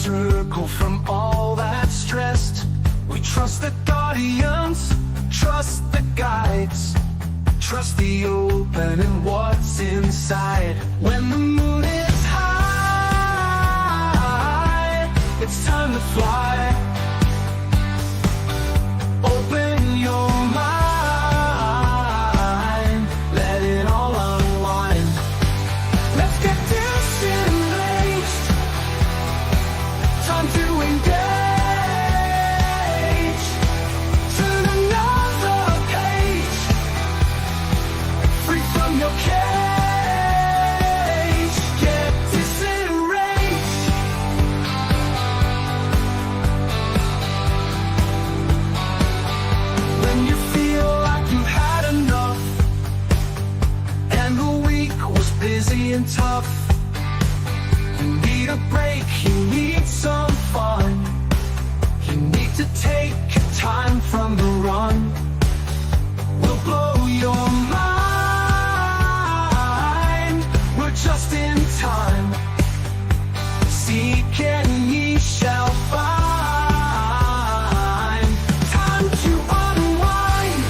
circle from all that stressed. We trust the guardians, trust the guides, trust the open and what's inside. When the moon is high, it's time to fly. Open your mind, let it all unwind. Let's get disenraged, time to engage. Turn another page, free from your cage. Get disenraged. When you feel like you've had enough and the week was busy and tough, you need a break, you need some fun. You need to take time from the run. We'll blow your mind, we're just in time. Seek and ye shall find. Time to unwind,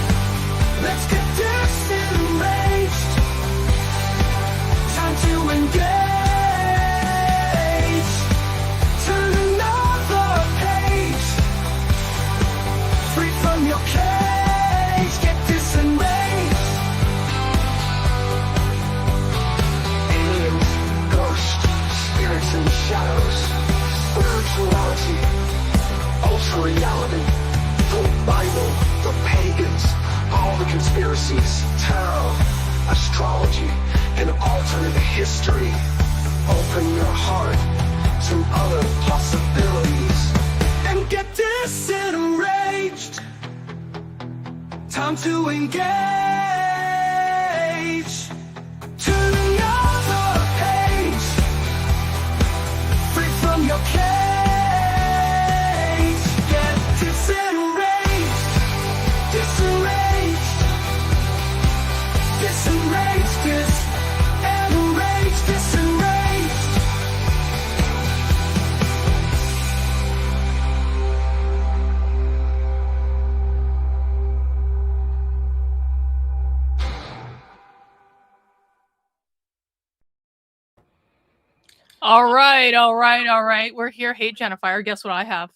let's get disenraged. Time to engage. Turn another page, free from your cage. Get disenraged. Aliens, ghosts, spirits and shadows, spirituality, ultra reality, the Bible, the pagans, all the conspiracies, tarot, astrology, and alternate history. Open your heart to other possibilities and get disenraged. Time to engage. Turn another page, free from your cage. Get disenraged, disenraged, disenraged, disenraged, disenraged. All right. We're here. Hey, Jennifer, guess what I have?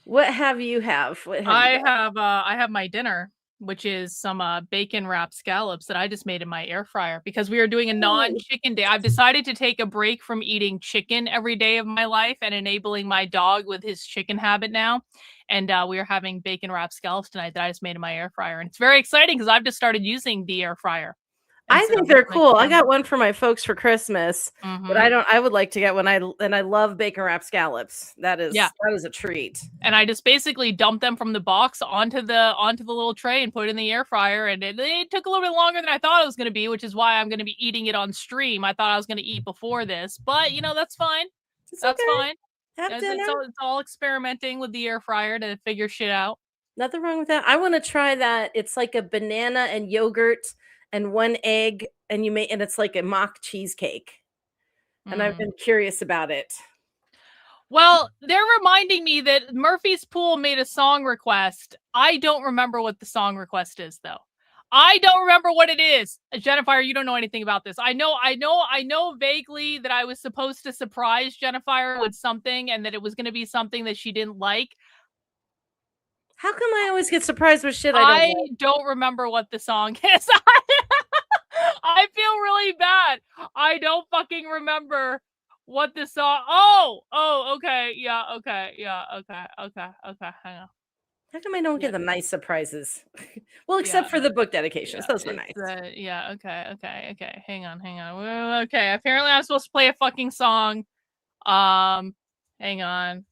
What have you have? What have I you got? have my dinner, which is some bacon wrapped scallops that I just made in my air fryer because we are doing a non-chicken day. I've decided to take a break from eating chicken every day of my life and enabling my dog with his chicken habit now. And we are having bacon wrapped scallops tonight that I just made in my air fryer. And it's very exciting because I've just started using the air fryer. I instead think of they're my cool. I chicken. got one for my folks for Christmas, but Mhm. I would like to get one. I love bacon wrapped scallops. That is Yeah. a treat. And I just basically dumped them from the box onto the little tray and put it in the air fryer. And it took a little bit longer than I thought it was going to be, which is why I'm going to be eating it on stream. I thought I was going to eat before this, but that's fine. It's That's okay. fine. Have It's, dinner. it's all experimenting with the air fryer to figure shit out. Nothing wrong with that. I want to try that. It's like a banana and yogurt and one egg, and it's like a mock cheesecake. And I've been curious about it. Well, they're reminding me that Murphy's Pool made a song request. I don't remember what the song request is, though. I don't remember what it is. Jennifer, you don't know anything about this. I know vaguely that I was supposed to surprise Jennifer with something and that it was going to be something that she didn't like. How come I always get surprised with shit I don't remember what the song is. I feel really bad. I don't fucking remember what the song. Oh, okay. Yeah, okay. Hang on. How come I don't get the nice surprises? Well, except for the book dedications. Those were nice. Okay. Hang on. Okay, apparently I'm supposed to play a fucking song. Hang on.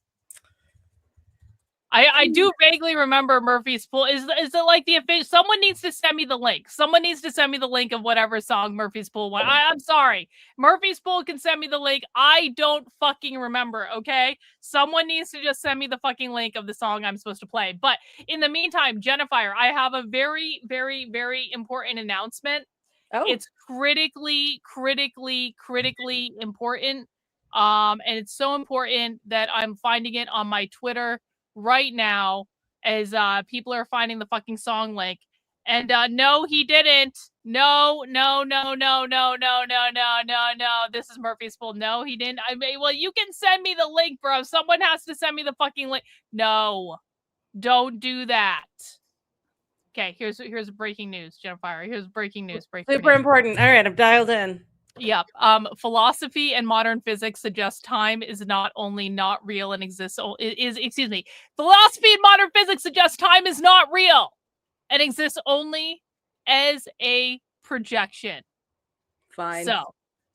I do vaguely remember Murphy's Pool. Is it like the official? Someone needs to send me the link. Someone needs to send me the link of whatever song Murphy's Pool won. I'm sorry. Murphy's Pool can send me the link. I don't fucking remember, okay? Someone needs to just send me the fucking link of the song I'm supposed to play. But in the meantime, Jennifer, I have a very, very, very important announcement. Oh. It's critically important. And it's so important that I'm finding it on my Twitter right now as people are finding the fucking song link. And no, he didn't. No. This is Murphy's Pool. No, he didn't. I mean, well, you can send me the link, bro. Someone has to send me the fucking link. No, don't do that. Okay, here's breaking news, Jennifer. Here's breaking news. Super important. All right, I'm dialed in. Yep. Philosophy and modern physics suggest time is not only not real and exists. Philosophy and modern physics suggest time is not real and exists only as a projection. Fine.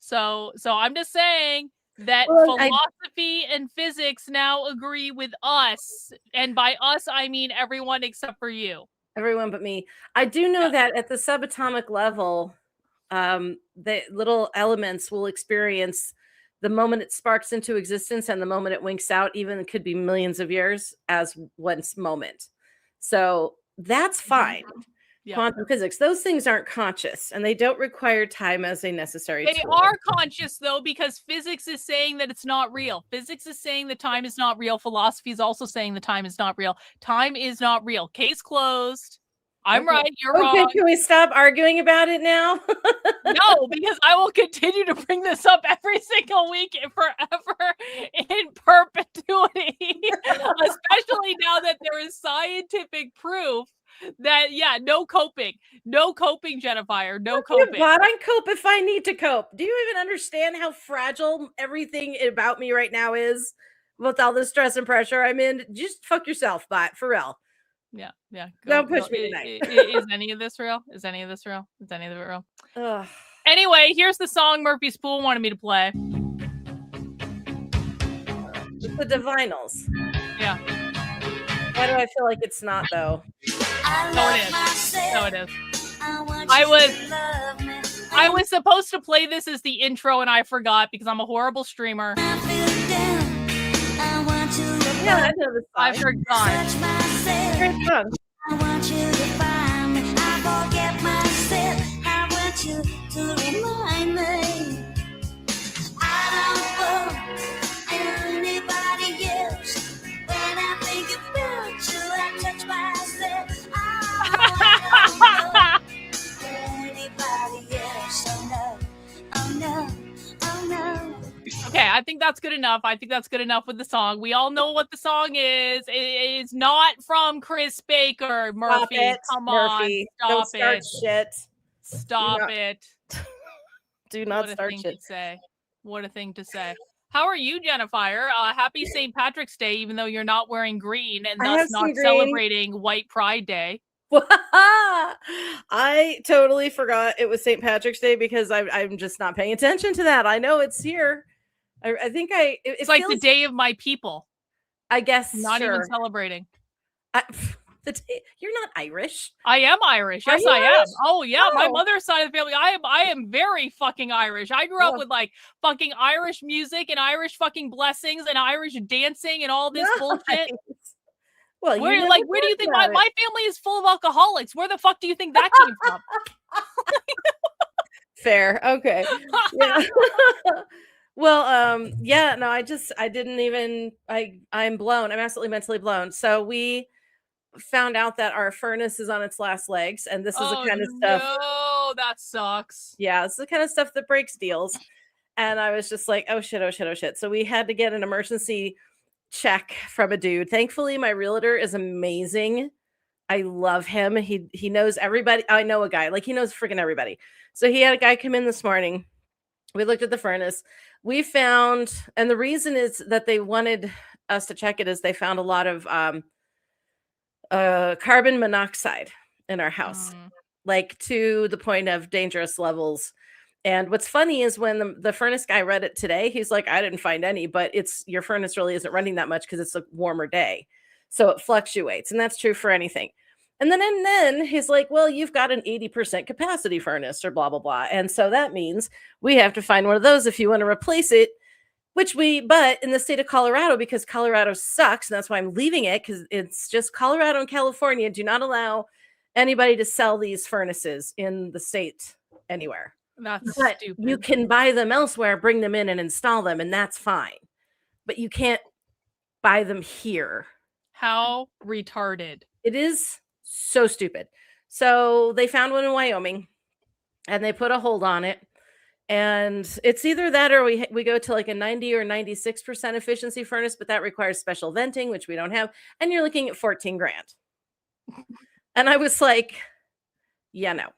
So I'm just saying that philosophy and physics now agree with us, and by us I mean everyone except for you. Everyone but me. I do know that at the subatomic level, the little elements will experience the moment it sparks into existence and the moment it winks out, even it could be millions of years, as one moment. So that's fine. Yeah. Quantum physics, those things aren't conscious and they don't require time as a necessary tool. They are conscious though, because physics is saying that it's not real. Physics is saying that time is not real. Philosophy is also saying the time is not real. Time is not real. Case closed. I'm right, you're wrong. Can we stop arguing about it now? No, because I will continue to bring this up every single week and forever in perpetuity. Especially now that there is scientific proof that, no coping, Jennifer, no coping. But I cope if I need to cope. Do you even understand how fragile everything about me right now is with all this stress and pressure I'm in? Just fuck yourself, bot, for real. Yeah. Don't push me tonight. Is any of this real? Is any of it real? Ugh. Anyway, here's the song Murphy's Pool wanted me to play. The Divinals. Yeah. Why do I feel like it's not though? No, it is. I was supposed to play this as the intro and I forgot because I'm a horrible streamer. Yeah, I know this song. I forgot. Great song. I want you to find me. I forget myself. I want you to remind me. I don't want anybody else. When I think about you, I touch myself. I don't want anybody else. Oh no. Okay, I think that's good enough. With the song. We all know what the song is. It is not from Chris Baker. Murphy, come on. Don't start shit. Stop it. Do not start shit. What a thing to say. How are you, Jennifer? Happy St. Patrick's Day, even though you're not wearing green and thus not celebrating White Pride Day. I totally forgot it was St. Patrick's Day because I'm just not paying attention to that. I know it's here. I think it's like the day of my people. I guess not even celebrating. You're not Irish. I am Irish. Yes, I am. Oh yeah, my mother's side of the family. I am very fucking Irish. I grew up with like fucking Irish music and Irish fucking blessings and Irish dancing and all this bullshit. Well, where do you think my family is full of alcoholics? Where the fuck do you think that came from? Fair. Okay. Yeah. Well, I didn't even, I'm blown. I'm absolutely mentally blown. So we found out that our furnace is on its last legs. And this is the kind of stuff. No, that sucks. Yeah. It's the kind of stuff that breaks deals. And I was just like, oh shit. So we had to get an emergency check from a dude. Thankfully, my realtor is amazing. I love him. He knows everybody. I know a guy, like he knows freaking everybody. So he had a guy come in this morning. We looked at the furnace. We found, and the reason is that they wanted us to check it is they found a lot of carbon monoxide in our house, like to the point of dangerous levels. And what's funny is when the furnace guy read it today, he's like, I didn't find any, but your furnace really isn't running that much because it's a warmer day. So it fluctuates. And that's true for anything. And then he's like, well, you've got an 80% capacity furnace or blah, blah, blah. And so that means we have to find one of those if you want to replace it, but in the state of Colorado, because Colorado sucks, and that's why I'm leaving it, because it's just Colorado and California do not allow anybody to sell these furnaces in the state anywhere. That's But stupid. you can buy them elsewhere, bring them in and install them, and that's fine. But you can't buy them here. How retarded. It is so stupid. So they found one in Wyoming and they put a hold on it. And it's either that or we go to like a 90 or 96% efficiency furnace, but that requires special venting, which we don't have. And you're looking at 14 grand. And I was like, yeah, no.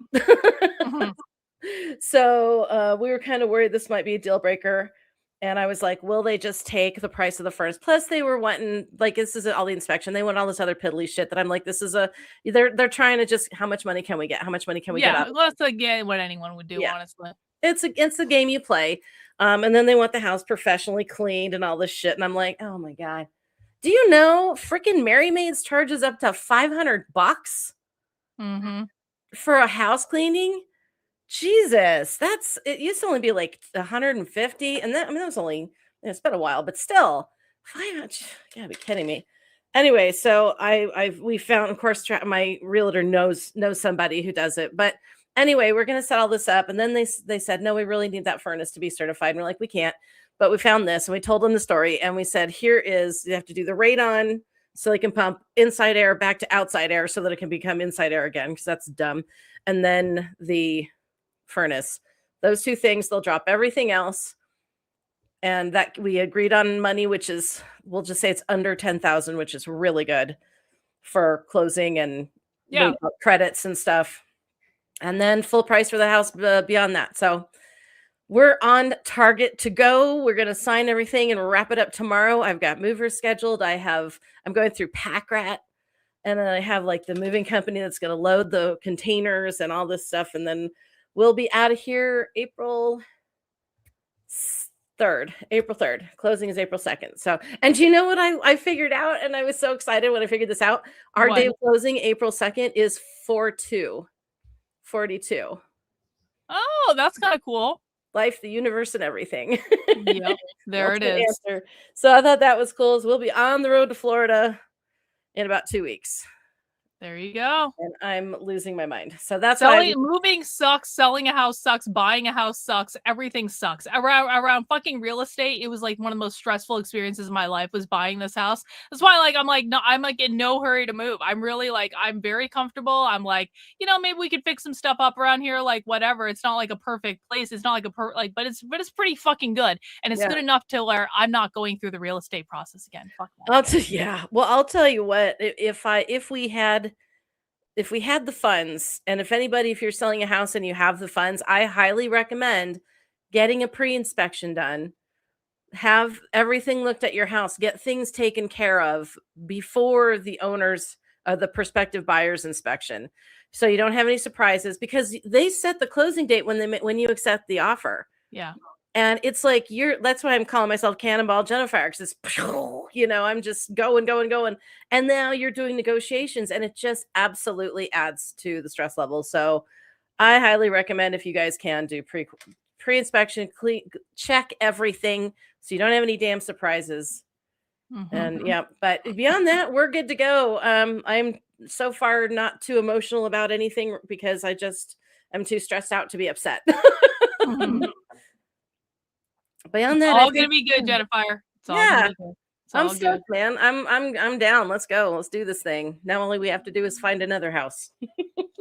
So we were kind of worried this might be a deal breaker. And I was like, will they just take the price of the furnace? Plus, they were wanting, like, this is all the inspection. They want all this other piddly shit that I'm like, this is they're trying to just, how much money can we get? How much money can we get out? That's again what anyone would do, honestly. It's a game you play. And then they want the house professionally cleaned and all this shit. And I'm like, oh my God. Do you know freaking Mary Maids charges up to $500 for a house cleaning? Jesus, it used to only be like 150, and that was only, it's been a while, but still, 500. You gotta be kidding me. Anyway, so we found, of course, my realtor knows somebody who does it, but anyway, we're gonna set all this up, and then they said, no, we really need that furnace to be certified, and we're like, we can't, but we found this, and we told them the story, and we said, you have to do the radon so they can pump inside air back to outside air so that it can become inside air again, because that's dumb, and then the furnace, those two things, they'll drop everything else, and that we agreed on money, which is, we'll just say it's under 10,000, which is really good for closing and credits and stuff, and then full price for the house beyond that. So we're on target to go. We're going to sign everything and wrap it up tomorrow. I've got movers scheduled. I'm going through PackRat, and then I have like the moving company that's going to load the containers and all this stuff, and then we'll be out of here April 3rd. Closing is April 2nd. So, and you know what I figured out? And I was so excited when I figured this out. Our day of closing, April 2nd, is 4/2. 42. Oh, that's kind of cool. Life, the universe, and everything. Yep, there it is. Answer. So I thought that was cool. So we'll be on the road to Florida in about 2 weeks. There you go. And I'm losing my mind. So that's moving sucks. Selling a house sucks. Buying a house sucks. Everything sucks. Around fucking real estate, it was like one of the most stressful experiences of my life was buying this house. That's why I'm like in no hurry to move. I'm really like, I'm very comfortable. I'm like, maybe we could fix some stuff up around here, like whatever. It's not like a perfect place. It's not like but it's pretty fucking good. And it's good enough to where I'm not going through the real estate process again. Fuck that. Well, I'll tell you what, if we had the funds, and if you're selling a house and you have the funds, I highly recommend getting a pre-inspection done, have everything looked at your house, get things taken care of before the the prospective buyer's inspection. So you don't have any surprises, because they set the closing date when you accept the offer. Yeah. And it's like, that's why I'm calling myself Cannonball Jennifer, because it's, I'm just going. And now you're doing negotiations, and it just absolutely adds to the stress level. So I highly recommend, if you guys can, do pre-inspection, check everything so you don't have any damn surprises. And but beyond that, we're good to go. I'm so far not too emotional about anything, because I just am too stressed out to be upset. Beyond that, it's all gonna be good, Jennifer. It's all gonna be good. I'm stoked, man. I'm down. Let's go. Let's do this thing. Now all we have to do is find another house.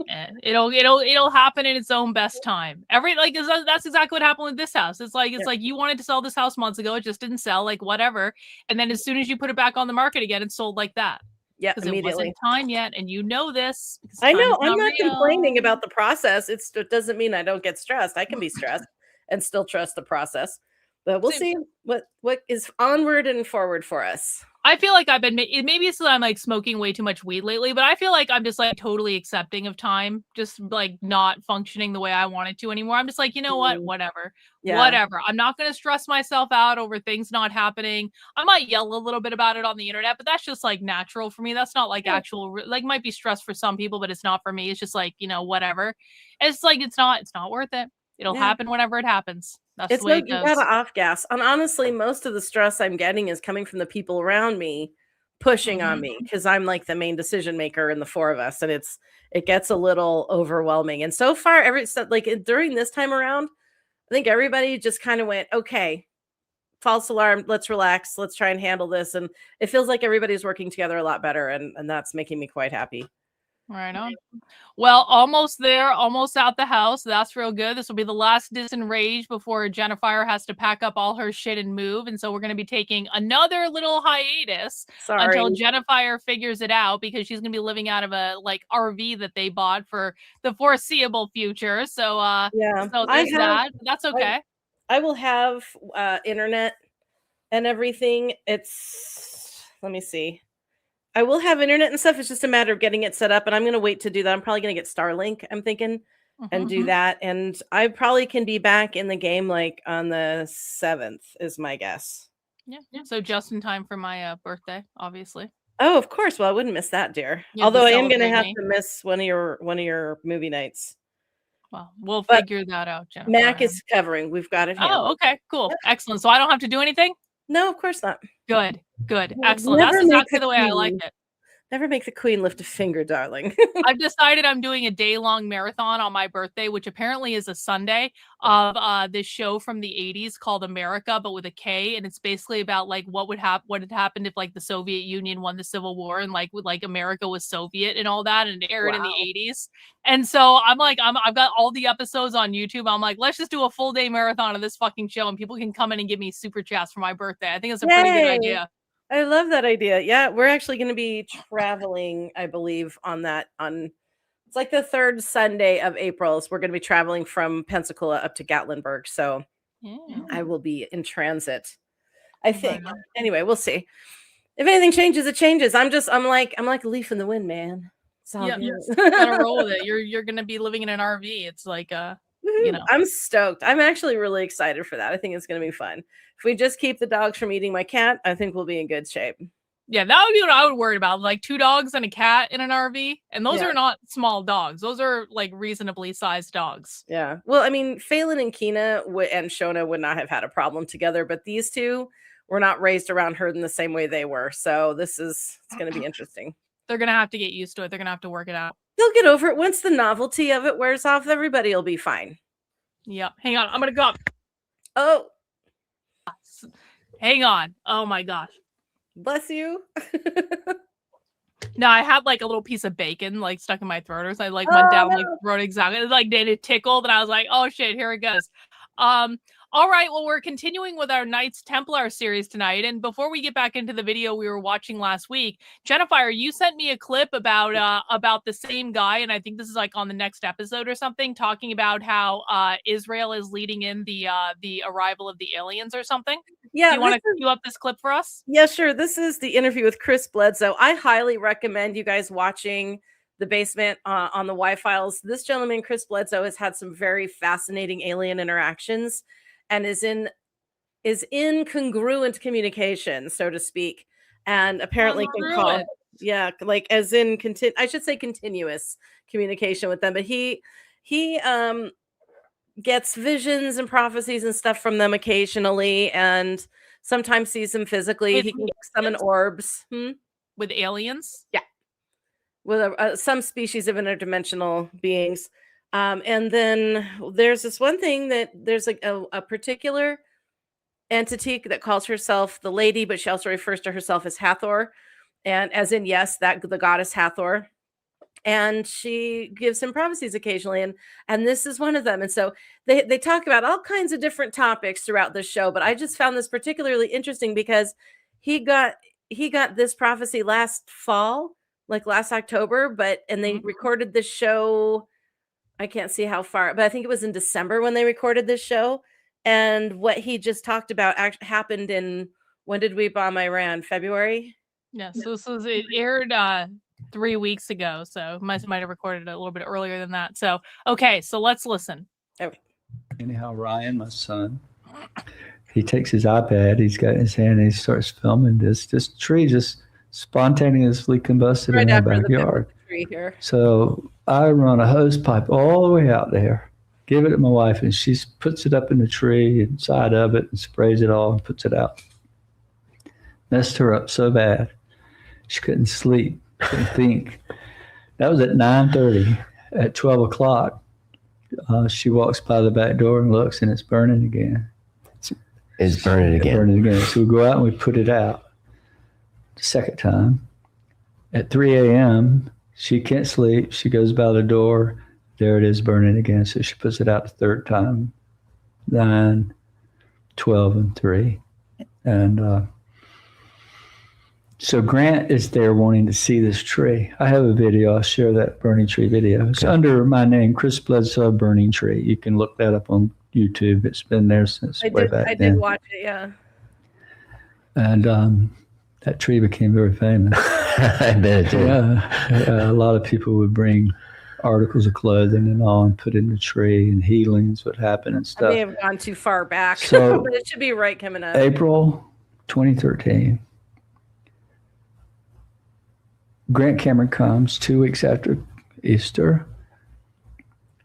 And it'll happen in its own best time. That's exactly what happened with this house. It's like you wanted to sell this house months ago, it just didn't sell, like whatever. And then as soon as you put it back on the market again, it sold like that. Yeah, because it wasn't time yet, and this. I know. I'm not complaining about the process. It doesn't mean I don't get stressed. I can be stressed and still trust the process. But we'll see what is onward and forward for us. I feel like maybe it's that I'm like smoking way too much weed lately, but I feel like I'm just like totally accepting of time, just like not functioning the way I wanted to anymore. I'm just like, what? Whatever. I'm not going to stress myself out over things not happening. I might yell a little bit about it on the internet, but that's just like natural for me. That's not like actual, like might be stress for some people, but it's not for me. It's just like, whatever. It's like, it's not worth it. It'll happen whenever it happens. That's the way it goes. You gotta off gas. And honestly, most of the stress I'm getting is coming from the people around me pushing on me because I'm like the main decision maker in the four of us, and it gets a little overwhelming. And so far, during this time around, I think everybody just kind of went, okay, false alarm, let's relax, let's try and handle this. And it feels like everybody's working together a lot better, and that's making me quite happy. Right on. Well, almost there, almost out the house. That's real good. This will be the last DISENRAGE before Jennifer has to pack up all her shit and move. And so we're going to be taking another little hiatus until Jennifer figures it out, because she's going to be living out of a RV that they bought for the foreseeable future. So so there's that. That's okay. I will have internet and everything. Let me see. I will have internet and stuff. It's just a matter of getting it set up, and I'm going to wait to do that. I'm probably going to get Starlink, I'm thinking, and do that. And I probably can be back in the game on the 7th is my guess. Yeah. So just in time for my birthday, obviously. Oh, of course. Well, I wouldn't miss that, dear. Although I am going to have to miss one of your movie nights. Well, we'll figure that out, Jennifer. Mac is covering. We've got it handled. Oh, okay, cool. Yep. Excellent. So I don't have to do anything? No, of course not. Good. Excellent. That's exactly the way I like it. Never make the queen lift a finger, darling. I've decided I'm doing a day-long marathon on my birthday, which apparently is a Sunday, of this show from the 80s called America, but with a K, and it's basically about what had happened if the Soviet Union won the Civil War, and America was Soviet and all that, and it aired in the 80s. And so I've got all the episodes on YouTube. I'm like, let's just do a full day marathon of this fucking show, and people can come in and give me super chats for my birthday. I think it's a pretty good idea. I love that idea. Yeah, we're actually going to be traveling, I believe, it's like the third Sunday of April. So we're going to be traveling from Pensacola up to Gatlinburg. So I will be in transit, I think. Anyway, we'll see. If anything changes, it changes. I'm like a leaf in the wind, man. Gotta roll with it. You're going to be living in an RV. It's I'm stoked. I'm actually really excited for that. I think it's going to be fun. If we just keep the dogs from eating my cat, I think we'll be in good shape. Yeah, that would be what I would worry about. 2 dogs and a cat in an RV. And those are not small dogs. Those are reasonably sized dogs. Yeah. Well, I mean, Phelan and Keena and Shona would not have had a problem together, but these two were not raised around her in the same way they were. So it's going to be interesting. They're going to have to get used to it. They're going to have to work it out. They'll get over it. Once the novelty of it wears off, everybody will be fine. Yep. Hang on. I'm going to go. Oh. Hang on. Oh my gosh. Bless you. No, I had a little piece of bacon stuck in my throat, or so I went down the throat exactly. It did it tickled, and I was like, oh shit, here it goes. All right, well, we're continuing with our Knights Templar series tonight, and before we get back into the video we were watching last week, Jennifer, you sent me a clip about the same guy, and I think this is on the next episode or something, talking about how Israel is leading in the arrival of the aliens or something. Yeah, do you want to cue up this clip for us? Yeah, sure. This is the interview with Chris Bledsoe. I highly recommend you guys watching The Basement on the Y-Files. This gentleman, Chris Bledsoe, has had some very fascinating alien interactions, and is in congruent communication, so to speak, and apparently can call, as in I should say continuous communication with them. But he gets visions and prophecies and stuff from them occasionally, and sometimes sees them physically. He can summon orbs with aliens. Yeah, with some species of interdimensional beings. And then there's this one thing that there's a particular entity that calls herself the Lady, but she also refers to herself as Hathor, and as in, yes, that the goddess Hathor. And she gives him prophecies occasionally, and this is one of them. And so they talk about all kinds of different topics throughout the show, but I just found this particularly interesting because he got this prophecy last fall, last October, and they recorded this show. I can't see how far, but I think it was in December when they recorded this show. And what he just talked about actually happened in, when did we bomb Iran? February? Yeah, so it aired 3 weeks ago. So might have recorded it a little bit earlier than that. So, okay, so let's listen. Okay. Anyhow, Ryan, my son, he takes his iPad, he's got in his hand, and he starts filming this tree just spontaneously combusted in our backyard. Here. So I run a hose pipe all the way out there, give it to my wife, and she puts it up in the tree inside of it and sprays it all and puts it out. Messed her up so bad. She couldn't sleep, couldn't think. That was at 9:30. At 12 o'clock, she walks by the back door and looks, and it's burning again. It's burning again. Burning again. So we go out and we put it out. The second time. At 3 a.m., she can't sleep. She goes by the door. There it is burning again. So she puts it out the third time. 9, 12, and 3. And so Grant is there wanting to see this tree. I have a video. I'll share that burning tree video. It's under my name, Chris Bledsoe Burning Tree. You can look that up on YouTube. It's been there since way back then. I did watch it, yeah. And that tree became very famous. I bet it did. Yeah, a lot of people would bring articles of clothing and all and put in the tree, and healings would happen and stuff. I may have gone too far back, So, but it should be right coming up. April 2013. Grant Cameron comes 2 weeks after Easter,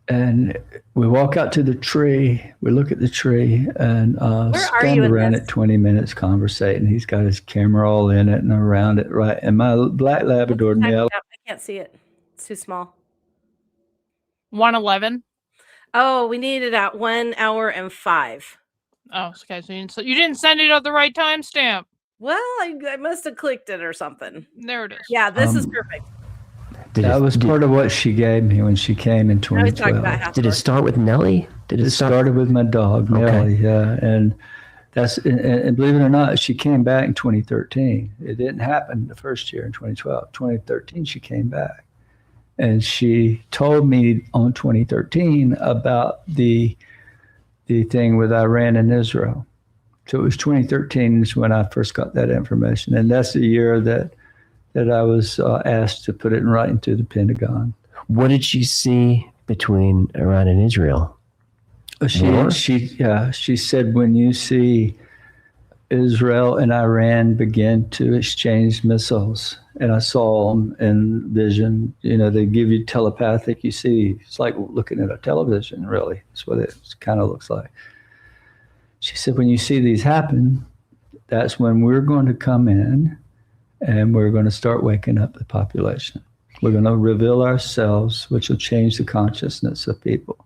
and we walk out to the tree. We look at the tree and spend around it 20 minutes conversating. He's got his camera all in it and around it, right? And my black Labrador Nell. I can't see it. It's too small. 1:11. Oh, we need it at 1 hour and 5. Oh, okay. So you didn't send it at the right timestamp. Well, I must have clicked it or something. There it is. Yeah, this is perfect. That was part of what she gave me when she came in 2012. Did it start with Nellie? It started with my dog, Nellie, yeah. And and believe it or not, she came back in 2013. It didn't happen the first year in 2012. 2013, she came back. And she told me on 2013 about the thing with Iran and Israel. So it was 2013 is when I first got that information. And that's the year that I was asked to put it in writing to the Pentagon. What did she see between Iran and Israel? She said, when you see Israel and Iran begin to exchange missiles, and I saw them in vision, they give you telepathic, you see, it's like looking at a television, really. That's what it kind of looks like. She said, when you see these happen, that's when we're going to come in and we're going to start waking up the population. We're going to reveal ourselves, which will change the consciousness of people.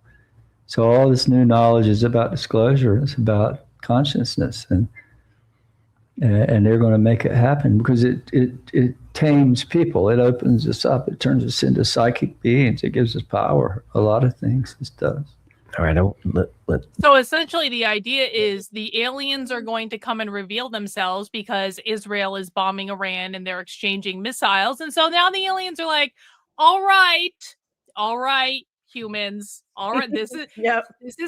So all this new knowledge is about disclosure. It's about consciousness, and they're going to make it happen because it tames people. It opens us up. It turns us into psychic beings. It gives us power. A lot of things this does. All right. So essentially the idea is the aliens are going to come and reveal themselves because Israel is bombing Iran and they're exchanging missiles. And so now the aliens are like, all right, humans. All right, this is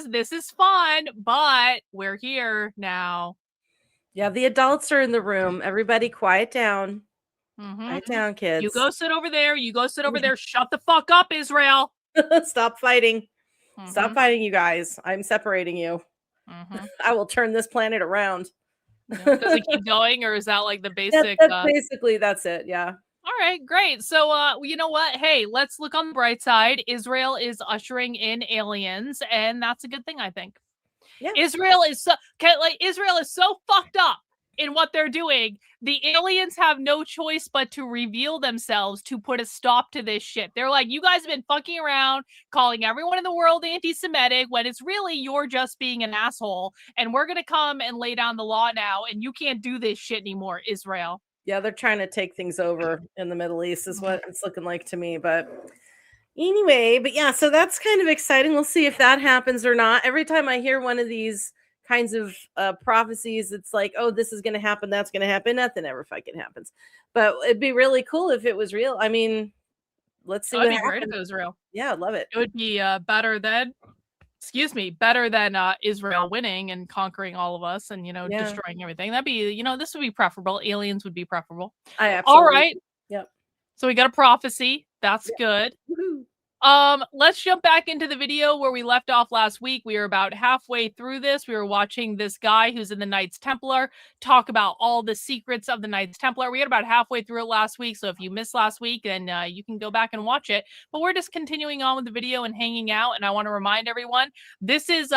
this is fun, but we're here now. Yeah, the adults are in the room. Everybody quiet down. Quiet down, kids. You go sit over there. Shut the fuck up, Israel. Stop fighting. Stop fighting, you guys. I'm separating you. I will turn this planet around. Does it keep going, or is that like the basic? Basically, that's it. Yeah. All right, great. So, you know what? Hey, let's look on the bright side. Israel is ushering in aliens, and that's a good thing, I think. Yeah. Israel is so fucked up in what they're doing. The aliens have no choice but to reveal themselves to put a stop to this shit. They're like, you guys have been fucking around, calling everyone in the world anti-Semitic when it's really you're just being an asshole. And we're going to come and lay down the law now. And you can't do this shit anymore, Israel. Yeah, they're trying to take things over in the Middle East is what it's looking like to me. But anyway, yeah, so that's kind of exciting. We'll see if that happens or not. Every time I hear one of these kinds of prophecies, it's like, oh, this is going to happen, that's going to happen. Nothing ever fucking happens. But it'd be really cool if it was real. I mean, let's see. It'd be great if it was real. Yeah, I'd love it. It would be better than Israel winning and conquering all of us and, destroying everything. That'd be, this would be preferable. Aliens would be preferable. All right. Yep. So we got a prophecy. That's good. Woo-hoo. Let's jump back into the video where we left off last week. We were about halfway through this. We were watching this guy who's in the Knights Templar talk about all the secrets of the Knights Templar. We got about halfway through it last week, so if you missed last week, then you can go back and watch it. But we're just continuing on with the video and hanging out, and I want to remind everyone, this is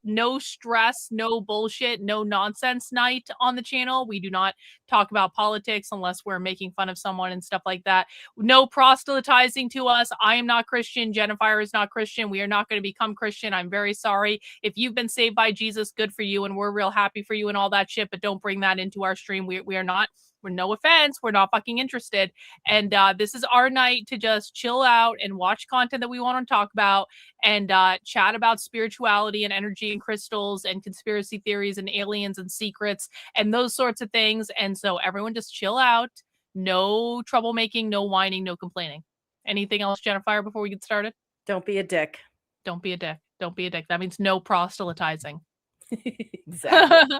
no stress, no bullshit, no nonsense night on the channel. We do not talk about politics unless we're making fun of someone and stuff like that. No proselytizing to us. I am not Christian. Jennifer is not Christian. We are not going to become Christian. I'm very sorry. If you've been saved by Jesus, good for you, and we're real happy for you and all that shit, but don't bring that into our stream. We are not, we're no offense, we're not fucking interested. And this is our night to just chill out and watch content that we want to talk about and chat about spirituality and energy and crystals and conspiracy theories and aliens and secrets and those sorts of things. And so everyone just chill out. No troublemaking, no whining, no complaining. Anything else, Jennifer, before we get started? Don't be a dick. Don't be a dick. Don't be a dick. That means no proselytizing. Exactly.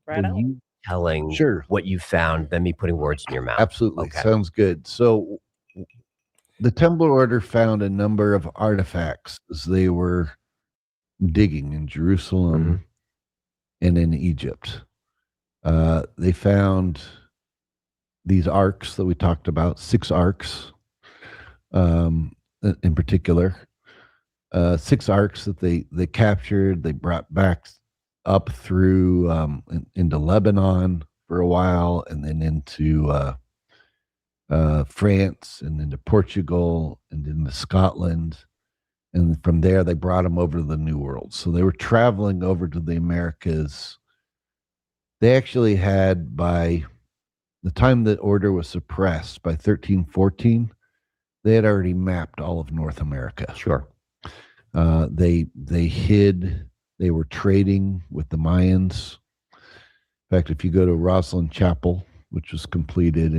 Right Were on. you telling Sure. what you found than me putting words in your mouth? Absolutely. Okay. Sounds good. So the Templar Order found a number of artifacts as they were digging in Jerusalem and in Egypt. They found these arcs that we talked about, 6 arcs in particular. 6 arcs that they captured, they brought back up through into Lebanon for a while, and then into France, and into Portugal, and into Scotland, and from there they brought them over to the New World. So they were traveling over to the Americas. They actually had, by the time the order was suppressed, by 1314, they had already mapped all of North America. Sure. They hid. They were trading with the Mayans. In fact, if you go to Rosslyn Chapel, which was completed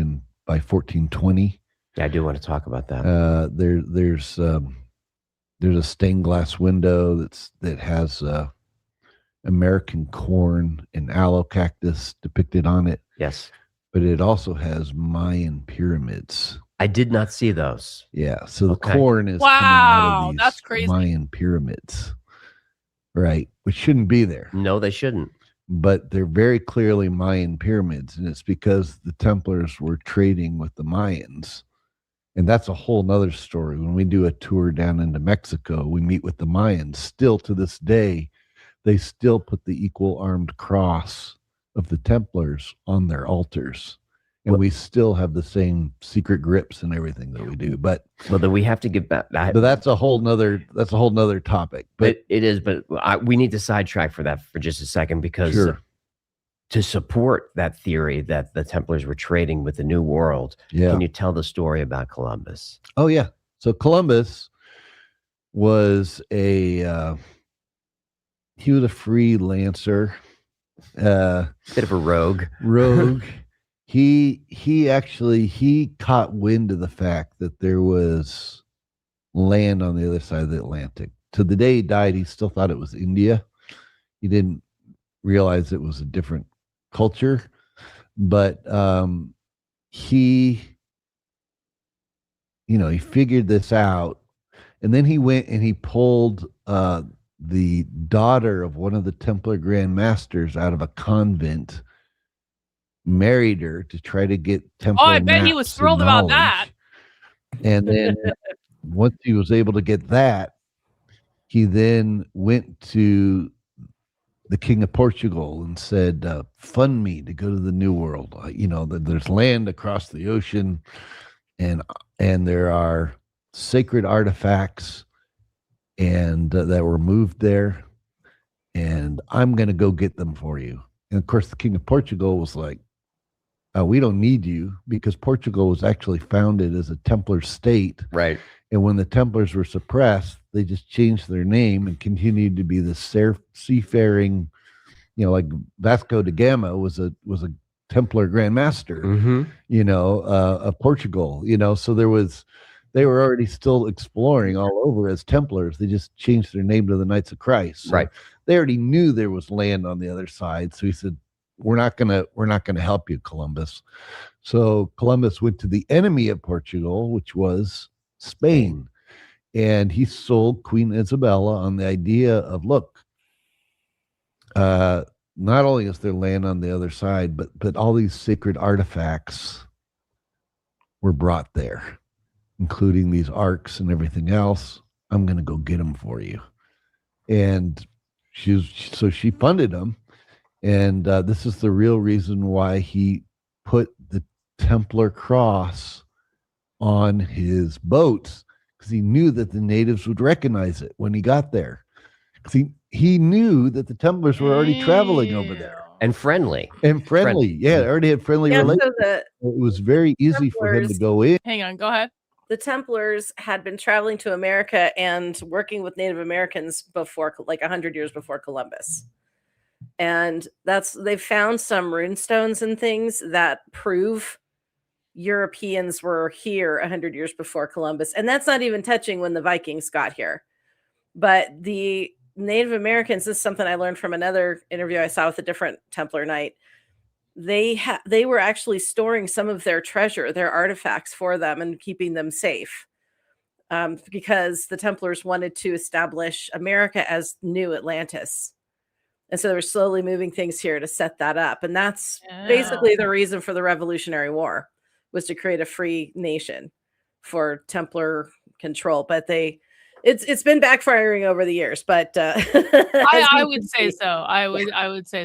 by 1420, Yeah, I do want to talk about that. there's a stained glass window that has American corn and aloe cactus depicted on it, Yes. but it also has Mayan pyramids. I did not see those. Yeah, so the Okay. corn is coming out Wow, of these that's crazy. Mayan pyramids, right? Which shouldn't be there, No, they shouldn't. but they're very clearly Mayan pyramids, and it's because the Templars were trading with the Mayans, and that's a whole nother story. When we do a tour down into Mexico, we meet with the Mayans. Still to this day, they still put the equal armed cross of the Templars on their altars. And we still have the same secret grips and everything that we do, but Well, then we have to get back. but that's a whole nother topic. But It is, but we need to sidetrack for that for just a second, because Sure. to support that theory that the Templars were trading with the New World, yeah, can you tell the story about Columbus? oh yeah. So Columbus was he was a freelancer, Bit of a rogue. rogue. He caught wind of the fact that there was land on the other side of the Atlantic. To the day he died, he still thought it was India. He didn't realize it was a different culture, but he figured this out, and then he went and he pulled the daughter of one of the Templar Grand Masters out of a convent, married her to try to get Templar. Oh, I bet he was maps and thrilled about knowledge. that. And then once he was able to get that, he then went to the King of Portugal and said, fund me to go to the New World. There's land across the ocean, and there are sacred artifacts and that were moved there, and I'm going to go get them for you. And of course, the King of Portugal was like, we don't need you, because Portugal was actually founded as a Templar state. Right. And when the Templars were suppressed, they just changed their name and continued to be the seafaring, like Vasco da Gama was a Templar Grand Master, of Portugal, so they were already still exploring all over as Templars. They just changed their name to the Knights of Christ. So Right. they already knew there was land on the other side. So he said, we're not gonna help you, Columbus. So Columbus went to the enemy of Portugal, which was Spain. And he sold Queen Isabella on the idea of, look, not only is there land on the other side, but all these sacred artifacts were brought there, including these arcs and everything else. I'm going to go get them for you. And so she funded them. And this is the real reason why he put the Templar cross on his boats, because he knew that the natives would recognize it when he got there. Because he knew that the Templars were already traveling over there. And friendly. Yeah, they already had friendly relations. So It was very easy for him to go in. Hang on, go ahead. the Templars had been traveling to America and working with Native Americans before, like 100 years before Columbus. And they've found some rune stones and things that prove Europeans were here 100 years before Columbus. And that's not even touching when the Vikings got here. But the Native Americans, this is something I learned from another interview I saw with a different Templar knight. They were actually storing some of their treasure, their artifacts for them and keeping them safe. Because the Templars wanted to establish America as new Atlantis. And so they were slowly moving things here to set that up. And that's basically the reason for the Revolutionary War, was to create a free nation for Templar control. But it's been backfiring over the years. But I would say so. I would say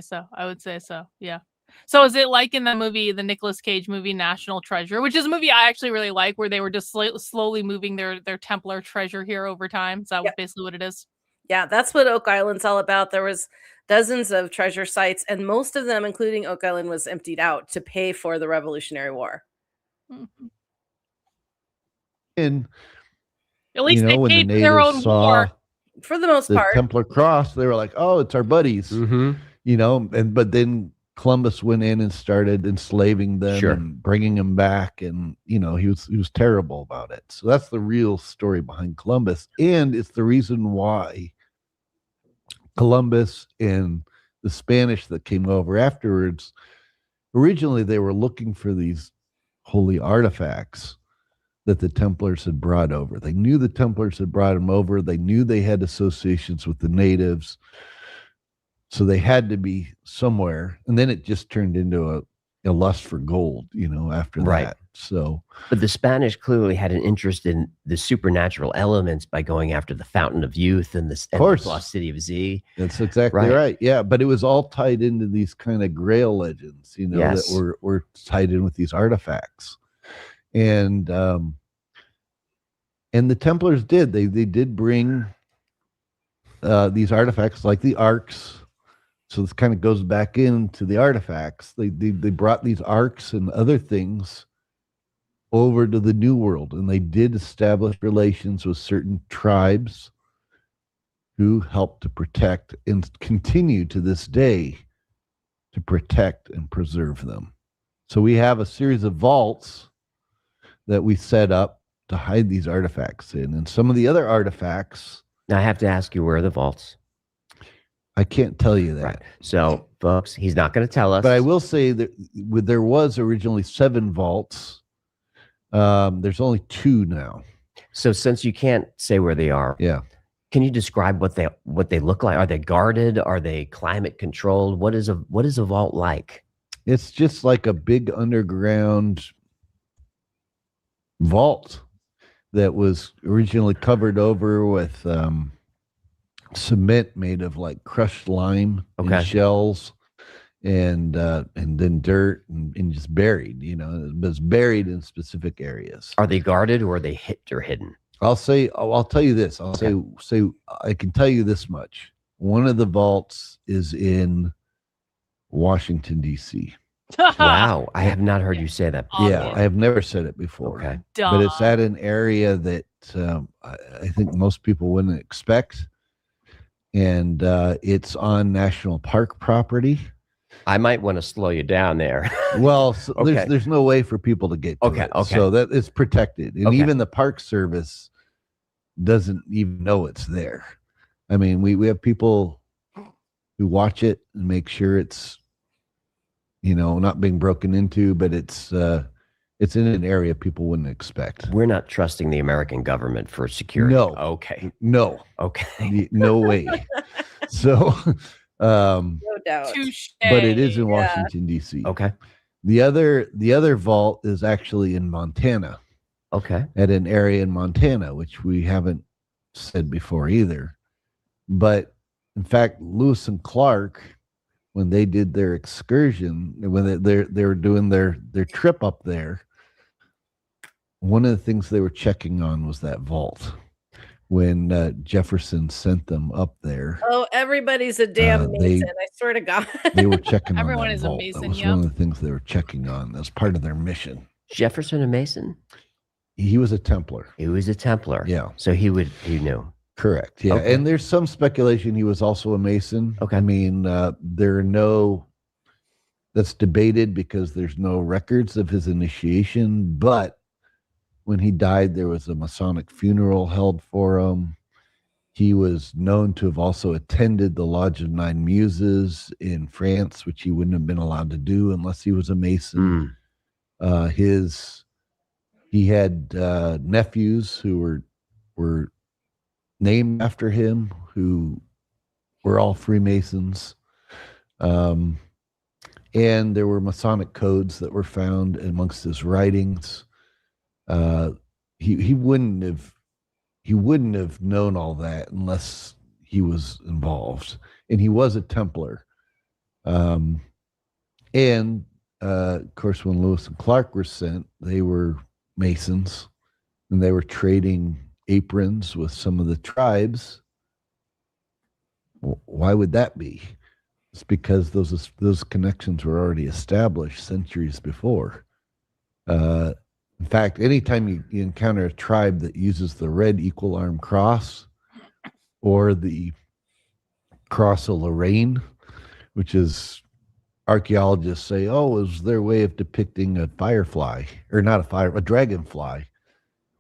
so. Yeah. So is it like in the movie, the Nicolas Cage movie, National Treasure, which is a movie I actually really like, where they were just slowly moving their Templar treasure here over time? Is that basically what it is? Yeah, that's what Oak Island's all about. There was dozens of treasure sites, and most of them, including Oak Island, was emptied out to pay for the Revolutionary War. Mm-hmm. And at least when they the paid their own natives saw war. For the most the part. Templar cross, they were like, "Oh, it's our buddies," but then Columbus went in and started enslaving them and bringing them back, and he was terrible about it. So that's the real story behind Columbus, and it's the reason why Columbus and the Spanish that came over afterwards, originally they were looking for these holy artifacts that the Templars had brought over. They knew the Templars had brought them over. They knew they had associations with the natives. So they had to be somewhere. And then it just turned into a lust for gold, after that. So, but the Spanish clearly had an interest in the supernatural elements by going after the Fountain of Youth and the Lost City of Z. That's exactly right. Yeah, but it was all tied into these kind of Grail legends, that were tied in with these artifacts. And the Templars did. They did bring these artifacts like the arcs. So this kind of goes back into the artifacts. They brought these arcs and other things over to the New World, and they did establish relations with certain tribes who helped to protect and continue to this day to protect and preserve them. So we have a series of vaults that we set up to hide these artifacts in, and some of the other artifacts. Now I have to ask you, where are the vaults? I can't tell you that. Right. So, folks, he's not going to tell us. But I will say that there was originally 7 vaults. There's only 2 now. So, since you can't say where they are, can you describe what they look like? Are they guarded? Are they climate controlled? What is a vault like? It's just like a big underground vault that was originally covered over with cement made of like crushed lime and shells, and then dirt and just buried. It's buried in specific areas. Are they guarded, or are they hidden? I'll tell you this. Say I can tell you this much. One of the vaults is in Washington, D.C. Wow, I have not heard you say that before. Yeah, I have never said it before. Okay, but it's at an area that I think most people wouldn't expect. And it's on national park property. I might want to slow you down there. Well, there's no way for people to get to it. So that it's protected. And even the Park Service doesn't even know it's there. I mean, we have people who watch it and make sure it's, not being broken into, but it's It's in an area people wouldn't expect. We're not trusting the American government for security. No. Okay. No. Okay. No way. So, No doubt. Touche. but it is in Washington, D.C. Okay. The other vault is actually in Montana, Okay. at an area in Montana, which we haven't said before either. But in fact, Lewis and Clark, when they did their excursion, when they were doing their trip up there, one of the things they were checking on was that vault. When Jefferson sent them up there, Oh, everybody's a damn Mason. I swear to God. they were checking on Everyone that is a vault. Mason, That was yep. one of the things they were checking on as part of their mission. Jefferson and Mason? He was a Templar. He was a Templar. Yeah. So he knew. Correct. Yeah. Okay. And there's some speculation he was also a Mason. Okay. I mean, that's debated because there's no records of his initiation, but when he died, there was a Masonic funeral held for him. He was known to have also attended the Lodge of Nine Muses in France, which he wouldn't have been allowed to do unless he was a Mason. He had nephews who were named after him, who were all Freemasons. And there were Masonic codes that were found amongst his writings. He wouldn't have known all that unless he was involved, and he was a Templar. Of course, when Lewis and Clark were sent, they were Masons, and they were trading aprons with some of the tribes. Why would that be? It's because those connections were already established centuries before. In fact, anytime you encounter a tribe that uses the red equal arm cross or the cross of Lorraine, which is archaeologists say, oh, it was their way of depicting a firefly, or not a dragonfly.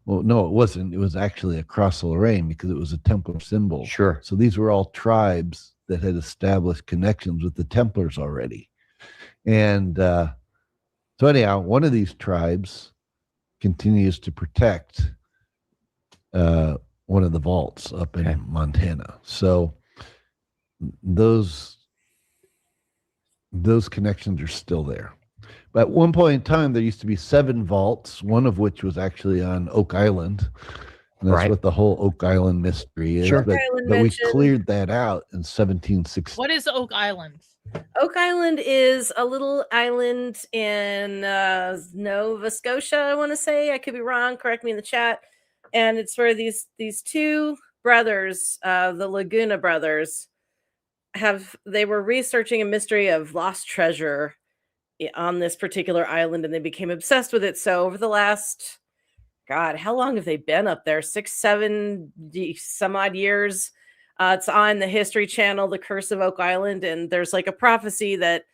Well, no, it wasn't. It was actually a cross of Lorraine because it was a Templar symbol. Sure. So these were all tribes that had established connections with the Templars already. And so anyhow, one of these tribes continues to protect one of the vaults up in Montana. So those connections are still there. But at one point in time, there used to be 7 vaults, one of which was actually on Oak Island. And that's what the whole Oak Island mystery is. Sure. But we cleared that out in 1760. What is Oak Island? Oak Island is a little island in Nova Scotia, I want to say. I could be wrong. Correct me in the chat. And it's where these 2 brothers, the Laguna brothers, they were researching a mystery of lost treasure on this particular island, and they became obsessed with it. So over the last, God, how long have they been up there? 6, 7 some odd years. It's on the History Channel, The Curse of Oak Island, and there's like a prophecy that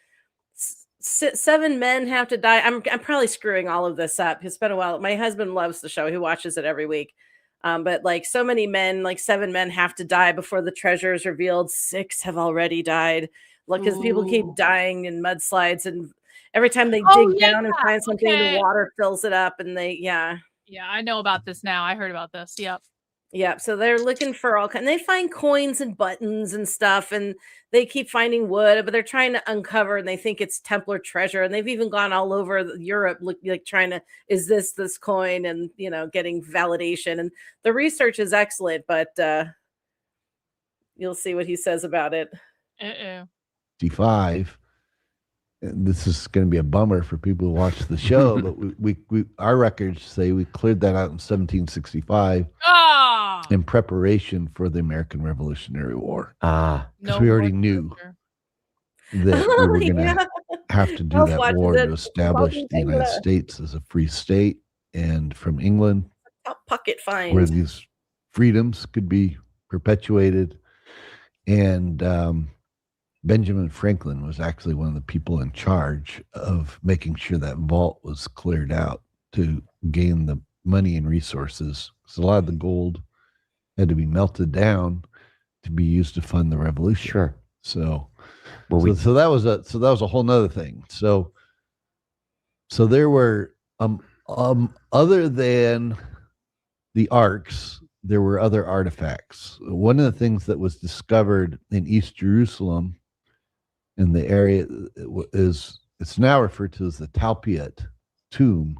7 men have to die. I'm probably screwing all of this up. It's been a while. My husband loves the show. He watches it every week. But like so many men, like 7 men have to die before the treasure is revealed. 6 have already died. Look, because people keep dying in mudslides, and every time they dig down and find something, the water fills it up, and Yeah, I know about this now. I heard about this. Yep. Yeah, so they're looking for all kinds. They find coins and buttons and stuff, and they keep finding wood, but they're trying to uncover, and they think it's Templar treasure. And they've even gone all over Europe, like trying to, is this coin, and getting validation. And the research is excellent, but you'll see what he says about it. 55. And this is going to be a bummer for people who watch the show, but we our records say we cleared that out in 1765 in preparation for the American Revolutionary War. Because we already knew that we were going to have to do that war to establish the United States as a free state, and from England, pocket find where these freedoms could be perpetuated. And Benjamin Franklin was actually one of the people in charge of making sure that vault was cleared out to gain the money and resources. So a lot of the gold had to be melted down to be used to fund the revolution. Sure. So that was a whole nother thing. So there were Other than the arks, there were other artifacts. One of the things that was discovered in East Jerusalem, in the area, it's now referred to as the Talpiot tomb.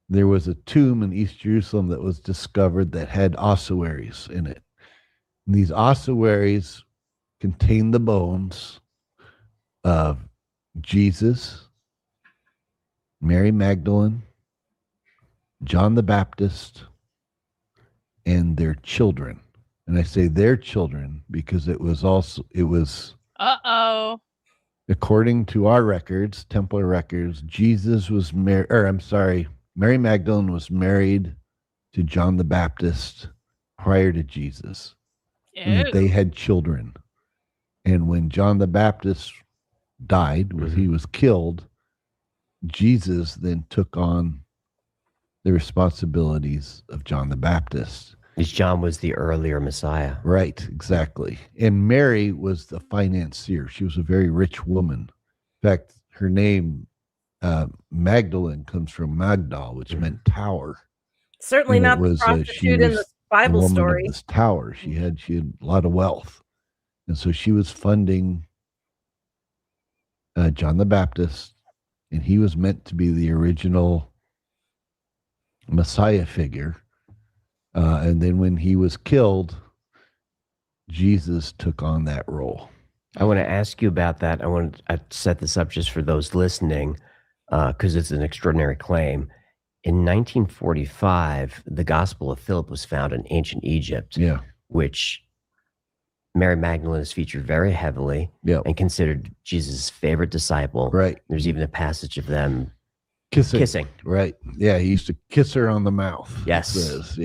There was a tomb in East Jerusalem that was discovered that had ossuaries in it. And these ossuaries contained the bones of Jesus, Mary Magdalene, John the Baptist, and their children. And I say their children because it was according to our records, Templar records, Mary Magdalene was married to John the Baptist prior to Jesus. And they had children. And when John the Baptist died, he was killed, Jesus then took on the responsibilities of John the Baptist. Because John was the earlier Messiah. Right, exactly. And Mary was the financier. She was a very rich woman. In fact, her name, Magdalene, comes from Magdal, which meant tower. Certainly And not the prostitute in the Bible story. Of this tower. She had a lot of wealth. And so she was funding John the Baptist, and he was meant to be the original Messiah figure. And then when he was killed, Jesus took on that role. I want to ask you about that. I want to set this up just for those listening, because it's an extraordinary claim. In 1945, the Gospel of Philip was found in ancient Egypt, which Mary Magdalene is featured very heavily and considered Jesus' favorite disciple. Right. There's even a passage of them kissing. Right. Yeah, he used to kiss her on the mouth. Yes. It says,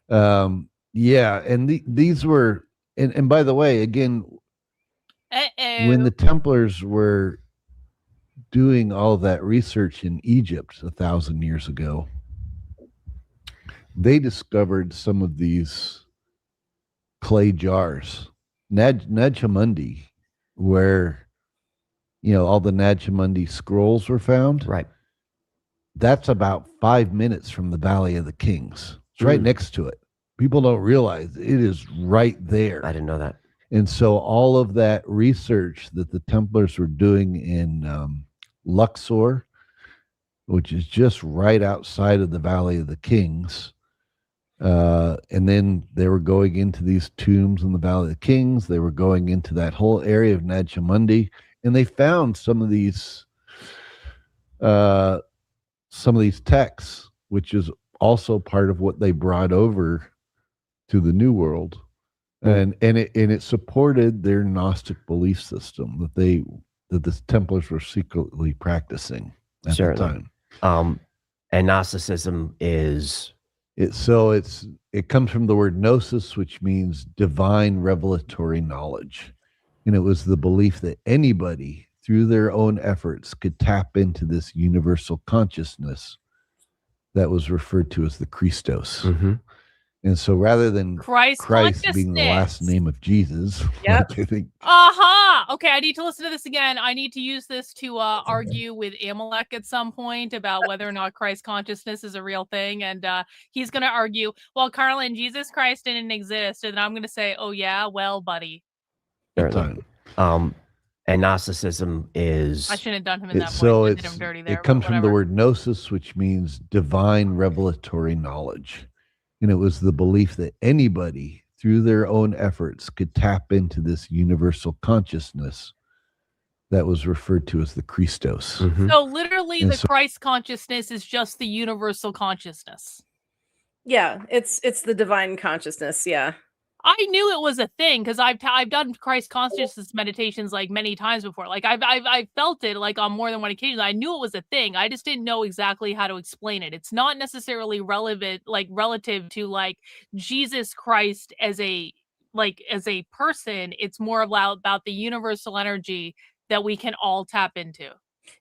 and these were, and by the way, again, when the Templars were doing all that research in Egypt 1,000 years ago, they discovered some of these clay jars, Nag Hammadi, where all the Nag Hammadi scrolls were found. Right. That's about 5 minutes from the Valley of the Kings. It's right next to it. People don't realize it is right there. I didn't know that. And so all of that research that the Templars were doing in Luxor, which is just right outside of the Valley of the Kings, and then they were going into these tombs in the Valley of the Kings. They were going into that whole area of Nag Hammadi, and they found some of these texts, which is also part of what they brought over to the New World, and it supported their Gnostic belief system that the Templars were secretly practicing at the time. And Gnosticism is it comes from the word gnosis, which means divine revelatory knowledge, and it was the belief that anybody through their own efforts could tap into this universal consciousness that was referred to as the Christos. And so rather than Christ being the last name of Jesus, I think. Okay, I need to listen to this again. I need to use this to argue with Amalek at some point about whether or not Christ consciousness is a real thing. And he's going to argue, well, Karlyn, Jesus Christ didn't exist. And I'm going to say, oh, yeah, well, buddy. Certainly. And Gnosticism is... I shouldn't have done him in that point. I did him dirty there, it comes from the word gnosis, which means divine revelatory knowledge. And it was the belief that anybody through their own efforts could tap into this universal consciousness that was referred to as the Christos. So literally the Christ consciousness is just the universal consciousness. Yeah, it's the divine consciousness. Yeah. I knew it was a thing because I've done Christ consciousness meditations like many times before. Like I've felt it like on more than one occasion. I knew it was a thing. I just didn't know exactly how to explain it. It's not necessarily relevant, like relative to like Jesus Christ as a person. It's more about the universal energy that we can all tap into.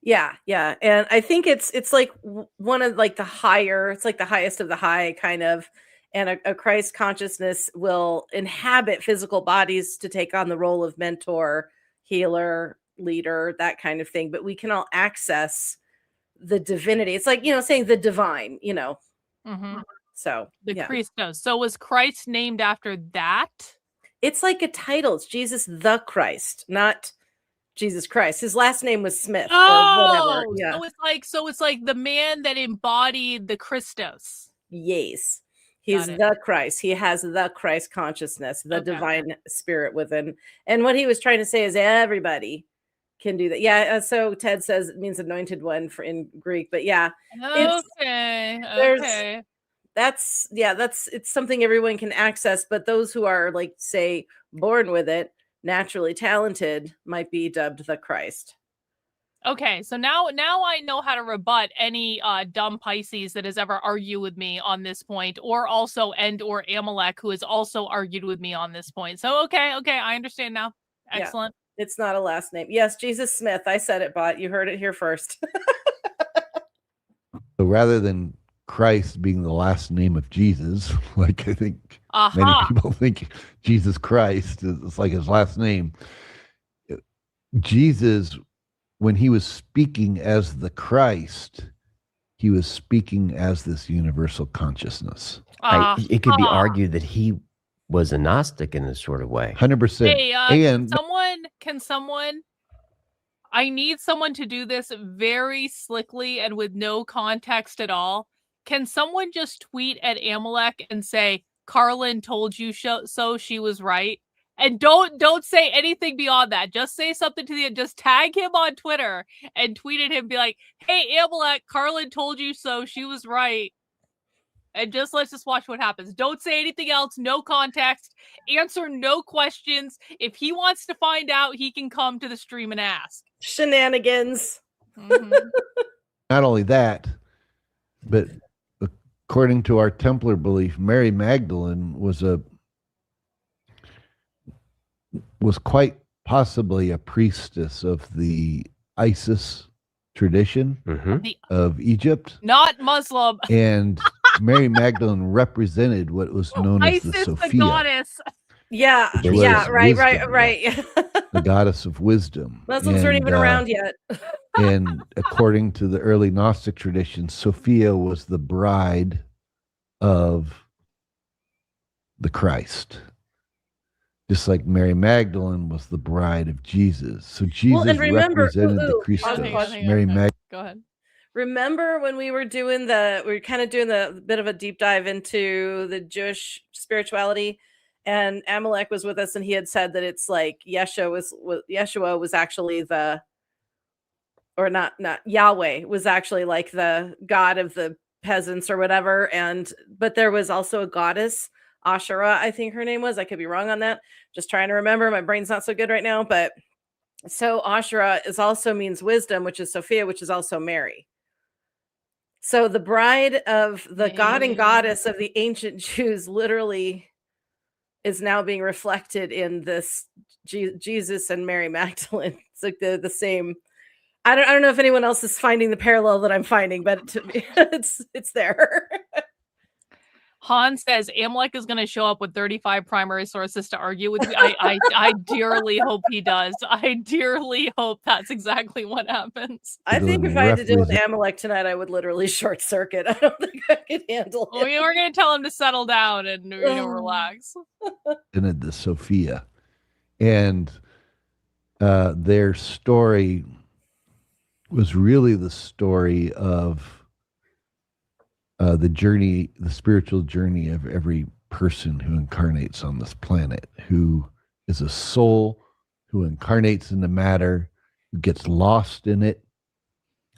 Yeah, and I think it's like one of like the higher. It's like the highest of the high kind of. And a Christ consciousness will inhabit physical bodies to take on the role of mentor, healer, leader, that kind of thing. But we can all access the divinity. It's like, saying the divine, Mhm. So The yeah, Christos. So was Christ named after that? it's like a title. It's Jesus the Christ, not Jesus Christ. His last name was Smith or whatever. Oh, Yeah. so it's like the man that embodied the Christos. Yes. He's Got it. the Christ. He has the Christ consciousness, the Okay. divine spirit within. And what he was trying to say is everybody can do that. Yeah. So Ted says it means anointed one in Greek, but yeah, Okay. it's something everyone can access, but those who are, like, say, born with it, naturally talented, might be dubbed the Christ. Okay, so now I know how to rebut any dumb Pisces that has ever argued with me on this point, or also or Amalek, who has also argued with me on this point. So okay, I understand now. Yeah. Excellent. It's not a last name. Yes, Jesus Smith. I said it, Bot. You heard it here first. So rather than Christ being the last name of Jesus, like I think many Aha. people think Jesus Christ is like his last name. Jesus, when he was speaking as the Christ, he was speaking as this universal consciousness. It could be argued that he was a Gnostic in a sort of way. 100%. Hey, and can someone I need someone to do this very slickly and with no context at all. Can someone just tweet at Amalek and say, Karlyn told you so, she was right? And don't say anything beyond that. Just say something to just tag him on Twitter and tweet at him, be like, hey, Amalek, Karlyn told you so, she was right. And let's just watch what happens. Don't say anything else, no context, answer no questions. If he wants to find out, he can come to the stream and ask. Shenanigans. Mhm. not only that, but according to our Templar belief, Mary Magdalene was quite possibly a priestess of the Isis tradition of Egypt. Not Muslim. And Mary Magdalene represented what was known as Isis, the Sophia. the goddess. Yeah, which was right. the goddess of wisdom. Muslims aren't even around yet. And according to the early Gnostic tradition, Sophia was the bride of the Christ. Just like Mary Magdalene was the bride of Jesus. So Jesus represented the Christos. Mary Magdalene. Go ahead. Remember when we were doing the bit of a deep dive into the Jewish spirituality, and Amalek was with us, and he had said that it's like Yeshua was actually not Yahweh was actually like the god of the peasants or whatever, but there was also a goddess, Asherah, I think her name was. I could be wrong on that. Just trying to remember. My brain's not so good right now, but so Asherah also means wisdom, which is Sophia, which is also Mary. So the bride of the god and goddess of the ancient Jews literally is now being reflected in this Jesus and Mary Magdalene. It's like the same. I don't know if anyone else is finding the parallel that I'm finding, but to me, it's there. Han says Amalek is going to show up with 35 primary sources to argue with me. I dearly hope he does. I dearly hope that's exactly what happens. I think if I had to deal with Amalek tonight, I would literally short circuit. I don't think I could handle it. We were going to tell him to settle down and relax. And the Sophia, and their story was really the story of the spiritual journey of every person who incarnates on this planet, who is a soul, who incarnates into matter, who gets lost in it,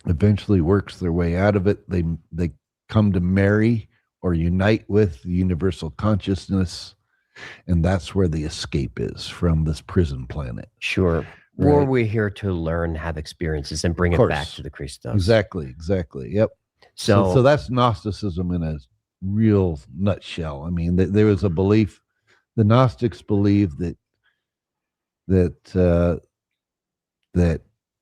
eventually works their way out of it. They come to marry or unite with the universal consciousness, and that's where the escape is from this prison planet. Sure. Right. Or we're here to learn, have experiences, and bring it back to the Christos. Exactly. Yep. So that's Gnosticism in a real nutshell. I mean, there was a belief, the Gnostics believed that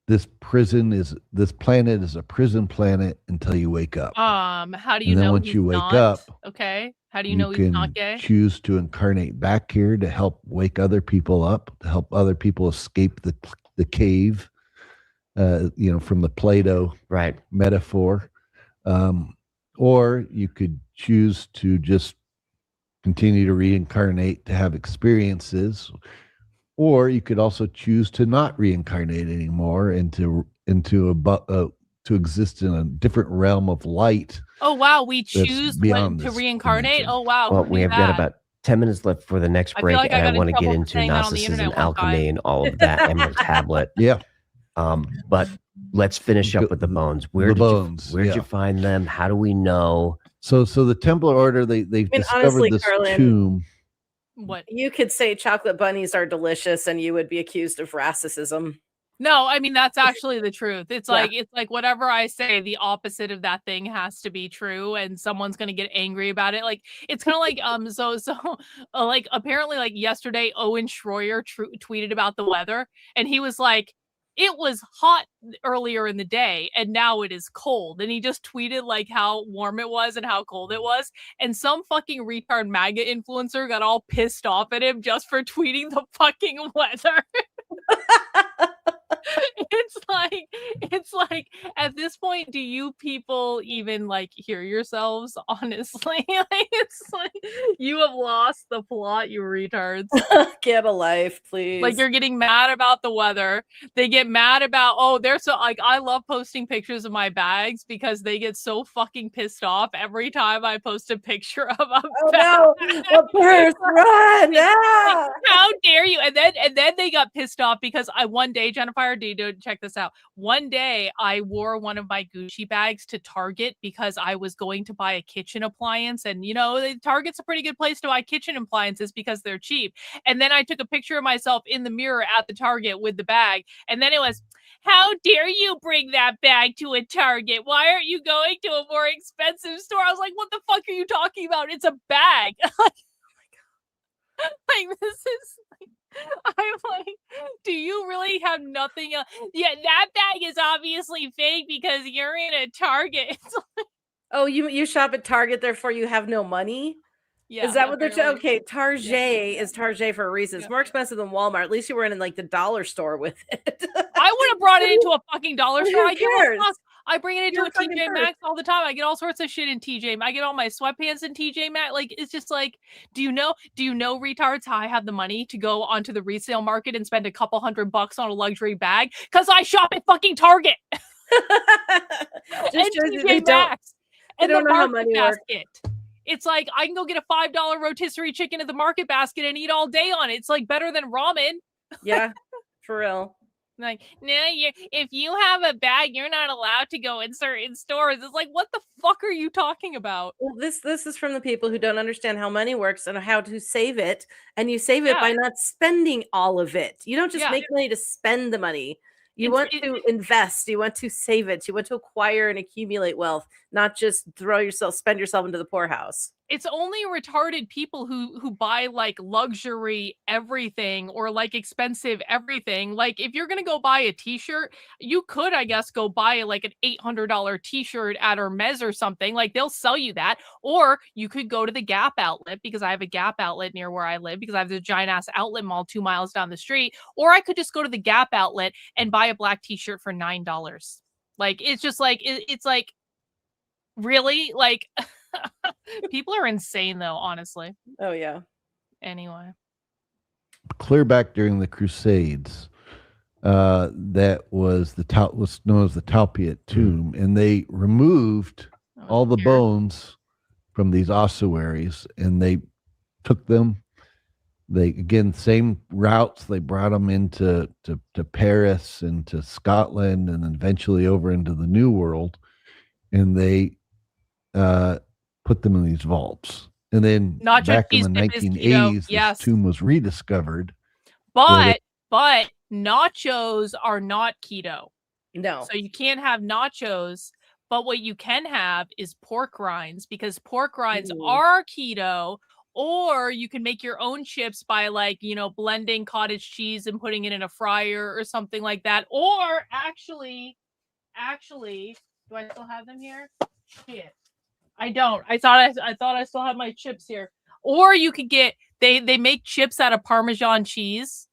this planet is a prison planet until you wake up. How do you and then know once he's you wake not? up, okay. How do you know he's not gay? Choose to incarnate back here to help wake other people up, to help other people escape the cave, from the Plato Right. metaphor. Or you could choose to just continue to reincarnate to have experiences, or you could also choose to not reincarnate anymore and to exist in a different realm of light. Oh wow, we That's choose beyond when to this reincarnate. dimension. Oh wow, Well, who we knew have got that? about 10 minutes left for the next I feel break, like I and I got in want to get trouble for into saying that on the Gnosticism, internet one time. alchemy, and all of that, Emerald Tablet. Yeah. But let's finish up with the bones. Where'd Yeah. you find them? How do we know? So the Templar Order, they've discovered honestly, this Karlyn, tomb. What? You could say chocolate bunnies are delicious and you would be accused of racism. No, I mean that's actually the truth. It's Yeah. like whatever I say, the opposite of that thing has to be true, and someone's gonna get angry about it. Like it's kind of like like apparently like yesterday, Owen Schroyer tweeted about the weather, and he was like, "It was hot earlier in the day, and now it is cold." And he just tweeted like how warm it was and how cold it was, and some fucking retard MAGA influencer got all pissed off at him just for tweeting the fucking weather. It's like at this point, do you people even like hear yourselves? Honestly, like it's like you have lost the plot, you retards. Get a life, please. Like you're getting mad about the weather. They get mad about they're so like I love posting pictures of my bags because they get so fucking pissed off every time I post a picture of a no, a purse, run! Ah! Like, how dare you? And then they got pissed off because one day, Jennifer, check this out. One day I wore one of my Gucci bags to Target because I was going to buy a kitchen appliance, and Target's a pretty good place to buy kitchen appliances because they're cheap. And then I took a picture of myself in the mirror at the Target with the bag, and then it was, how dare you bring that bag to a Target? Why aren't you going to a more expensive store? I was like, what the fuck are you talking about? It's a bag. Like this is I'm like, do you really have nothing else? Yeah, that bag is obviously fake because you're in a Target. It's like, oh, you shop at Target, therefore you have no money? yeah, is that what they're apparently. okay? Target is Target for a reason. It's Yeah. more expensive than Walmart. At least you were in like the dollar store with it. I would have brought it into a fucking dollar store. Who cares? I bring it into You're a fucking TJ purse. Maxx all the time. I get all sorts of shit in TJ. I get all my sweatpants in TJ Maxx. Like it's just like, do you know, retards, how I have the money to go onto the resale market and spend a couple $100 on a luxury bag? Because I shop at fucking Target and Just shows you TJ Maxx and don't the know how market money works. basket. It's like I can go get a $5 rotisserie chicken at the market basket and eat all day on it. It's like better than ramen. Yeah, for real. Like, no, if you have a bag, you're not allowed to go in certain stores. It's like, what the fuck are you talking about? Well, this is from the people who don't understand how money works and how to save it. And you save it by not spending all of it. You don't just make money to spend the money. You want to invest. You want to save it. You want to acquire and accumulate wealth, not just spend yourself into the poorhouse. It's only retarded people who buy like luxury everything or like expensive everything. Like if you're going to go buy a t-shirt, you could, I guess, go buy like an $800 t-shirt at Hermes or something. Like they'll sell you that. Or you could go to the Gap outlet because I have a Gap outlet near where I live because I have the giant ass outlet mall 2 miles down the street. Or I could just go to the Gap outlet and buy a black t-shirt for $9. Like it's just like, it's like, really? Like people are insane though, honestly. Oh yeah. Anyway, Clear back during the Crusades, that was what's known as the Talpiot tomb, and they removed all the bones from these ossuaries, and they took them. They again same routes. They brought them into to Paris and to Scotland, and then eventually over into the New World, and they put them in these vaults. And then back in the 1980s, this tomb was rediscovered. But nachos are not keto. No. So you can't have nachos, but what you can have is pork rinds because pork rinds are keto. Or you can make your own chips by blending cottage cheese and putting it in a fryer or something like that. Or actually, do I still have them here? Shit. I don't. I thought I still have my chips here. Or you could get they make chips out of Parmesan cheese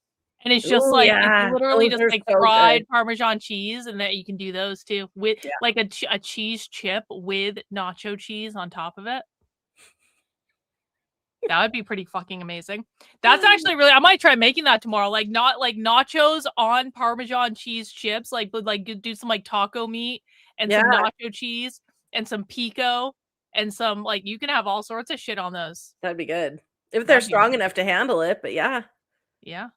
And it's just Ooh, like yeah, it's literally those just are like so fried good. Parmesan cheese, and that you can do those too with Yeah. like a cheese chip with nacho cheese on top of it. That would be pretty fucking amazing. That's actually really. I might try making that tomorrow. Like not like nachos on Parmesan cheese chips. Like with like do some like taco meat and some Yeah. nacho cheese and some pico and some like you can have all sorts of shit on those. That'd be good. If they're That'd be strong nice. enough to handle it, but yeah. Yeah.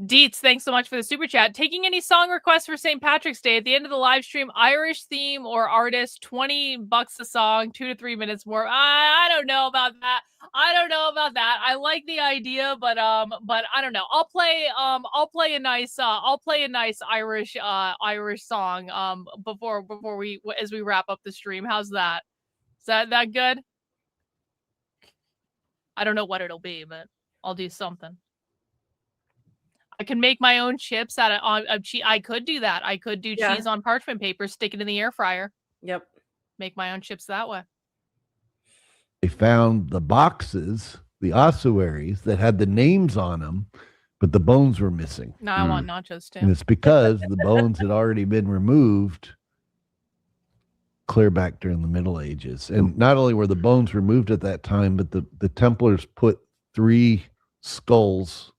Deets, thanks so much for the super chat. Taking any song requests for St. Patrick's Day at the end of the live stream, Irish theme or artist, $20 a song, 2 to 3 minutes more. I don't know about that. I like the idea, but I don't know. I'll play a nice Irish song before we as we wrap up the stream. How's that? Is that good? I don't know what it'll be, but I'll do something. I can make my own chips out of cheese. I could do that. I could do cheese on parchment paper, stick it in the air fryer. Yep. Make my own chips that way. They found the boxes, the ossuaries that had the names on them, but the bones were missing. No, I want nachos And too. it's because the bones had already been removed clear back during the Middle Ages. And not only were the bones removed at that time, but the Templars put 3 skulls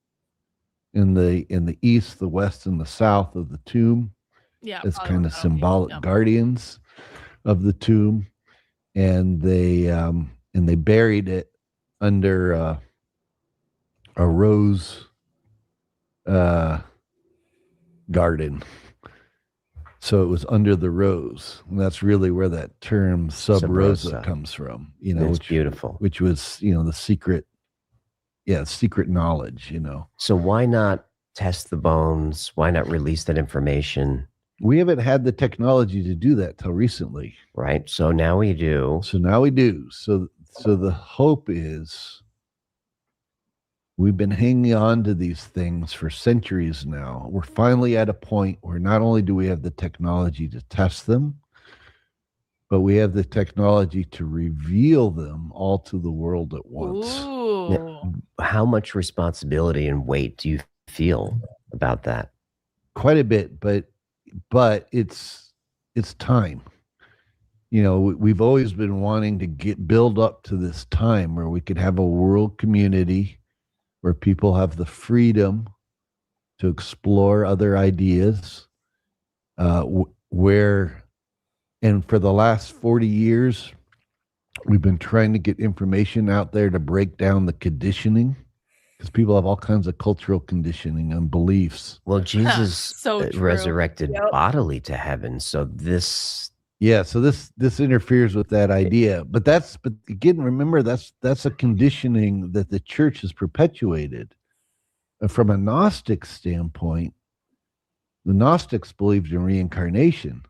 in the east, the west, and the south of the tomb as kind of symbolic guardians of the tomb, and they buried it under a rose garden. So it was under the rose, and that's really where that term sub rosa comes from. You know, it's beautiful. Which was the secret. Yeah, secret knowledge, So why not test the bones? Why not release that information? We haven't had the technology to do that till recently. Right. So now we do. So the hope is we've been hanging on to these things for centuries now. We're finally at a point where not only do we have the technology to test them, but we have the technology to reveal them all to the world at once. Ooh. How much responsibility and weight do you feel about that? Quite a bit, but it's time. We've always been wanting to build up to this time where we could have a world community where people have the freedom to explore other ideas, and for the last 40 years, we've been trying to get information out there to break down the conditioning, because people have all kinds of cultural conditioning and beliefs. Well, Jesus So true. resurrected bodily to heaven. So this interferes with that idea. But again, remember, that's a conditioning that the church has perpetuated. From a Gnostic standpoint, the Gnostics believed in reincarnation.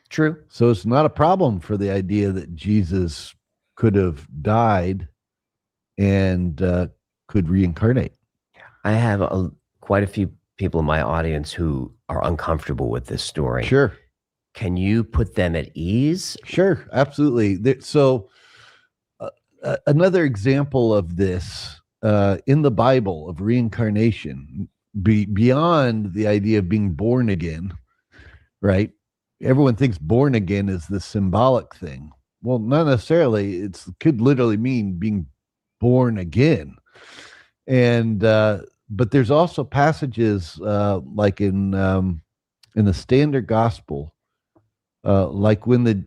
True. So it's not a problem for the idea that Jesus could have died and could reincarnate. I have quite a few people in my audience who are uncomfortable with this story. Sure. Can you put them at ease? Sure, absolutely. So another example of this in the Bible of reincarnation, beyond the idea of being born again, right? Everyone thinks born again is the symbolic thing. Well, not necessarily. It could literally mean being born again. And but there's also passages like in the Standard Gospel, like when the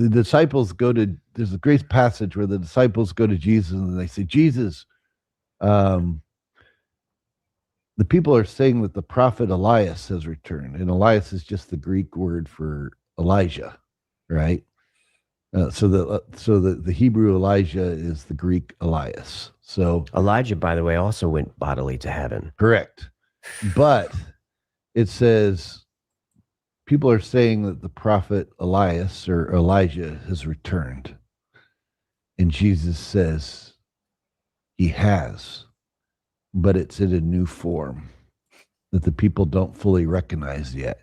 disciples go to, there's a great passage where the disciples go to Jesus and they say, Jesus, the people are saying that the prophet Elias has returned, and Elias is just the Greek word for Elijah, right? So the Hebrew Elijah is the Greek Elias. So Elijah, by the way, also went bodily to heaven. Correct. But it says people are saying that the prophet Elias or Elijah has returned. And Jesus says he has, but it's in a new form that the people don't fully recognize yet.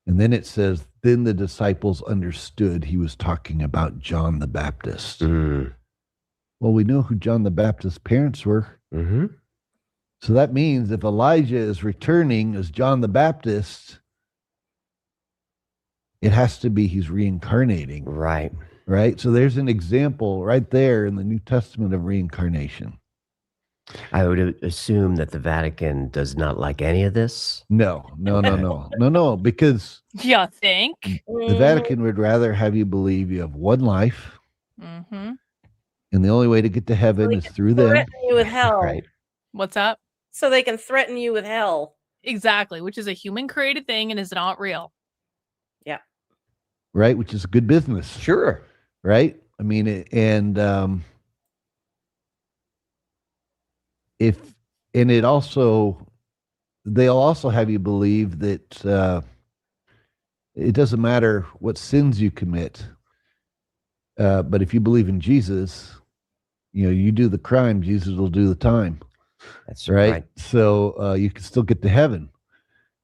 And then it says, then the disciples understood he was talking about John the Baptist. Mm. Well, we know who John the Baptist's parents were. Mm-hmm. So that means if Elijah is returning as John the Baptist, it has to be he's reincarnating. Right. Right. So there's an example right there in the New Testament of reincarnation. I would assume that the Vatican does not like any of this. No, because You think? the Vatican would rather have you believe you have one life, Mm-hmm. and the only way to get to heaven is through them. Threaten you with hell. Right. What's up? So they can threaten you with hell. Exactly, which is a human created thing and is not real. Right, which is good business. Sure. Right. I mean, they'll also have you believe that it doesn't matter what sins you commit, but if you believe in Jesus, you do the crime, Jesus will do the time. That's Right. right. So you can still get to heaven.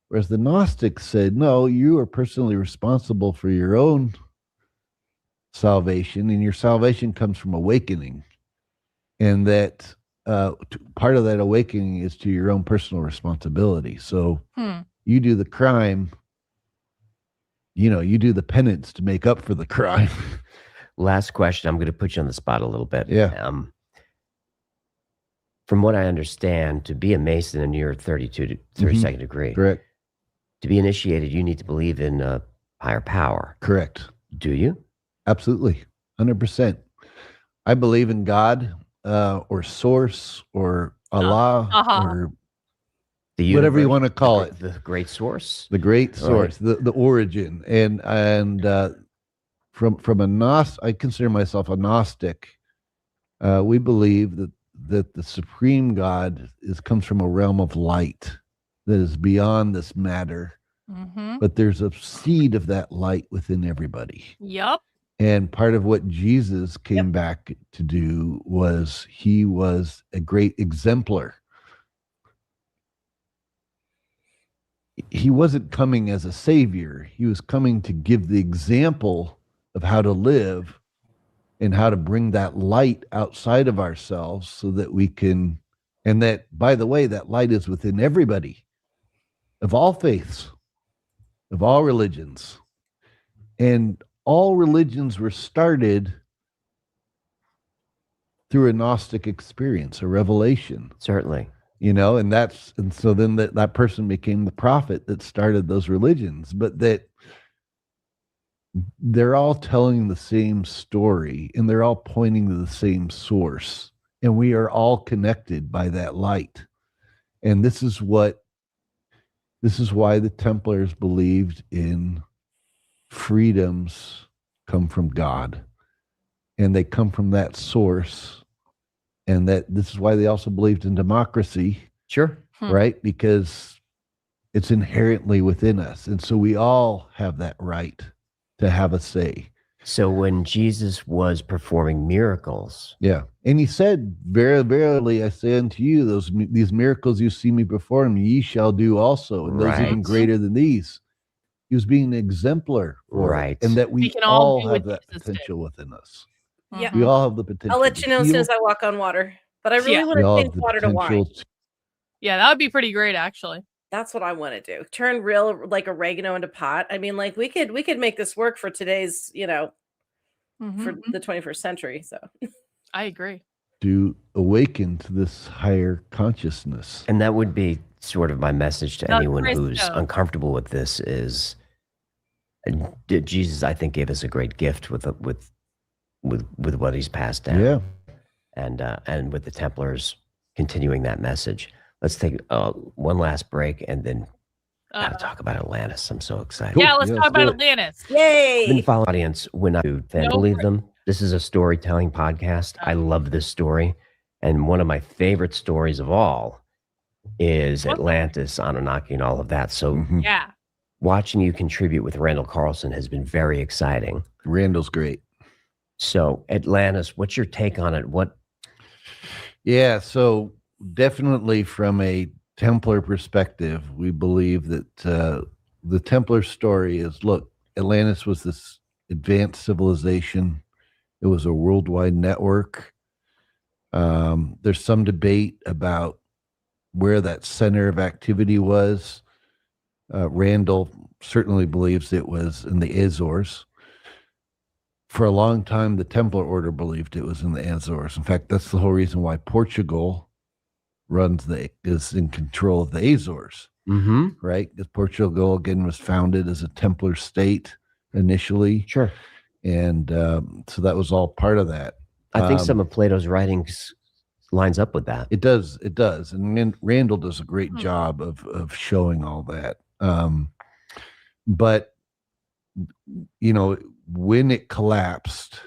Whereas the Gnostics said, no, you are personally responsible for your own salvation, and your salvation comes from awakening. And that part of that awakening is to your own personal responsibility. So you do the crime, you do the penance to make up for the crime. Last question. I'm going to put you on the spot a little bit. Yeah. From what I understand, to be a Mason in your 32nd degree, Correct. to be initiated, you need to believe in a higher power. Correct. Do you? Absolutely. 100%. I believe in God or source or Allah or The whatever you universe, want to call it. The great source. The great source, the origin. And from a Gnostic, I consider myself a Gnostic. We believe that the supreme God comes from a realm of light that is beyond this matter. Mm-hmm. But there's a seed of that light within everybody. Yep. And part of what Jesus came back to do was he was a great exemplar. He wasn't coming as a savior. He was coming to give the example of how to live and how to bring that light outside of ourselves so that we can, and that, by the way, that light is within everybody of all faiths, of all religions. And all religions were started through a Gnostic experience, a revelation. Certainly. And so then that person became the prophet that started those religions, but that they're all telling the same story and they're all pointing to the same source, and we are all connected by that light. And this is why the Templars believed in freedoms come from God, and they come from that source. And that this is why they also believed in democracy. Sure. Right? Because it's inherently within us. And so we all have that right to have a say. So when Jesus was performing miracles. Yeah. And he said, "Verily, verily, I say unto you, these miracles you see me perform, ye shall do also, and those even greater than these." He was being an exemplar for it, and that we can all all do have what that Jesus potential within us. Yeah. We all have the potential. I'll let you know as soon as I walk on water. But I really want to change water to wine. Yeah, that would be pretty great, actually. That's what I want to do. Turn real like oregano into pot. I mean, like we could make this work for today's, for the 21st century. So I agree. To awaken to this higher consciousness. And that would be sort of my message to anyone who's Christo. uncomfortable with this is Jesus, I think, gave us a great gift with what he's passed down. Yeah. And with the Templars continuing that message. Let's take one last break and then gotta talk about Atlantis. I'm so excited. Yeah, let's talk about Atlantis. Yay! Been following audience when I believe them. This is a storytelling podcast. I love this story. And one of my favorite stories of all is Atlantis, Anunnaki, and all of that. So yeah, watching you contribute with Randall Carlson has been very exciting. Randall's great. So Atlantis, what's your take on it? Yeah, so definitely from a Templar perspective, we believe that the Templar story is, look, Atlantis was this advanced civilization. It was a worldwide network. There's some debate about where that center of activity was. Randall certainly believes it was in the Azores. For a long time, the Templar order believed it was in the Azores. In fact, that's the whole reason why Portugal is in control of the Azores, Mm-hmm. right? Because Portugal, again, was founded as a Templar state initially. Sure. And so that was all part of that. I think some of Plato's writings lines up with that. It does. And Randall does a great job of showing all that. But, when it collapsed,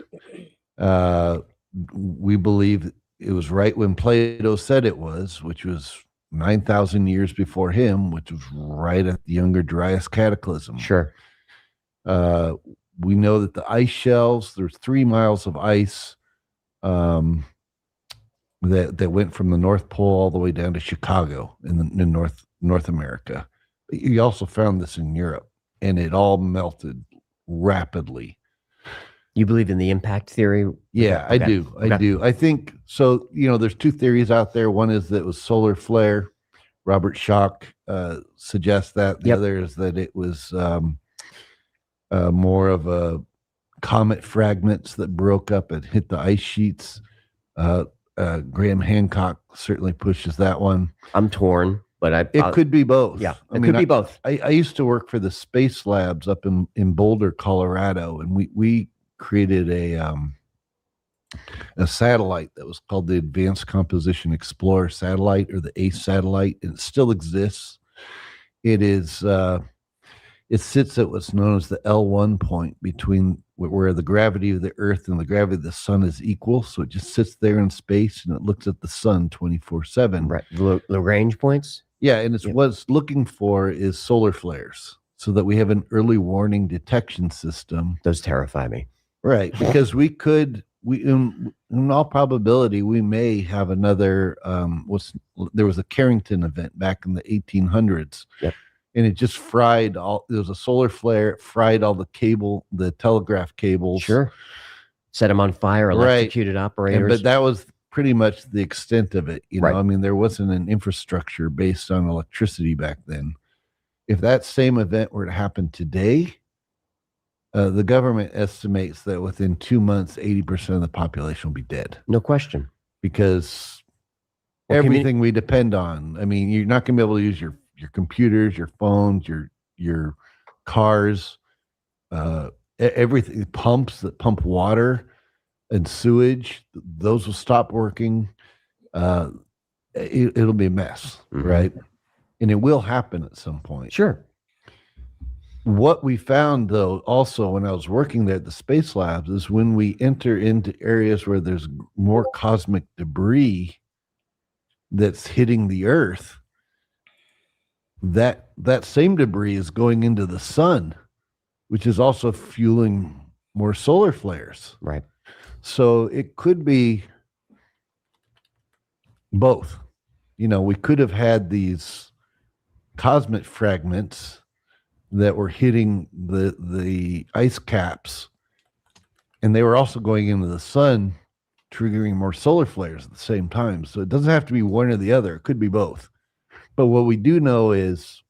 we believe it was right when Plato said it was, which was 9,000 years before him, which was right at the Younger Dryas Cataclysm. Sure. We know that the ice shelves, there's 3 miles of ice that went from the North Pole all the way down to Chicago in North America. You also found this in Europe, and it all melted rapidly. You believe in the impact theory? Yeah, Okay. I do. I think so. There's 2 theories out there. One is that it was solar flare. Robert Schoch suggests that. The other is that it was more of a comet fragments that broke up and hit the ice sheets. Graham Hancock certainly pushes that one. I'm torn, but it could be both. Yeah, it could be both. I used to work for the space labs up in Boulder, Colorado, and we created a satellite that was called the Advanced Composition Explorer satellite, or the ACE satellite, and it still exists. It is it sits at what's known as the L1 point, between where the gravity of the Earth and the gravity of the sun is equal. So it just sits there in space and it looks at the sun 24/7. Right. Lagrange points? Yeah, and what it's looking for is solar flares, so that we have an early warning detection system. Those terrify me. Right, because in all probability, we may have another, there was a Carrington event back in the 1800s. Yep. And it just fried there was a solar flare, it fried all the telegraph cables. Sure. Set them on fire, electrocuted operators. But that was pretty much the extent of it. Right. I mean, there wasn't an infrastructure based on electricity back then. If that same event were to happen today, the government estimates that within 2 months, 80% of the population will be dead. No question. Because everything we depend on. I mean, you're not going to be able to use your computers, your phones, your cars, everything, pumps that pump water and sewage, those will stop working. It'll be a mess, right? And it will happen at some point. Sure. What we found, though, also when I was working there at the space labs, is when we enter into areas where there's more cosmic debris that's hitting the Earth, that same debris is going into the sun, which is also fueling more solar flares. Right. So it could be both. We could have had these cosmic fragments that were hitting the ice caps, and they were also going into the sun, triggering more solar flares at the same time. So it doesn't have to be one or the other. It could be both. But what we do know is,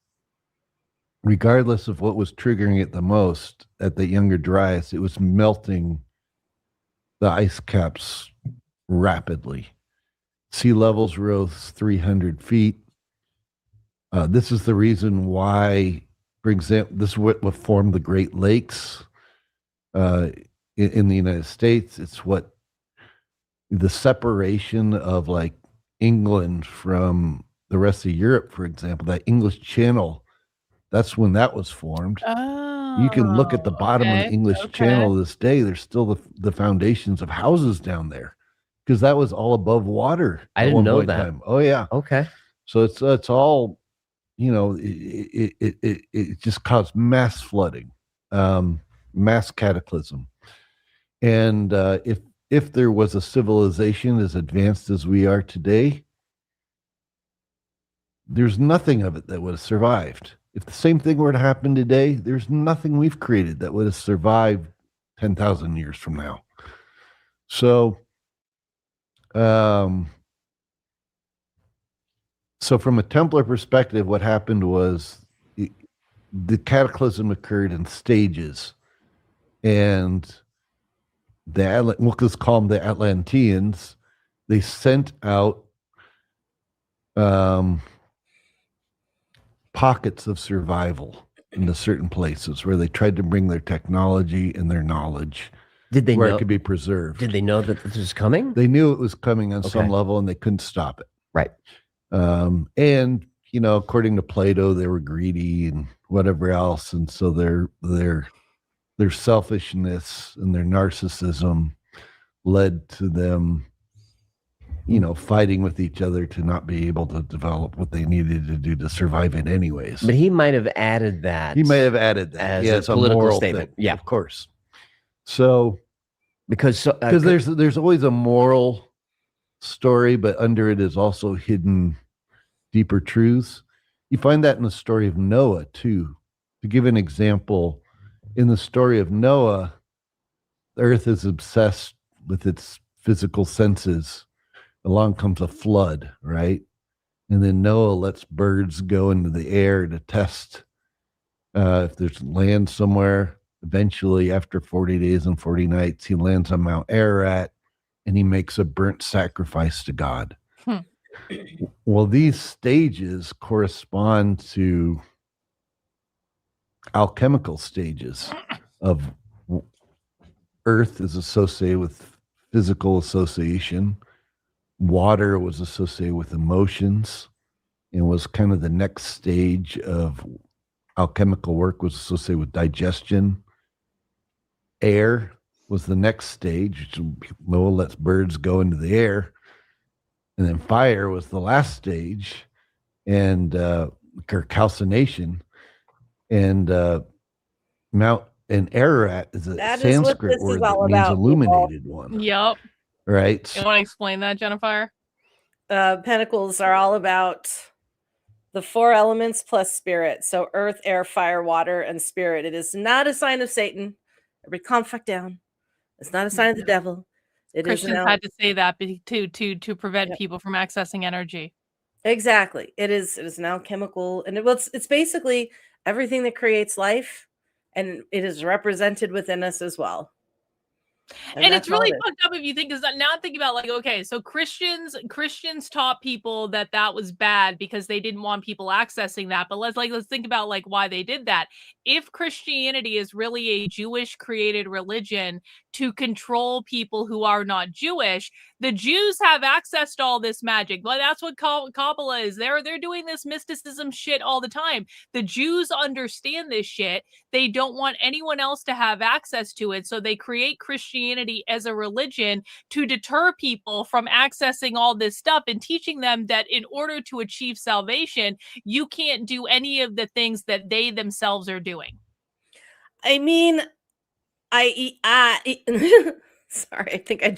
regardless of what was triggering it the most at the Younger Dryas, it was melting the ice caps rapidly. Sea levels rose 300 feet. This is the reason why, for example, this is what formed the Great Lakes in the United States. It's what the separation of like England from the rest of Europe, for example, that English Channel, that's when that was formed. Oh, You can look at the bottom of the English Channel this day. There's still the foundations of houses down there, because that was all above water. I didn't know that. Oh yeah. Okay. So it's all, it just caused mass flooding, mass cataclysm. And if there was a civilization as advanced as we are today, there's nothing of it that would have survived. If the same thing were to happen today, there's nothing we've created that would have survived 10,000 years from now. So, So from a Templar perspective, what happened was the cataclysm occurred in stages, and we'll just call them the Atlanteans. They sent out pockets of survival into certain places where they tried to bring their technology and their knowledge Did they where know? it could be preserved. Did they know that this was coming? They knew it was coming on some Okay. level, and they couldn't stop it. Right. And according to Plato, they were greedy and whatever else, and so their selfishness and their narcissism led to them, fighting with each other to not be able to develop what they needed to do to survive it anyways. But he might have added that. He may have added that as it's a political moral statement. thing, Yeah. of course. So because there's always a moral story, but under it is also hidden deeper truths. You find that in the story of Noah too. To give an example, in the story of Noah, the earth is obsessed with its physical senses. Along comes a flood, right? And then Noah lets birds go into the air to test if there's land somewhere. Eventually, after 40 days and 40 nights, he lands on Mount Ararat, and he makes a burnt sacrifice to God. Well, these stages correspond to alchemical stages of earth is associated with physical association. Water was associated with emotions and was kind of the next stage of alchemical work, was associated with digestion. Air was the next stage. Noah lets birds go into the air. And then fire was the last stage, and calcination. And Mount and Ararat is a That is what Sanskrit this is word all that means about, illuminated one. Yep. Right? You want to explain that, Jennifer? Pentacles are all about the 4 elements plus spirit. So earth, air, fire, water, and spirit. It is not a sign of Satan. Everybody calm fuck down. It's not a sign of the devil. It Christians is had to say that to prevent people from accessing energy. Exactly. It is an alchemical, and it's basically everything that creates life, and it is represented within us as well. And that's it's really all it is. fucked up if you think, because now I'm thinking about, like, okay, so Christians taught people that was bad because they didn't want people accessing that. But let's think about like why they did that. If Christianity is really a Jewish created religion to control people who are not Jewish, the Jews have access to all this magic. But that's what Kabbalah is. They're doing this mysticism shit all the time. The Jews understand this shit. They don't want anyone else to have access to it. So they create Christianity as a religion to deter people from accessing all this stuff and teaching them that in order to achieve salvation, you can't do any of the things that they themselves are doing. I mean, sorry, I think I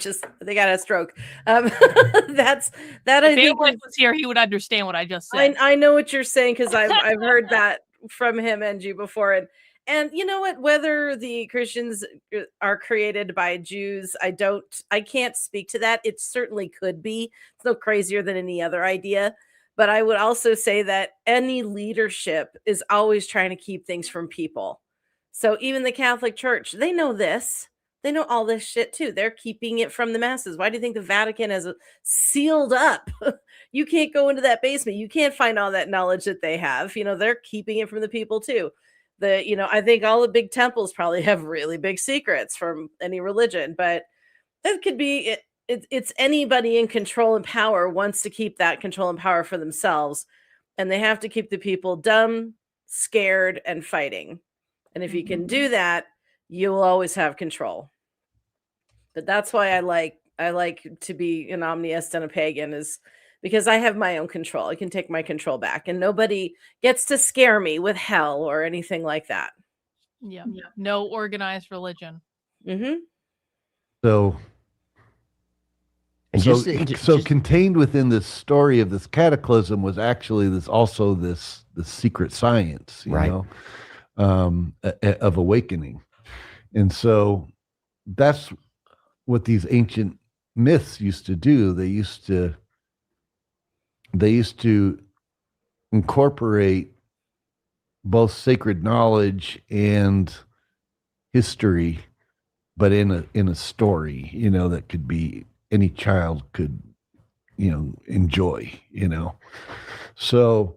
got a stroke. That's that. If I think Blake was here, he would understand what I just said. I know what you're saying, because I've heard that from him and you before, and you know what? Whether the Christians are created by Jews, I can't speak to that. It certainly could be. It's no crazier than any other idea. But I would also say that any leadership is always trying to keep things from people. So even the Catholic Church, they know this. They know all this shit too. They're keeping it from the masses. Why do you think the Vatican has sealed up? You can't go into that basement. You can't find all that knowledge that they have. They're keeping it from the people too. I think all the big temples probably have really big secrets from any religion, but that could be it's anybody in control and power wants to keep that control and power for themselves, and they have to keep the people dumb, scared, and fighting. And if you can do that, you will always have control. But that's why I like to be an omniist and a pagan, is because I have my own control. I can take my control back, and nobody gets to scare me with hell or anything like that. Yeah. No organized religion. Mm-hmm. So, And so contained within this story of this cataclysm was actually this secret science, you Right. know, of awakening. And so that's what these ancient myths used to do. They used to incorporate both sacred knowledge and history, but in a story, that could be any child could, enjoy, So,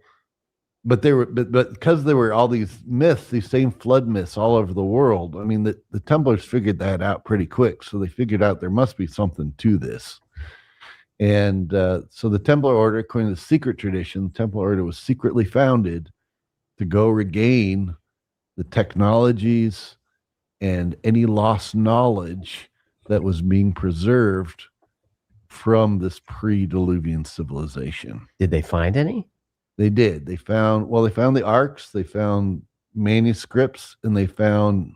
but because there were all these myths, these same flood myths all over the world. I mean, the Templars figured that out pretty quick. So they figured out there must be something to this. And so the Templar Order, according to the secret tradition, the Templar Order was secretly founded to go regain the technologies and any lost knowledge that was being preserved from this pre-Diluvian civilization. Did they find any? They did. They found the arks, they found manuscripts, and they found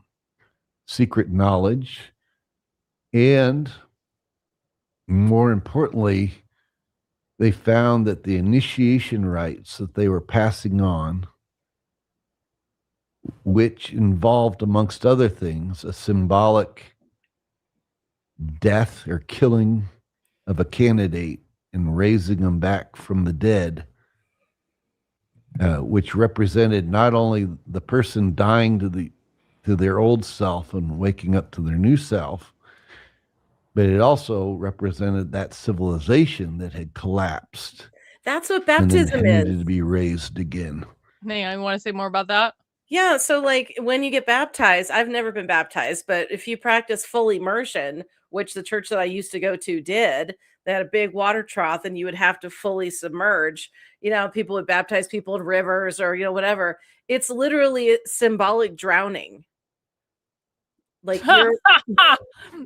secret knowledge. And more importantly, they found that the initiation rites that they were passing on, which involved, amongst other things, a symbolic death or killing of a candidate and raising them back from the dead, which represented not only the person dying to their old self and waking up to their new self, but it also represented that civilization that had collapsed. That's what and baptism then needed is. to be raised again. Hang on, you want to say more about that? Yeah, so like when you get baptized, I've never been baptized, but if you practice full immersion, which the church that I used to go to did, they had a big water trough and you would have to fully submerge. People would baptize people in rivers or, whatever. It's literally symbolic drowning. Like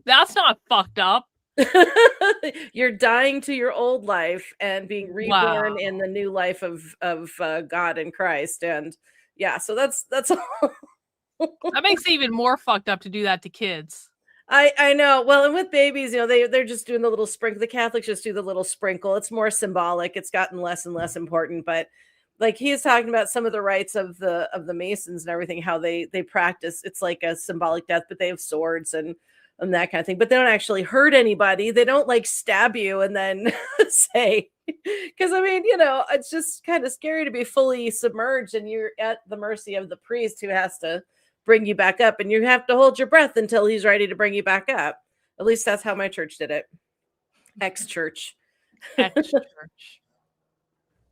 That's not fucked up. you're dying to your old life and being reborn Wow. in the new life of God and Christ. And yeah, so that's all. That makes it even more fucked up to do that to kids. I know. Well, and with babies, they're just doing the little sprinkle. The Catholics just do the little sprinkle. It's more symbolic. It's gotten less and less important. But like he's talking about some of the rites of the Masons and everything, how they practice. It's like a symbolic death, but they have swords and that kind of thing. But they don't actually hurt anybody. They don't like stab you and then say, because I mean, it's just kind of scary to be fully submerged and you're at the mercy of the priest who has to bring you back up, and you have to hold your breath until he's ready to bring you back up. At least that's how my church did it. Ex-church. Ex-church.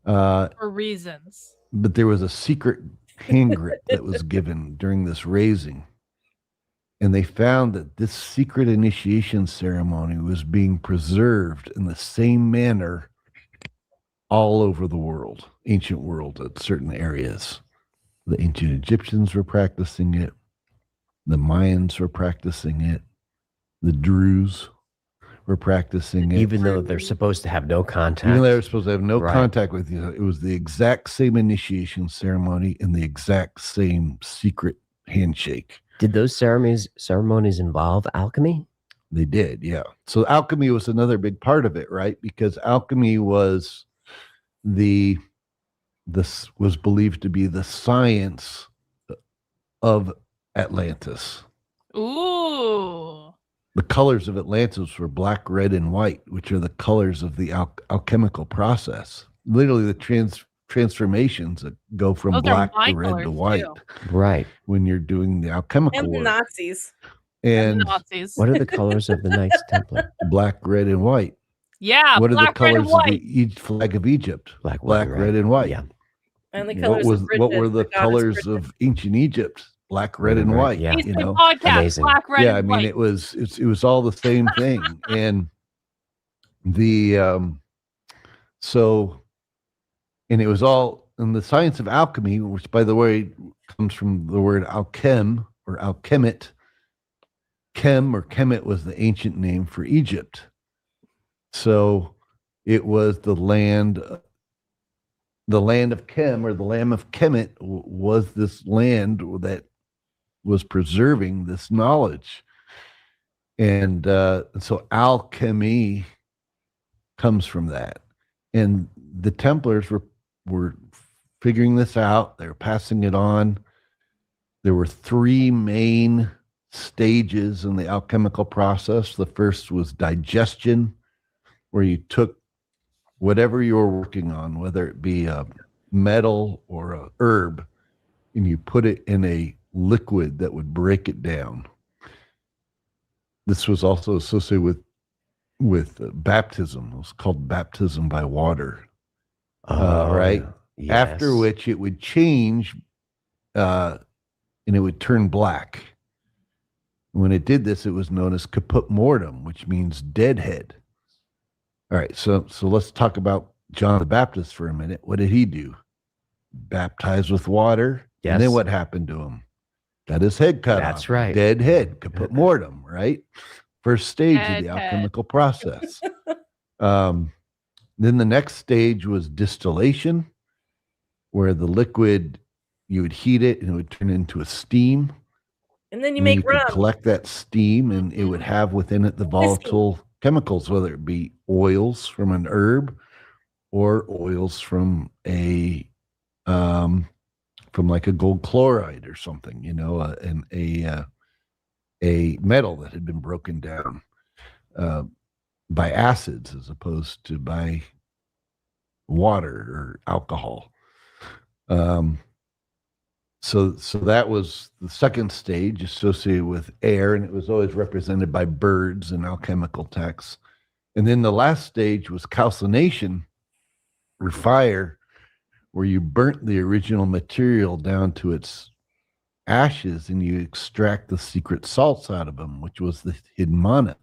For reasons. But there was a secret hand grip that was given during this raising. And they found that this secret initiation ceremony was being preserved in the same manner all over the world, ancient world, at certain areas. The ancient Egyptians were practicing it. The Mayans were practicing it. The Druze were practicing it. Even though they're supposed to have no contact. Even though they were supposed to have no Right. contact with you. It was the exact same initiation ceremony and the exact same secret handshake. Did those ceremonies involve alchemy? They did, yeah. So alchemy was another big part of it, right? Because alchemy was this was believed to be the science of Atlantis. Ooh. The colors of Atlantis were black, red, and white, which are the colors of the alchemical process. Literally the transformations that go from Those are black my to red colors, to white too. Right. when you're doing the alchemical And the work. Nazis. And And the Nazis. What are the colors of the Knights Templar? black, red, and white. Yeah, What are the black, red, and colors of white. the flag of Egypt? Black, Black, red, and white. Yeah. And the What colors was of what Britain, were the goddess colors Britain. of ancient Egypt? Black, red, and Right, white. yeah. You know, Podcast, Amazing. black, red, yeah. I and mean, white. it was all the same thing, and the so, and it was all in the science of alchemy, which, by the way, comes from the word alchem or alchemit. Chem or Kemet was the ancient name for Egypt. So it was the land of Chem, or the land of Kemet was this land that was preserving this knowledge. And so alchemy comes from that. And the Templars were figuring this out. They were passing it on. There were three main stages in the alchemical process. The first was digestion, where you took whatever you were working on, whether it be metal or a herb and you put it in a liquid that would break it down. This was also associated with baptism. It was called baptism by water. Right? Yes. After which it would change and it would turn black. When it did this, it was known as caput mortem, which means deadhead. All right, so let's talk about John the Baptist for a minute. What did he do? Baptized with water. Yes. And then what happened to him? Got his head cut off. That's right. Dead head, caput mortem, right? First stage of the Dead alchemical process. Then the next stage was distillation, where the liquid, you would heat it and it would turn into a steam. And then you And make you could rum. collect that steam and it would have within it the volatile chemicals, whether it be oils from an herb or oils from from like a gold chloride or something, a metal that had been broken down by acids as opposed to by water or alcohol. So that was the second stage associated with air, and it was always represented by birds in alchemical texts. And then the last stage was calcination, or fire, where you burnt the original material down to its ashes and you extract the secret salts out of them, which was the hidden mana,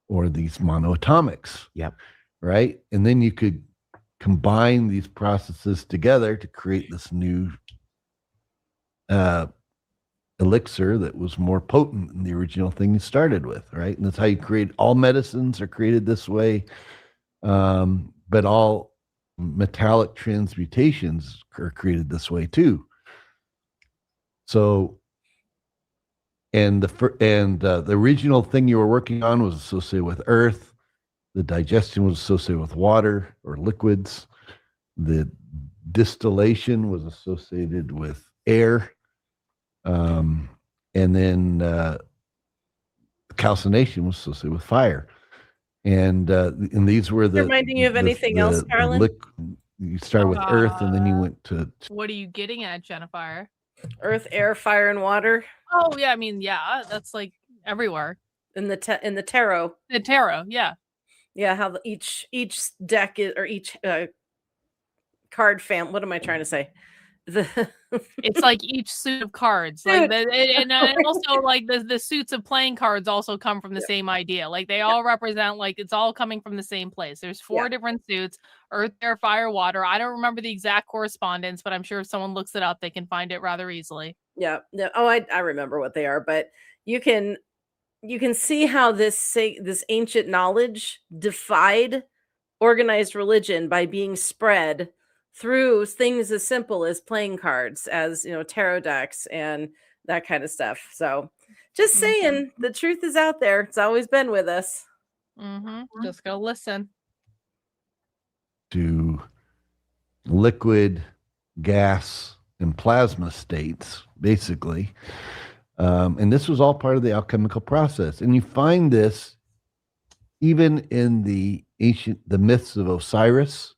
or these monoatomics. Yep. Right? And then you could combine these processes together to create this new elixir that was more potent than the original thing you started with, right? And that's how you create all medicines are created this way, but all metallic transmutations are created this way too. So, and the original thing you were working on was associated with earth. The digestion was associated with water or liquids. The distillation was associated with air. And then calcination was associated with fire. And these were the Reminding you of anything else, Karlyn? You started with earth, and then you went to What are you getting at, Jennifer? Earth, air, fire, and water. Oh yeah, I mean, yeah, that's like everywhere. In the tarot. The tarot, yeah. Yeah, how each deck is, or each card fam. What am I trying to say? It's like each suit of cards, like and also like the suits of playing cards also come from the same idea. Like they all represent, like it's all coming from the same place. There's four different suits: earth, air, fire, water. I don't remember the exact correspondence, but I'm sure if someone looks it up, they can find it rather easily. Yeah. Oh, I remember what they are, but you can see how this ancient knowledge defied organized religion by being spread through things as simple as playing cards, as tarot decks and that kind of stuff. So just saying, the truth is out there. It's always been with us. Just go listen. To liquid, gas, and plasma states, basically. And this was all part of the alchemical process. And you find this even in the myths of Osiris,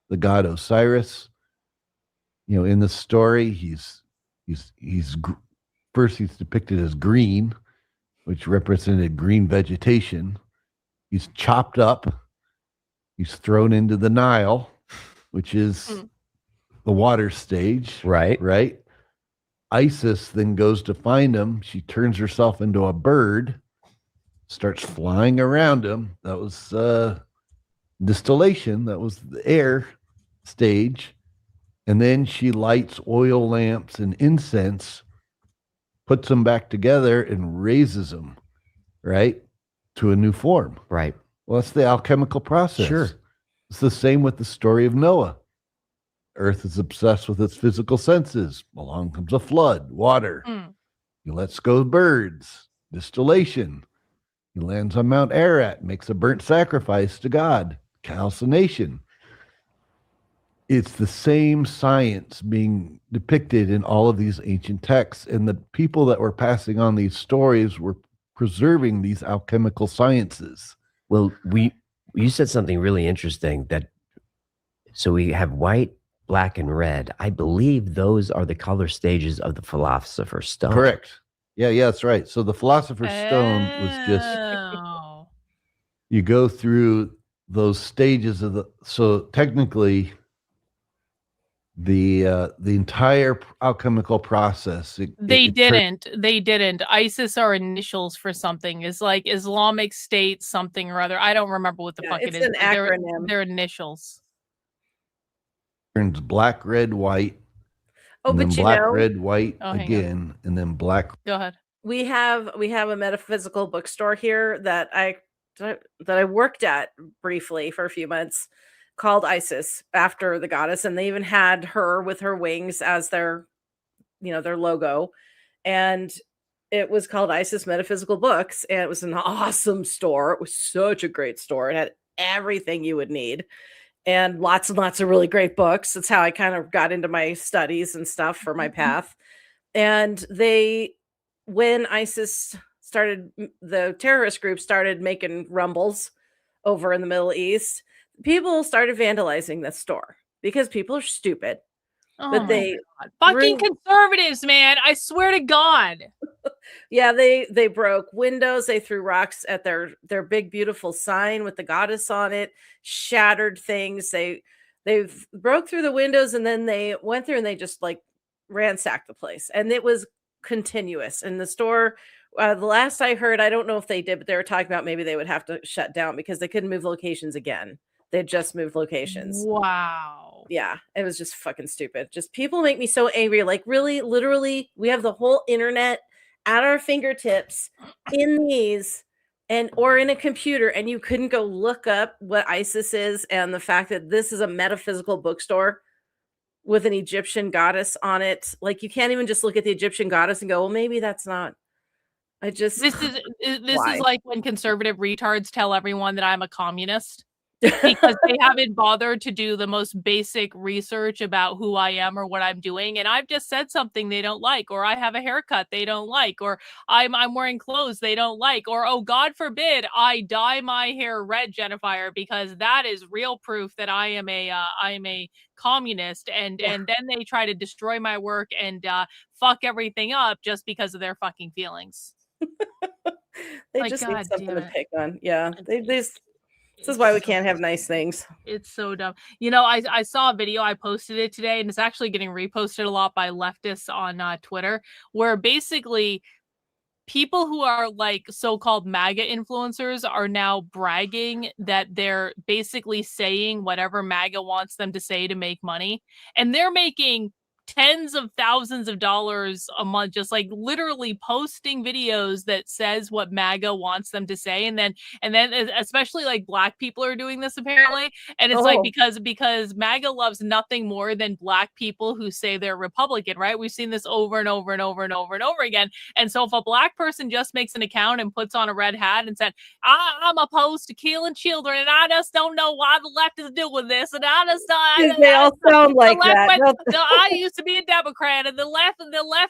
the god Osiris. In the story, he's first he's depicted as green, which represented green vegetation. He's chopped up. He's thrown into the Nile, which is the water stage. Right. Isis then goes to find him. She turns herself into a bird, starts flying around him. That was distillation. That was the air stage. And then she lights oil lamps and incense, puts them back together and raises them, right, to a new form. Right. Well, that's the alchemical process. Sure. It's the same with the story of Noah. Earth is obsessed with its physical senses. Along comes a flood, water. He lets go birds, distillation. He lands on Mount Ararat, makes a burnt sacrifice to God, calcination. It's the same science being depicted in all of these ancient texts. And the people that were passing on these stories were preserving these alchemical sciences. Well, you said something really interesting so we have white, black and red. I believe those are the color stages of the Philosopher's Stone. Correct. Yeah, that's right. So the Philosopher's Stone was just Oh. you go through those stages of the. So technically, the entire alchemical process. They didn't. ISIS are initials for something. It's like Islamic State something or other. I don't remember what the fuck it it's is. an but acronym. They're initials. turns black, red, white. Oh, and but then you black, know, red, white Oh, hang on. again, and then black. Go ahead. we have a metaphysical bookstore here that I worked at briefly for a few months, called Isis, after the goddess, and they even had her with her wings as their logo, and it was called Isis Metaphysical Books, and it was an awesome store. It was such a great store. It had everything you would need and lots of really great books. That's how I kind of got into my studies and stuff for my path. And when ISIS started, the terrorist group started making rumbles over in the Middle East, people started vandalizing the store because people are stupid. Oh But my they God. Fucking ruined- conservatives, man. I swear to God. Yeah, they broke windows. They threw rocks at their big beautiful sign with the goddess on it, shattered things. They broke through the windows, and then they went through and they just like ransacked the place, and it was continuous. And the store, the last I heard, I don't know if they did, but they were talking about maybe they would have to shut down because they couldn't move locations again. They just moved locations. Wow. Yeah, it was just fucking stupid. Just people make me so angry. Like, really, literally, we have the whole internet at our fingertips in these or in a computer, and you couldn't go look up what ISIS is and the fact that this is a metaphysical bookstore with an Egyptian goddess on it. Like, you can't even just look at the Egyptian goddess and go, well, maybe that's not. This is Why? like when conservative retards tell everyone that I'm a communist. Because they haven't bothered to do the most basic research about who I am or what I'm doing, and I've just said something they don't like, or I have a haircut they don't like, or I'm wearing clothes they don't like, or oh God forbid I dye my hair red, Jennifer, because that is real proof that I am a communist, and then they try to destroy my work and fuck everything up just because of their fucking feelings. They Like, just God need something damn to it. pick on. Yeah, this is why we can't have nice things. It's so dumb. You know, I saw a video, I posted it today, and it's actually getting reposted a lot by leftists on Twitter, where basically people who are like so-called MAGA influencers are now bragging that they're basically saying whatever MAGA wants them to say to make money. And they're making tens of thousands of dollars a month, just like literally posting videos that says what MAGA wants them to say. And then especially like Black people are doing this apparently. And it's like, because MAGA loves nothing more than Black people who say they're Republican, right? We've seen this over and over and over and over and over again. And so if a Black person just makes an account and puts on a red hat and said, I'm opposed to killing children, and I just don't know why the left is doing this, and They all sound like that. I used to be a Democrat, and the left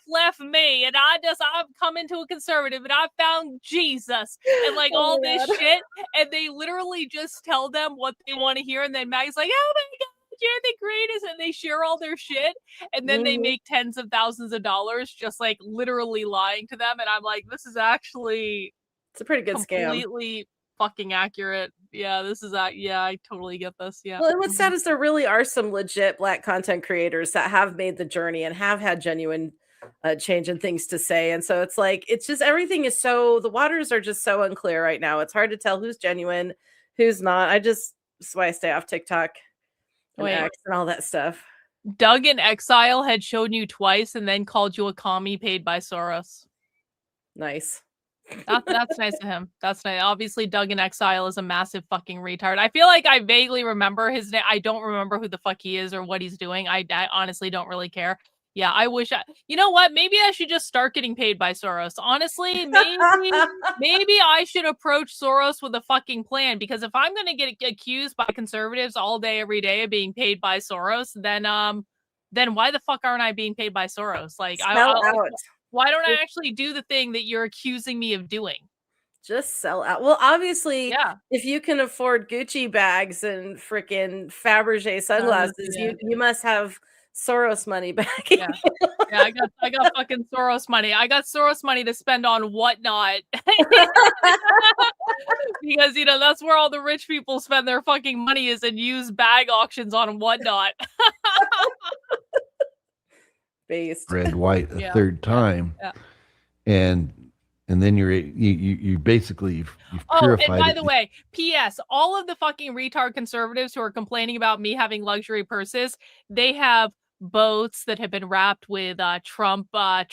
left me, and I've come into a conservative, and I found Jesus, and like all this shit, and they literally just tell them what they want to hear, and then Maggie's like, oh my God, you're the greatest, and they share all their shit, and then they make tens of thousands of dollars just like literally lying to them, and I'm like, this is actually it's a pretty good scam. Completely fucking accurate. Yeah, this is yeah, I totally get this. Yeah. Well, and what's sad is there really are some legit Black content creators that have made the journey and have had genuine change and things to say. And so it's like, it's just everything is so, the waters are just so unclear right now. It's hard to tell who's genuine, who's not. That's why I stay off TikTok and X and all that stuff. Doug in Exile had shown you twice and then called you a commie paid by Soros. Nice. That's nice of him. That's nice. Obviously, Doug in Exile is a massive fucking retard. I feel like I vaguely remember his name. I don't remember who the fuck he is or what he's doing. I honestly don't really care. Yeah, I wish you know what? Maybe I should just start getting paid by Soros. Honestly, maybe I should approach Soros with a fucking plan, because if I'm going to get accused by conservatives all day, every day of being paid by Soros, then why the fuck aren't I being paid by Soros? Like, Spell out. why don't I actually do the thing that you're accusing me of doing? Just sell out. Well, obviously, Yeah. if you can afford Gucci bags and freaking Fabergé sunglasses, yeah. you must have Soros money backing. Yeah. Yeah, I got fucking Soros money. I got Soros money to spend on whatnot. Because that's where all the rich people spend their fucking money is in used bag auctions on whatnot. Based. Red, white a Yeah, third time, yeah. and then you basically you've Oh, purified and by it. the way, P.S. All of the fucking retard conservatives who are complaining about me having luxury purses, they have boats that have been wrapped with Trump, like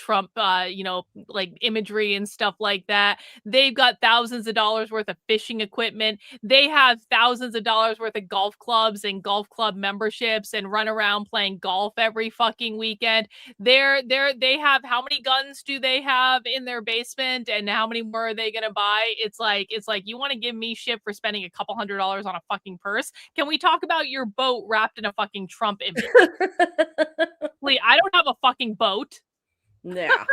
imagery and stuff like that. They've got thousands of dollars worth of fishing equipment. They have thousands of dollars worth of golf clubs and golf club memberships and run around playing golf every fucking weekend. They have, how many guns do they have in their basement and how many more are they gonna buy? It's like you want to give me shit for spending a couple $100 on a fucking purse? Can we talk about your boat wrapped in a fucking Trump image? Please, I don't have a fucking boat. Yeah.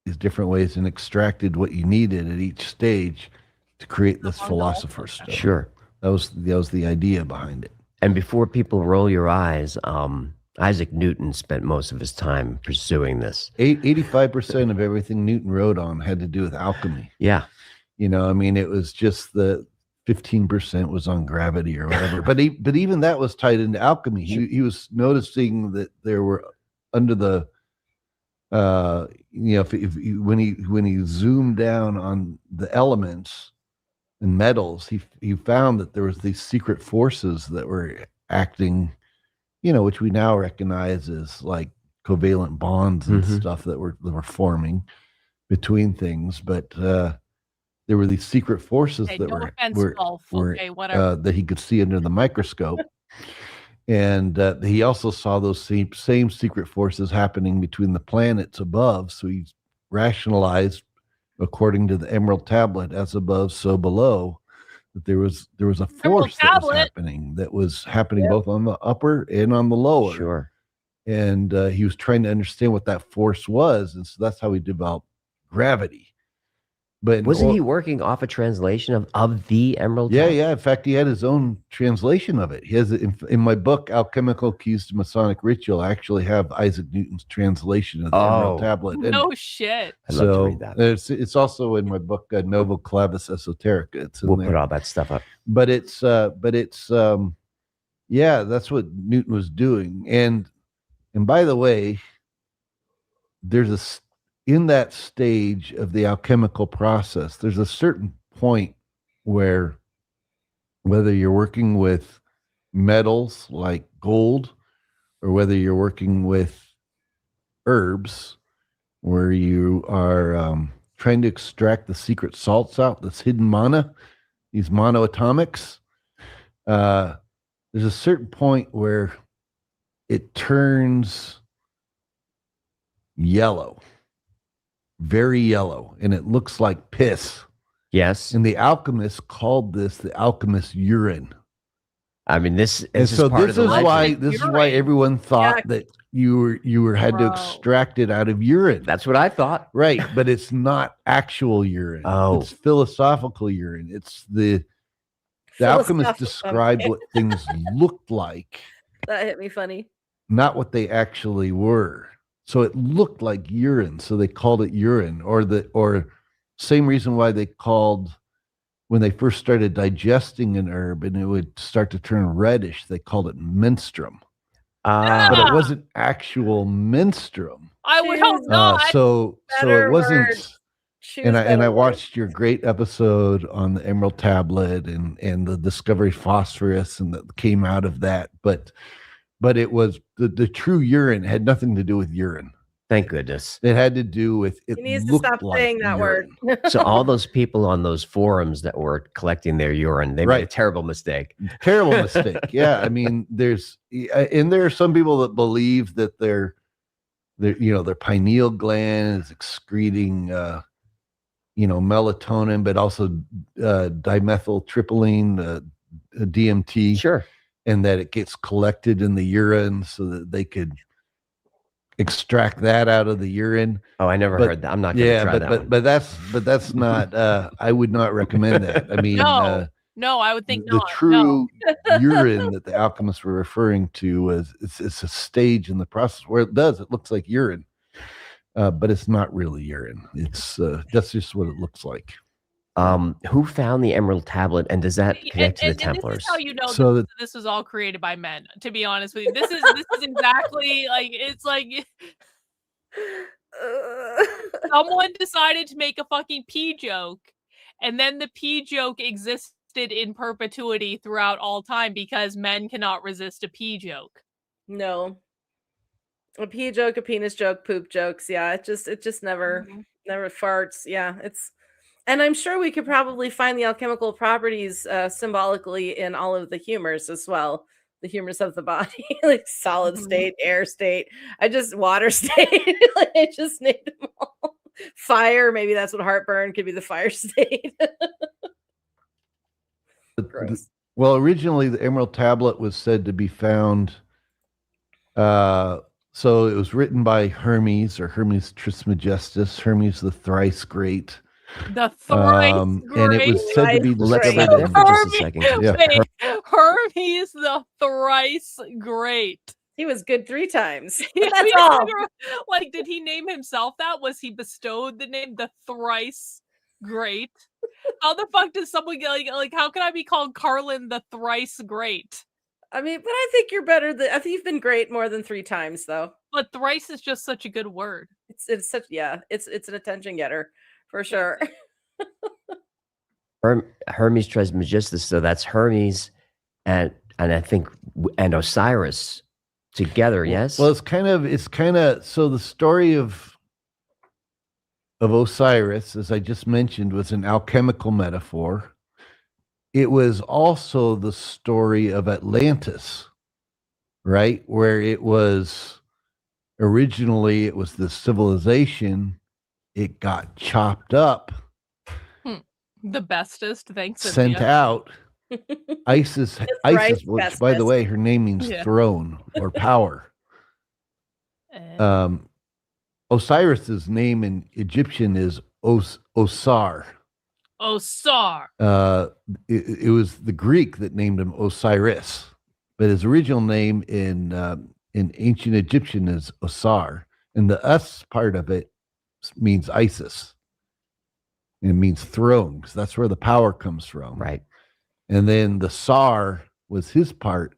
These different ways and extracted what you needed at each stage to create this philosopher stuff. Sure. That was the idea behind it. And before people roll your eyes, Isaac Newton spent most of his time pursuing this. 85% of everything Newton wrote on had to do with alchemy. Yeah. It was just the 15% was on gravity or whatever. but even that was tied into alchemy. He was noticing that there were under the when he zoomed down on the elements and metals, he found that there was these secret forces that were acting, which we now recognize as like covalent bonds and stuff that were forming between things. But there were these secret forces that were that he could see under the microscope. And he also saw those same secret forces happening between the planets above. So he rationalized, according to the Emerald Tablet, as above, so below, that there was a force that was happening both on the upper and on the lower. Sure. And he was trying to understand what that force was, and so that's how he developed gravity. But wasn't he working off a translation of the Emerald Tablet? Yeah. In fact, he had his own translation of it. He has it in my book, Alchemical Keys to Masonic Ritual. I actually have Isaac Newton's translation of the Emerald Tablet. No shit. I'd love to read that. It's also in my book, Novo Clavis Esoterica. We'll put all that stuff up. But it's that's what Newton was doing. And by the way, there's in that stage of the alchemical process, there's a certain point where, whether you're working with metals like gold or whether you're working with herbs, where you are trying to extract the secret salts out, this hidden mana, these monoatomics, there's a certain point where it turns yellow. Very yellow, and it looks like piss. Yes. And the alchemists called this the alchemist urine. I mean, this is why everyone thought that you had to extract it out of urine. That's what I thought. Right, but it's not actual urine. Oh. It's philosophical urine. It's the alchemists described what things looked like. That hit me funny. Not what they actually were. So it looked like urine, so they called it urine, or same reason why they called, when they first started digesting an herb and it would start to turn reddish, they called it menstruum. But it wasn't actual menstruum. I would hope not. So it wasn't. And I watched your great episode on the Emerald Tablet and the discovery phosphorus and that came out of that, but it was the true urine had nothing to do with urine. Thank goodness. It had to do with it. He needs to stop saying that word. So all those people on those forums that were collecting their urine, they made a terrible mistake. Terrible mistake. Yeah. I mean, there are some people that believe that their pineal gland is excreting melatonin, but also dimethyltryptamine, DMT. Sure. And that it gets collected in the urine so that they could extract that out of the urine. Oh, I never But- heard that. I'm not going to Yeah, try that one. but that's not. I would not recommend that. I mean, No, I would think the not. true urine that the alchemists were referring to was it's a stage in the process where it looks like urine, but it's not really urine. It's that's just what it looks like. Who found the Emerald Tablet, and does that connect to the Templars? This is how you know So that this was all created by men. To be honest with you, this is exactly like it's like someone decided to make a fucking pee joke, and then the pee joke existed in perpetuity throughout all time because men cannot resist a pee joke. No. A pee joke, a penis joke, poop jokes. Yeah, it just never farts. Yeah, and I'm sure we could probably find the alchemical properties symbolically in all of the humors as well. The humors of the body, like solid state, air state. Water state. Like, I just named them all. Fire, maybe that's what heartburn could be, the fire state. Gross. Well, originally the Emerald Tablet was said to be found. So it was written by Hermes or Hermes Trismegistus, Hermes the thrice great. The thrice And it was said to be Let's Right. stay there for just a second. Yeah. Wait, Hermes the thrice great. He was good 3 times. Yeah, That's we all. never- Like, did he name himself that? Was he bestowed the name the thrice great? How the fuck does someone get like how can I be called Karlyn the thrice great? I mean, but I think you're better I think you've been great more than 3 times though. But thrice is just such a good word. It's such it's an attention getter for sure. Hermes Trismegistus, so that's Hermes and I think and Osiris together, yes? Well, it's kind of so the story of Osiris, as I just mentioned, was an alchemical metaphor. It was also the story of Atlantis, right? Where it was originally the civilization. It got chopped up, The bestest, thanks. sent Cynthia. out. Isis, right, which by the bestest. way, her name means Yeah. throne or power. Osiris's name in Egyptian is Osar. Osar. It was the Greek that named him Osiris, but his original name in ancient Egyptian is Osar, and the us part of it means Isis. And it means throne, because that's where the power comes from. Right. And then the Sar was his part.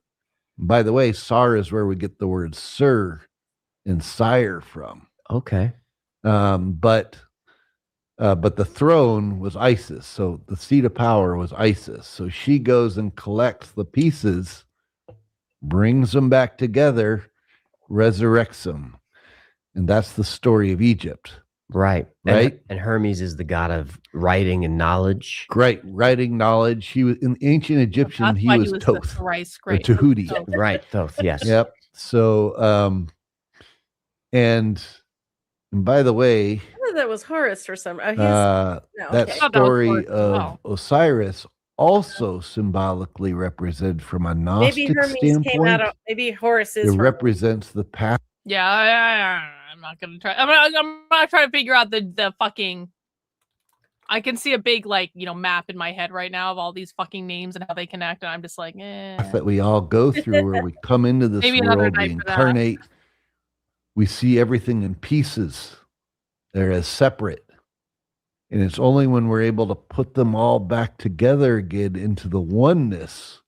By the way, Sar is where we get the word sir and sire from. Okay. But the throne was Isis. So the seat of power was Isis. So she goes and collects the pieces, brings them back together, resurrects them. And that's the story of Egypt. Right. Right. And Hermes is the god of writing and knowledge. Great. Writing knowledge. He was in ancient Egyptian, That's he why was the Thoth thrice or great. Tahuti. Thoth. Right. Thoth, yes. Yep. So and by the way, I thought that was Horus for some. that okay. thought that was story Horus as of well. Osiris also symbolically represented from a Maybe Gnostic Hermes came standpoint. out of maybe Horus It is represents the path. Yeah, I'm not gonna try. I'm not trying to figure out the fucking. I can see a big map in my head right now of all these fucking names and how they connect, and I'm just like, that we all go through where we come into this Maybe another world, we night for that. incarnate, we see everything in pieces. They're as separate. And it's only when we're able to put them all back together again into the oneness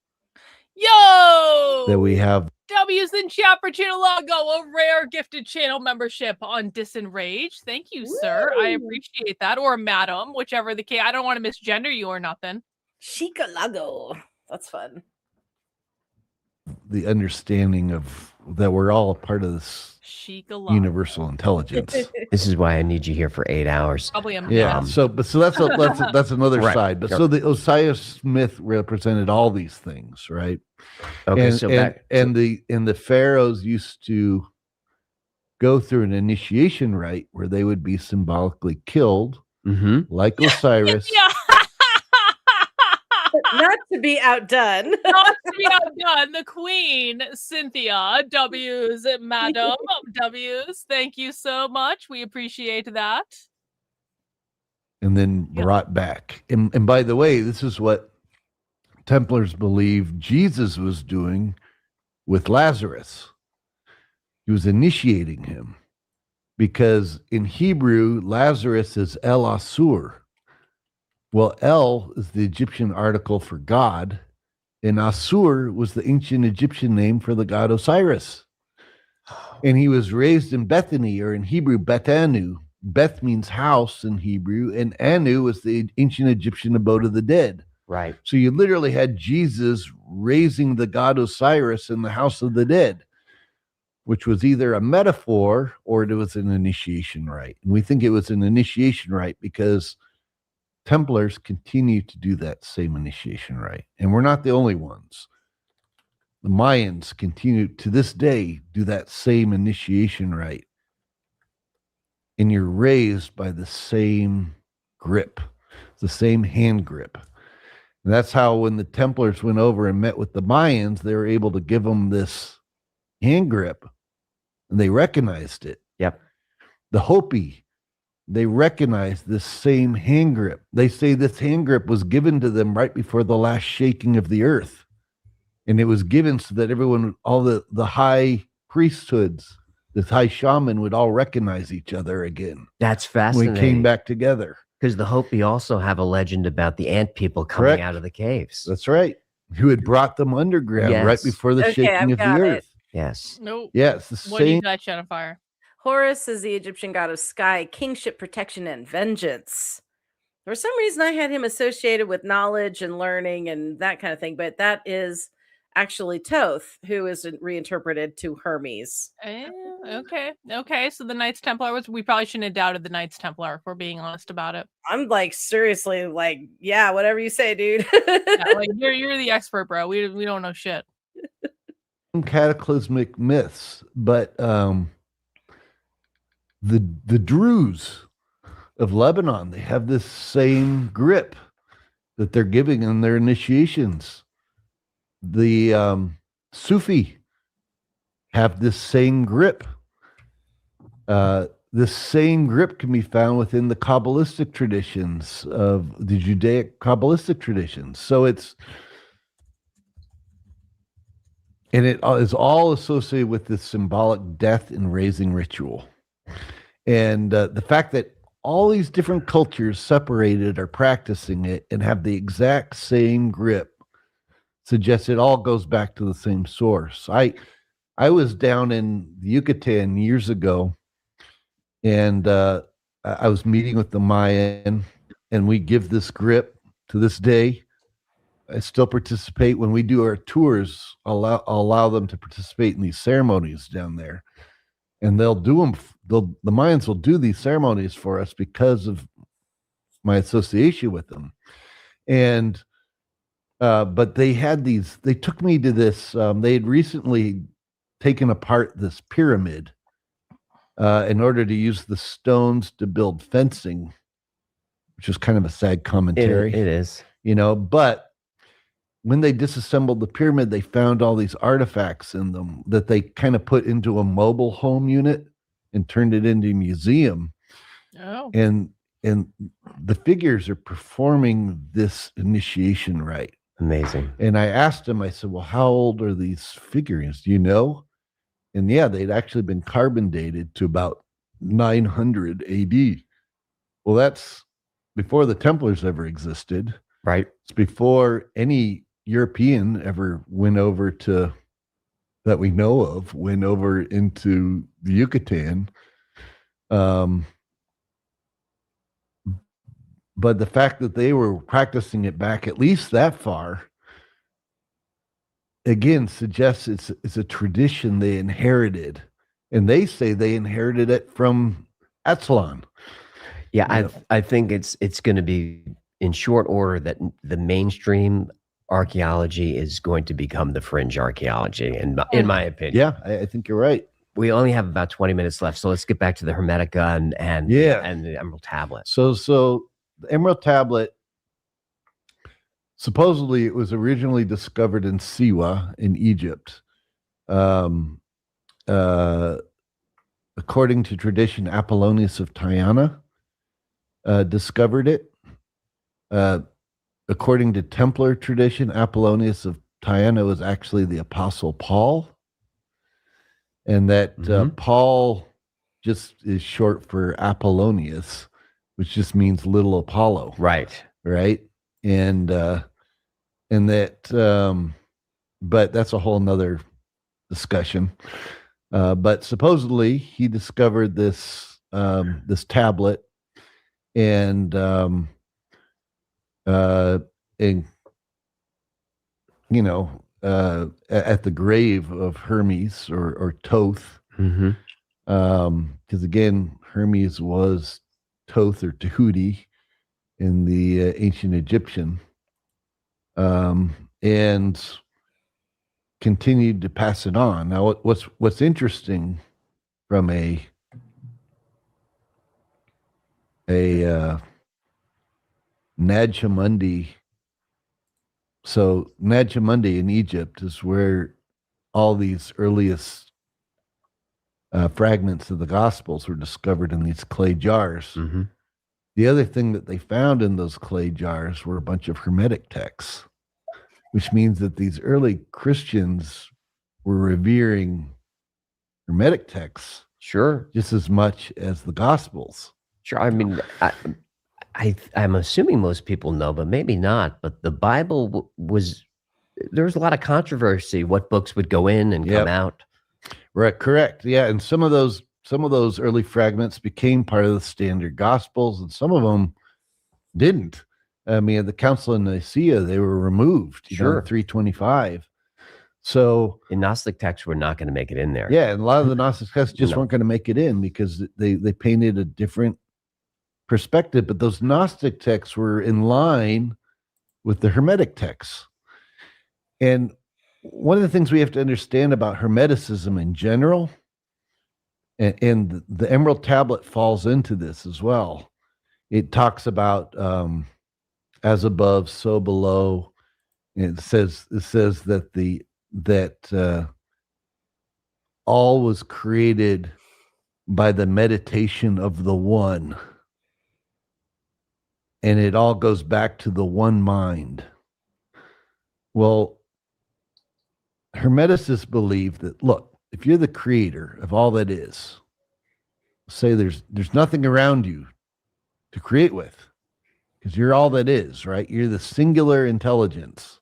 Yo! that we have. W's in chat for Channel Logo, a rare gifted channel membership on DISENRAGE. Thank you, sir. I Woo! appreciate that. Or madam, whichever the case. I don't want to misgender you or nothing. Chicalago. That's fun. The understanding of that we're all a part of this Chica universal intelligence. This is why I need you here for 8 hours. Probably a Yeah. madam. So that's another Right. side. But Yep. so the Osiris myth represented all these things, right? Okay, and, so and, back. and the pharaohs used to go through an initiation rite where they would be symbolically killed, Mhm. like Osiris. Yeah. Not to be outdone. Not to we have done the Queen, Cynthia W's, Madam W's. Thank you so much. We appreciate that. And then brought back. And by the way, this is what Templars believe Jesus was doing with Lazarus. He was initiating him, because in Hebrew, Lazarus is El Asur. Well, El is the Egyptian article for God, and Asur was the ancient Egyptian name for the god Osiris. And he was raised in Bethany, or in Hebrew, Beth-Anu. Beth means house in Hebrew, and Anu is the ancient Egyptian abode of the dead. Right. So you literally had Jesus raising the god Osiris in the house of the dead, which was either a metaphor or it was an initiation rite. And we think it was an initiation rite because Templars continue to do that same initiation rite. And we're not the only ones. The Mayans continue to this day do that same initiation rite. And you're raised by the same grip, the same hand grip. And that's how when the Templars went over and met with the Mayans, they were able to give them this hand grip, and they recognized it. Yep. The Hopi, they recognized this same hand grip. They say this hand grip was given to them right before the last shaking of the earth. And it was given so that everyone, all the high priesthoods, this high shaman would all recognize each other again. That's fascinating. We came back together. Because the Hopi also have a legend about the ant people coming Correct. out of the caves. That's right. Who had brought them underground Yes. right before the shaking of the got it. earth. Yes. Nope. Yeah, it's the What do you same. got, Jennifer? Horus is the Egyptian god of sky, kingship, protection, and vengeance. For some reason, I had him associated with knowledge and learning and that kind of thing, but that is actually Thoth, who is reinterpreted to Hermes. Okay. So the Knights Templar we probably shouldn't have doubted the Knights Templar, if we're being honest about it. I'm like, seriously, like, yeah, whatever you say, dude. Yeah, like you're the expert, bro. We don't know shit. Cataclysmic myths, but the Druze of Lebanon, they have this same grip that they're giving in their initiations. The Sufi have this same grip. This same grip can be found within the Kabbalistic traditions of the Judaic Kabbalistic traditions. So it is all associated with this symbolic death and raising ritual. And the fact that all these different cultures separated are practicing it and have the exact same grip suggests it all goes back to the same source. I was down in Yucatan years ago, and I was meeting with the Mayan, and we give this grip to this day. I still participate when we do our tours. I'll allow them to participate in these ceremonies down there, and they'll do them. The Mayans will do these ceremonies for us because of my association with them. And but they took me to this. They had recently taken apart this pyramid in order to use the stones to build fencing, which is kind of a sad commentary. It is. But when they disassembled the pyramid, they found all these artifacts in them that they kind of put into a mobile home unit and turned it into a museum. Oh. And the figures are performing this initiation rite. Amazing. And I asked him, I said, well, how old are these figurines? Do you know? And yeah, they'd actually been carbon dated to about 900 AD. Well, that's before the Templars ever existed. Right. It's before any European ever went over to, that we know of, went over into the Yucatan. But the fact that they were practicing it back at least that far, again, suggests it's a tradition they inherited. And they say they inherited it from Aztlan. Yeah, I think it's going to be in short order that the mainstream archaeology is going to become the fringe archaeology, in my opinion. Yeah, I think you're right. We only have about 20 minutes left, so let's get back to the Hermetica and the Emerald Tablet. So the Emerald Tablet, supposedly it was originally discovered in Siwa in Egypt. According to tradition, Apollonius of Tyana discovered it. According to Templar tradition, Apollonius of Tyana was actually the Apostle Paul, and that Paul just is short for Apollonius, which just means little Apollo. Right. And that, but that's a whole nother discussion. But supposedly he discovered this this tablet, and you know, at the grave of Hermes or Thoth, because again, Hermes was Thoth or Tahuti in the ancient Egyptian, and continued to pass it on. Now, what's interesting from a Nag Hammadi. So Nag Hammadi in Egypt is where all these earliest fragments of the Gospels were discovered in these clay jars. The other thing that they found in those clay jars were a bunch of Hermetic texts, which means that these early Christians were revering Hermetic texts, just as much as the Gospels. I mean, I'm assuming most people know, but maybe not. But the Bible there was a lot of controversy what books would go in and come out. Right, correct. Yeah, and some of those early fragments became part of the standard Gospels, and some of them didn't. I mean, at the Council of Nicaea, they were removed. You know, 325. So the Gnostic texts were not going to make it in there. Yeah, and a lot of the Gnostic texts just weren't going to make it in because they painted a different perspective. But those Gnostic texts were in line with the Hermetic texts. And one of the things we have to understand about Hermeticism in general, and the Emerald Tablet falls into this as well. It talks about as above, so below. And it says that all was created by the meditation of the one. And it all goes back to the one mind. Well, Hermeticists believe that, look, if you're the creator of all that is, say there's nothing around you to create with, because you're all that is, right? You're the singular intelligence.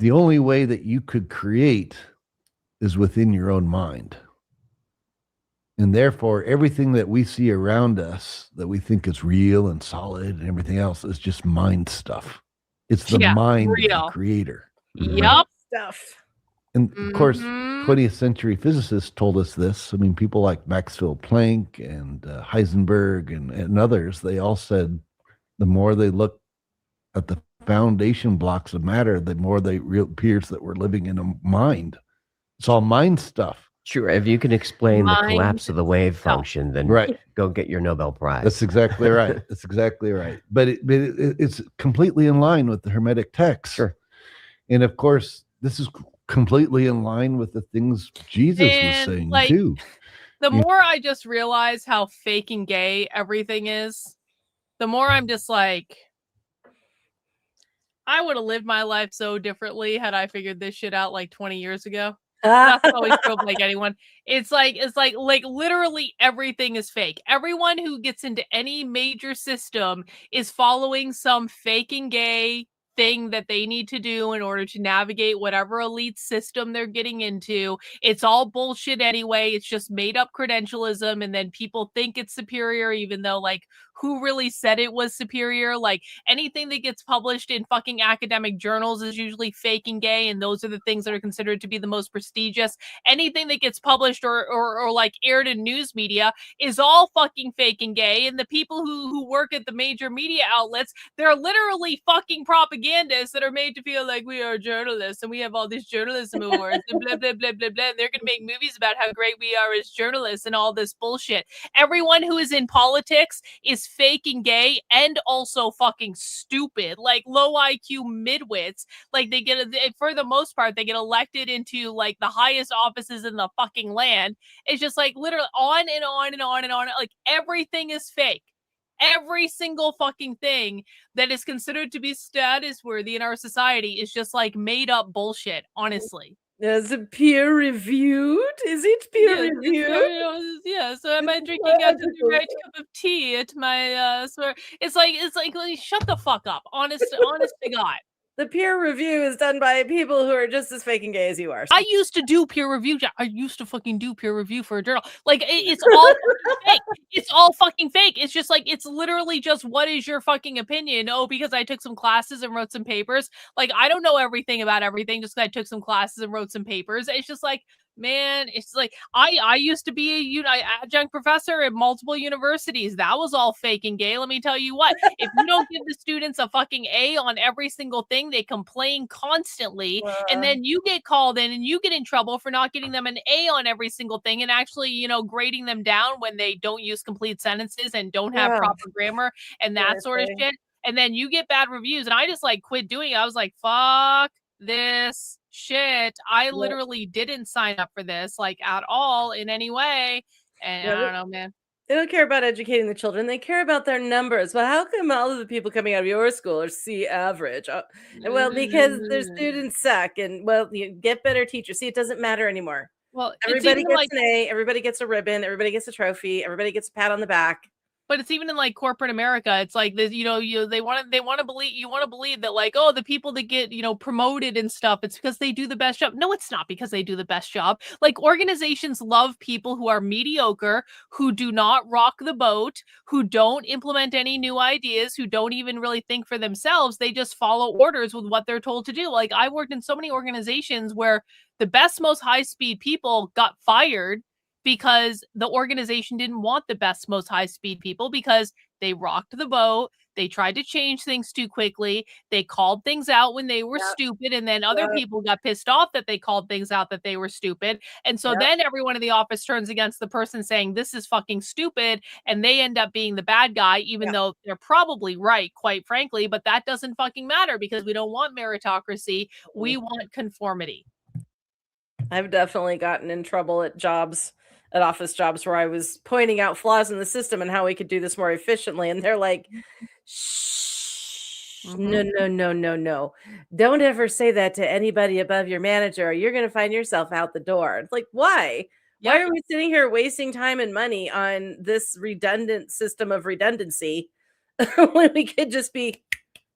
The only way that you could create is within your own mind. And therefore, everything that we see around us that we think is real and solid and everything else is just mind stuff. It's the mind of the creator. Yup. Stuff. And of course, 20th century physicists told us this. I mean, people like Maxwell Planck and Heisenberg and others, they all said the more they look at the foundation blocks of matter, the more they appears that we're living in a mind. It's all mind stuff. Sure. If you can explain the collapse of the wave function, then go get your Nobel Prize. That's exactly right. That's exactly right. But it's completely in line with the Hermetic text. Sure. And of course, this is completely in line with the things Jesus was saying too. The more I just realize how fake and gay everything is, the more I'm just like, I would have lived my life so differently had I figured this shit out like 20 years ago. That's always true like anyone. It's like literally everything is fake. Everyone who gets into any major system is following some fake and gay thing that they need to do in order to navigate whatever elite system they're getting into. It's all bullshit anyway. It's just made up credentialism, and then people think it's superior even though, like, who really said it was superior? Like, anything that gets published in fucking academic journals is usually fake and gay, and those are the things that are considered to be the most prestigious. Anything that gets published or like aired in news media is all fucking fake and gay, and the people who work at the major media outlets, they're literally fucking propagandists that are made to feel like we are journalists and we have all these journalism awards and blah blah blah blah blah. And they're gonna make movies about how great we are as journalists and all this bullshit. Everyone who is in politics is is fake and gay and also fucking stupid. Like low IQ midwits. Like for the most part, they get elected into like the highest offices in the fucking land. It's just like literally on and on and on and on. Like everything is fake. Every single fucking thing that is considered to be status worthy in our society is just like made up bullshit, honestly. Is it peer reviewed? Is it peer reviewed? Yeah, so am I drinking out of the right cup of tea at my it's like shut the fuck up. Honest to God. The peer review is done by people who are just as fake and gay as you are. I used to do peer review. I used to fucking do peer review for a journal. Like it's all fucking fake. It's all fucking fake. It's just like it's literally just what is your fucking opinion? Oh, because I took some classes and wrote some papers. Like I don't know everything about everything just because I took some classes and wrote some papers. It's just like, man, it's like I used to be a adjunct professor at multiple universities. That was all fake and gay. Let me tell you what. If you don't give the students a fucking A on every single thing, they complain constantly, and then you get called in and you get in trouble for not getting them an A on every single thing and actually, grading them down when they don't use complete sentences and don't have proper grammar and that sort of shit. And then you get bad reviews, and I just like quit doing it. I was like, fuck this shit. I literally didn't sign up for this like at all in any way. And I don't know, man. They don't care about educating the children. They care about their numbers. But how come all of the people coming out of your school are C average? Well, because their students suck. And well, you get better teachers. See, it doesn't matter anymore. Well, everybody gets an A. Everybody gets a ribbon. Everybody gets a trophy. Everybody gets a pat on the back. But it's even in like corporate America. It's like this, they want to believe that like, oh, the people that get, promoted and stuff, it's because they do the best job. No, it's not because they do the best job. Like organizations love people who are mediocre, who do not rock the boat, who don't implement any new ideas, who don't even really think for themselves. They just follow orders with what they're told to do. Like I worked in so many organizations where the best, most high-speed people got fired because the organization didn't want the best, most high-speed people because they rocked the boat. They tried to change things too quickly. They called things out when they were stupid, and then other people got pissed off that they called things out that they were stupid. And so then everyone in the office turns against the person saying, this is fucking stupid, and they end up being the bad guy, even though they're probably right, quite frankly, but that doesn't fucking matter because we don't want meritocracy. We want conformity. I've definitely gotten in trouble at office jobs where I was pointing out flaws in the system and how we could do this more efficiently. And they're like, shh, no. Don't ever say that to anybody above your manager or you're going to find yourself out the door. It's like, why? Why are we sitting here wasting time and money on this redundant system of redundancy when we could just be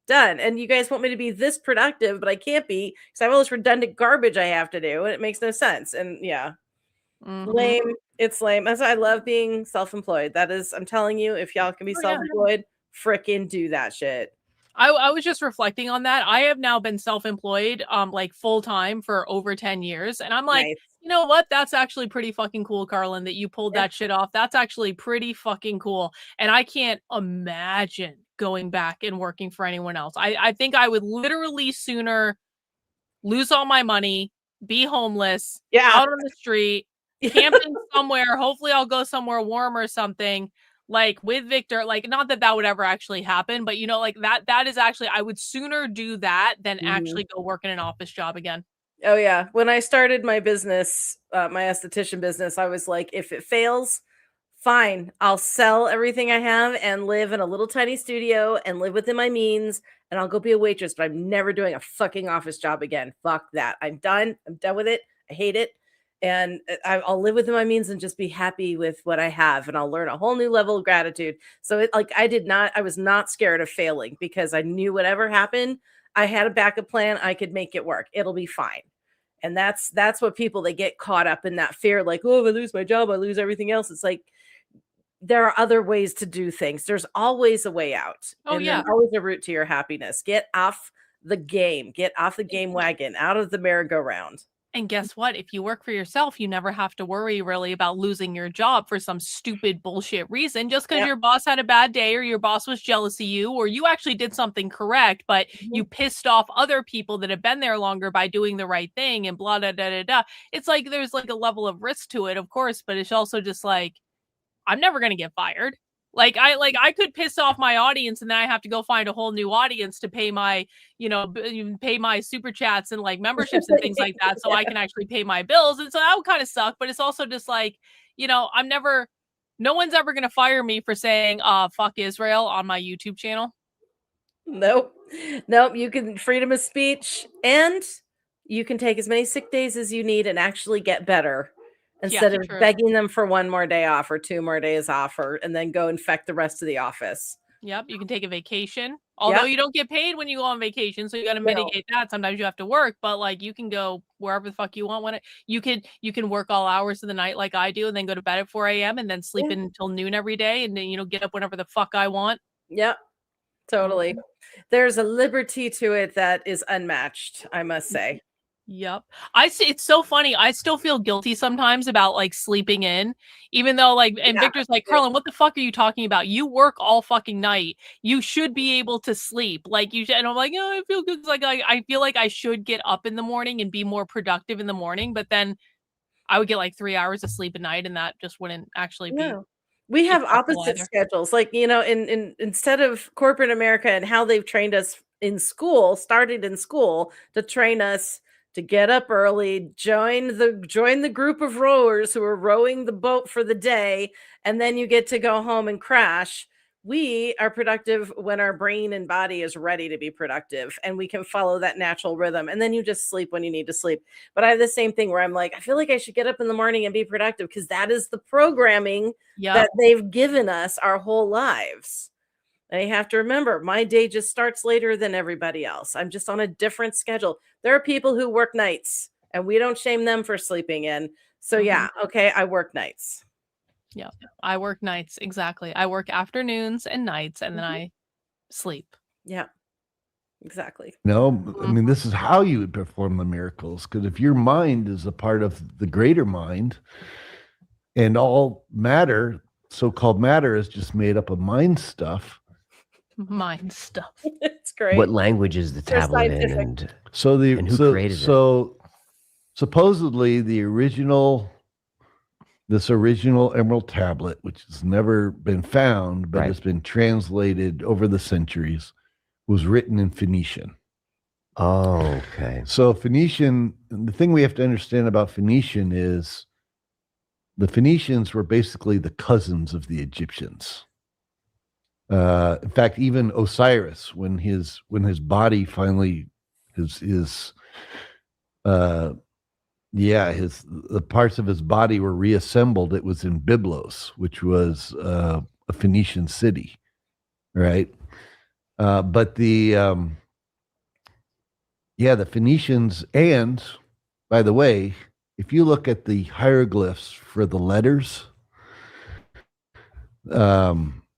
done? And you guys want me to be this productive, but I can't be because I have all this redundant garbage I have to do and it makes no sense. And lame. It's lame. That's why I love being self-employed. That is, I'm telling you, if y'all can be self-employed, frickin' do that shit. I was just reflecting on that. I have now been self-employed, like full-time for over 10 years. And I'm like, you know what? That's actually pretty fucking cool, Karlyn, that you pulled that shit off. That's actually pretty fucking cool. And I can't imagine going back and working for anyone else. I think I would literally sooner lose all my money, be homeless, out on the street, camping somewhere. Hopefully I'll go somewhere warm or something, like with Victor. Like, not that would ever actually happen, but like that is actually, I would sooner do that than actually go work in an office job again. Oh yeah. When I started my business, my esthetician business, I was like, if it fails, fine, I'll sell everything I have and live in a little tiny studio and live within my means, and I'll go be a waitress, but I'm never doing a fucking office job again. Fuck that. I'm done with it. I hate it. And I'll live within my means and just be happy with what I have. And I'll learn a whole new level of gratitude. So I was not scared of failing because I knew whatever happened, I had a backup plan. I could make it work. It'll be fine. And that's what people, they get caught up in that fear. Like, oh, if I lose my job, I lose everything else. It's like, there are other ways to do things. There's always a way out. There's always a route to your happiness. Get off the game wagon, out of the merry-go-round. And guess what? If you work for yourself, you never have to worry really about losing your job for some stupid bullshit reason, just because your boss had a bad day or your boss was jealous of you or you actually did something correct, but you pissed off other people that have been there longer by doing the right thing and blah, da, da, da, da. It's like there's like a level of risk to it, of course, but it's also just like, I'm never going to get fired. I could piss off my audience and then I have to go find a whole new audience to pay my, pay my super chats and like memberships and things like that so I can actually pay my bills. And so that would kind of suck, but it's also just like, no one's ever going to fire me for saying, fuck Israel on my YouTube channel. Nope. You can freedom of speech, and you can take as many sick days as you need and actually get better instead of begging them for one more day off or 2 more days off, and then go infect the rest of the office. Yep. You can take a vacation, although you don't get paid when you go on vacation. So you got to mitigate that. Sometimes you have to work, but like you can go wherever the fuck you want you can work all hours of the night like I do and then go to bed at 4 a.m. and then sleep until noon every day. And then, get up whenever the fuck I want. Yep. Totally. There's a liberty to it that is unmatched, I must say. Yep. I see. It's so funny. I still feel guilty sometimes about like sleeping in, even though Victor's like, Karlyn, what the fuck are you talking about? You work all fucking night. You should be able to sleep. Like you should. And I'm like, I feel good. It's like, I feel like I should get up in the morning and be more productive in the morning. But then I would get like 3 hours of sleep a night and that just wouldn't actually be. We have opposite schedules. Like, instead of corporate America and how they've trained us started in school to train us to get up early, join the group of rowers who are rowing the boat for the day, and then you get to go home and crash. We are productive when our brain and body is ready to be productive, and we can follow that natural rhythm. And then you just sleep when you need to sleep. But I have the same thing where I'm like, I feel like I should get up in the morning and be productive because that is the programming that they've given us our whole lives. And you have to remember, my day just starts later than everybody else. I'm just on a different schedule. There are people who work nights, and we don't shame them for sleeping in. So I work nights. Yeah, I work nights. Exactly. I work afternoons and nights, and then I sleep. Yeah, exactly. No, I mean, this is how you would perform the miracles. Because if your mind is a part of the greater mind, and all matter, so-called matter, is just made up of mind stuff. Mind stuff. It's great. What language is the tablet in, and who created it? So supposedly this original Emerald Tablet, which has never been found, but has been translated over the centuries, was written in Phoenician. Oh, okay. So Phoenician, the thing we have to understand about Phoenician is the Phoenicians were basically the cousins of the Egyptians. In fact, even Osiris, when his body finally, the parts of his body were reassembled, it was in Byblos, which was a Phoenician city, right? But the Phoenicians, and by the way, if you look at the hieroglyphs for the letters,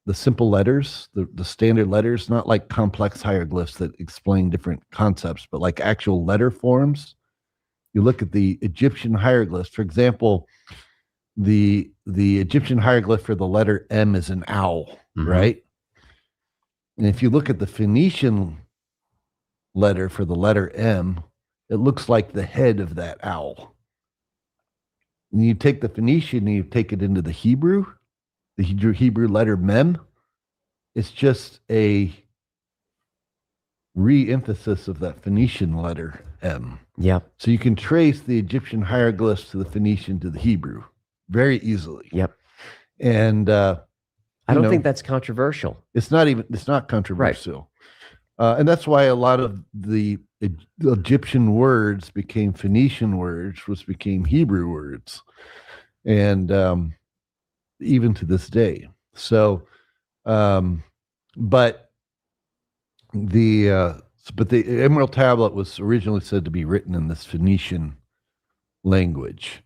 the simple letters, the standard letters, not like complex hieroglyphs that explain different concepts, but like actual letter forms. You look at the Egyptian hieroglyphs, for example, the Egyptian hieroglyph for the letter M is an owl, right? And if you look at the Phoenician letter for the letter M, it looks like the head of that owl. And you take the Phoenician and you take it into the Hebrew letter Mem. It's just a re-emphasis of that Phoenician letter M. Yep. So you can trace the Egyptian hieroglyphs to the Phoenician to the Hebrew very easily. Yep. And I don't think that's controversial. It's not controversial. Right. And that's why a lot of the Egyptian words became Phoenician words, which became Hebrew words. And even to this day. So, but the Emerald Tablet was originally said to be written in this Phoenician language,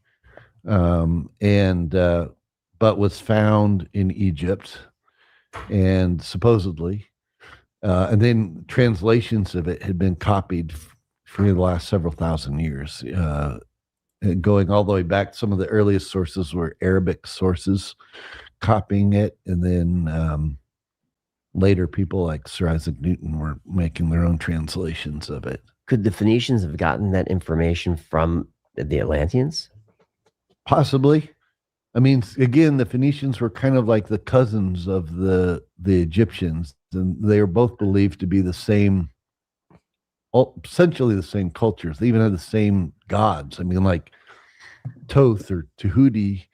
but was found in Egypt, and supposedly, and then translations of it had been copied for the last several thousand years. Going all the way back, some of the earliest sources were Arabic sources copying it, and then later people like Sir Isaac Newton were making their own translations of it. Could the Phoenicians have gotten that information from the Atlanteans? Possibly. I mean, again, the Phoenicians were kind of like the cousins of the Egyptians, and they were both believed to be the same, essentially the same cultures. They even had the same gods. I mean, like Thoth or Tahuti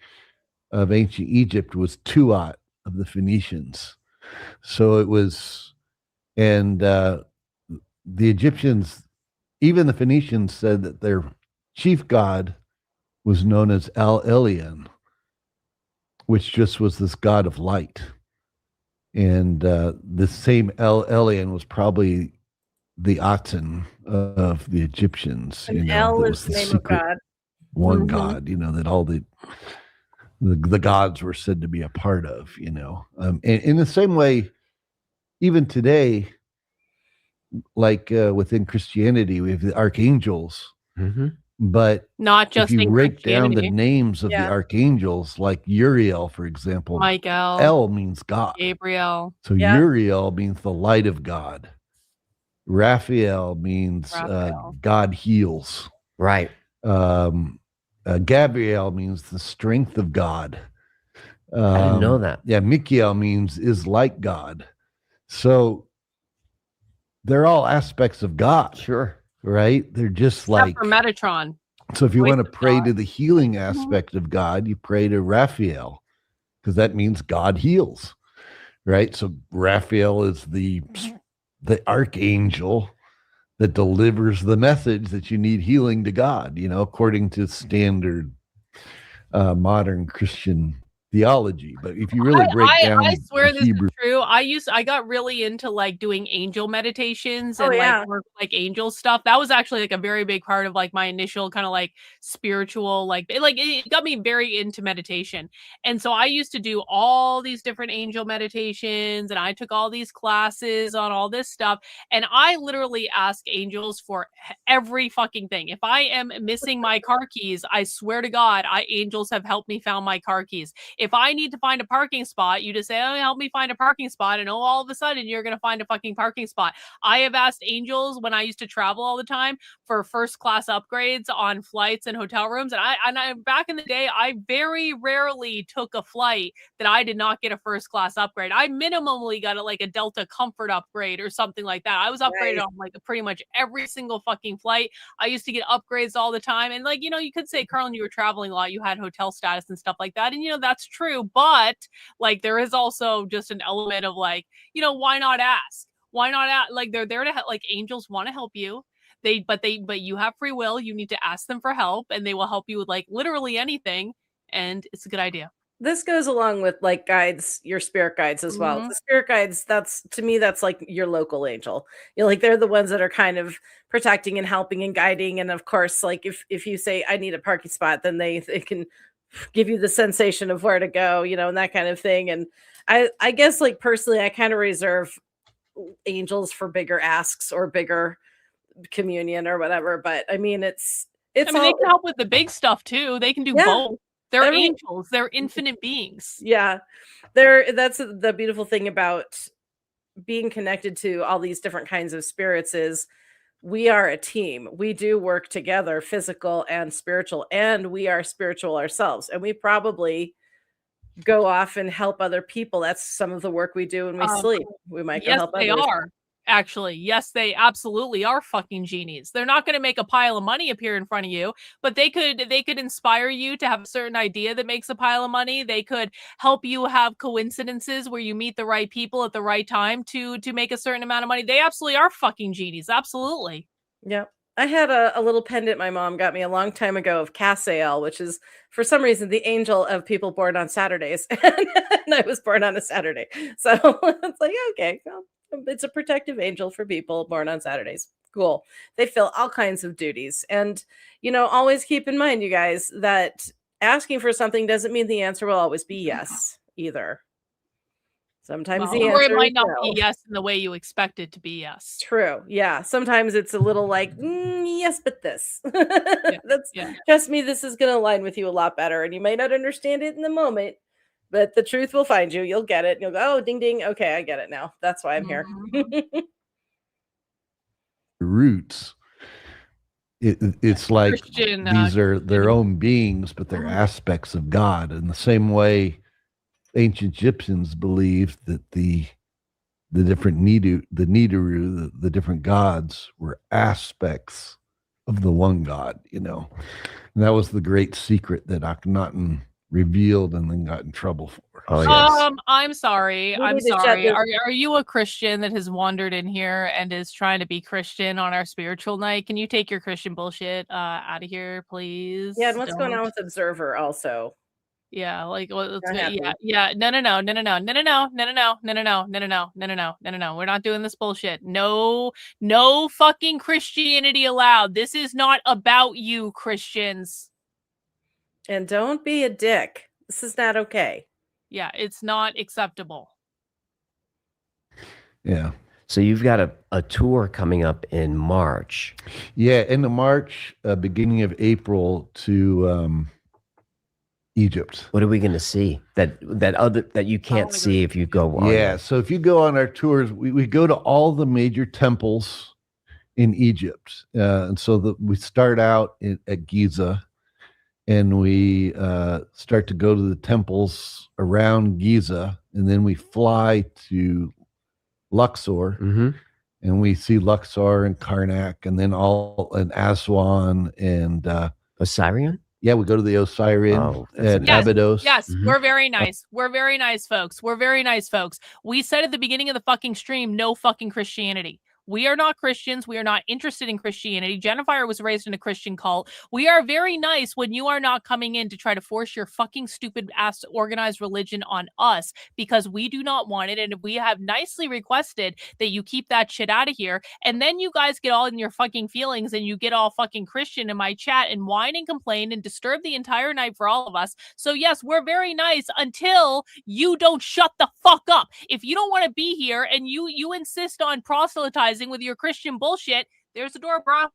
of ancient Egypt was Tuat of the Phoenicians. So it was, and the Egyptians, even the Phoenicians, said that their chief god was known as El Elyon, which just was this god of light. And the same El Elyon was probably the Aten of the Egyptians. And El is the name of God. One God, that all the gods were said to be a part of, and in the same way, even today, like within Christianity, we have the archangels, but Not just if you in break down the Christianity. names of the archangels, like Uriel, for example, Michael, El means God. Gabriel. So Uriel means the light of God. Raphael means God heals. Right. Gabriel means the strength of God. I didn't know that. Yeah, Michael means is like God. So they're all aspects of God. Sure. Right? They're just like for Metatron. So if you Voice want to of pray God. to the healing aspect of God, you pray to Raphael, because that means God heals. Right? So Raphael is the archangel that delivers the message that you need healing to God, according to standard modern Christian theology. But if you really break down, I swear this Hebrew, is true. I got really into like doing angel meditations and like work like angel stuff. That was actually like a very big part of like my initial kind of like spiritual, like it got me very into meditation. And so I used to do all these different angel meditations, and I took all these classes on all this stuff. And I literally ask angels for every fucking thing. If I am missing my car keys, I swear to God, angels have helped me found my car keys. If I need to find a parking spot, you just say, oh, help me find a parking spot. And all of a sudden you're going to find a fucking parking spot. I have asked angels when I used to travel all the time for first class upgrades on flights and hotel rooms. And I back in the day, I very rarely took a flight that I did not get a first class upgrade. I minimally got a Delta Comfort upgrade or something like that. I was upgraded on like pretty much every single fucking flight. I used to get upgrades all the time. And you could say, Karlyn, you were traveling a lot, you had hotel status and stuff like that. And that's true, but like there is also just an element of why not ask? Why not ask? Like they're there to like angels want to help you. But you have free will. You need to ask them for help, and they will help you with like literally anything. And it's a good idea. This goes along with like guides, your spirit guides as well. The spirit guides, that's like your local angel. They're the ones that are kind of protecting and helping and guiding. And of course, like if you say I need a parking spot, then they can give you the sensation of where to go, and that kind of thing. And I guess like personally, I kind of reserve angels for bigger asks or bigger communion or whatever. But I mean, it's they can help with the big stuff too. They can do both. They're angels. They're infinite beings. Yeah. That's the beautiful thing about being connected to all these different kinds of spirits is we are a team. We do work together, physical and spiritual, and we are spiritual ourselves. And we probably go off and help other people. That's some of the work we do when we sleep. We might go help others. Yes, they are. Actually, yes, they absolutely are fucking genies. They're not going to make a pile of money appear in front of you, but they could inspire you to have a certain idea that makes a pile of money. They could help you have coincidences where you meet the right people at the right time to make a certain amount of money. They absolutely are fucking genies. Absolutely. Yeah. I had a little pendant my mom got me a long time ago of Cassiel, which is for some reason the angel of people born on Saturdays. And I was born on a Saturday. So it's like, okay, well, it's a protective angel for people born on Saturdays. Cool. They fill all kinds of duties. And, always keep in mind, you guys, that asking for something doesn't mean the answer will always be yes either. Sometimes the answer or it might not no. be yes in the way you expect it to be yes. True. Yeah. Sometimes it's a little like, yes, but this. Trust me, this is going to align with you a lot better. And you may not understand it in the moment, but the truth will find you. You'll get it. And you'll go, oh, ding, ding. Okay, I get it now. That's why I'm here. Roots. it's like Christian, these are their own beings, but they're aspects of God. In the same way, ancient Egyptians believed that the different Nibiru, the different gods, were aspects of the one God. And that was the great secret that Akhenaten revealed and then got in trouble for. Oh, yes. I'm sorry. We I'm need to shut sorry. this- Are you a Christian that has wandered in here and is trying to be Christian on our spiritual night? Can you take your Christian bullshit out of here, please? Yeah, and what's going on Don't. with Observer also? Yeah, like what's Not happy. yeah. No. We're not doing this bullshit. No fucking Christianity allowed. This is not about you, Christians. And don't be a dick. This is not okay. Yeah, it's not acceptable. Yeah. So you've got a tour coming up in March. Yeah, end of March, beginning of April to Egypt. What are we going to see that you can't see if you go on? Yeah, so if you go on our tours, we go to all the major temples in Egypt. And so we start out at Giza, and we start to go to the temples around Giza, and then we fly to Luxor, Mm-hmm. and we see Luxor and Karnak, and then and Aswan, and Osirian? yeah, we go to the Osirian Oh, and Yes, Abydos. Yes, Mhm. we're very nice. We're very nice, folks. We're very nice, folks. We said at the beginning of the fucking stream, no fucking Christianity. We are not Christians. We are not interested in Christianity. Jennifer was raised in a Christian cult. We are very nice when you are not coming in to try to force your fucking stupid ass organized religion on us, because we do not want it. And we have nicely requested that you keep that shit out of here. And then you guys get all in your fucking feelings and you get all fucking Christian in my chat and whine and complain and disturb the entire night for all of us. So yes, we're very nice until you don't shut the fuck up. If you don't want to be here and you insist on proselytizing with your Christian bullshit, there's the door, bro.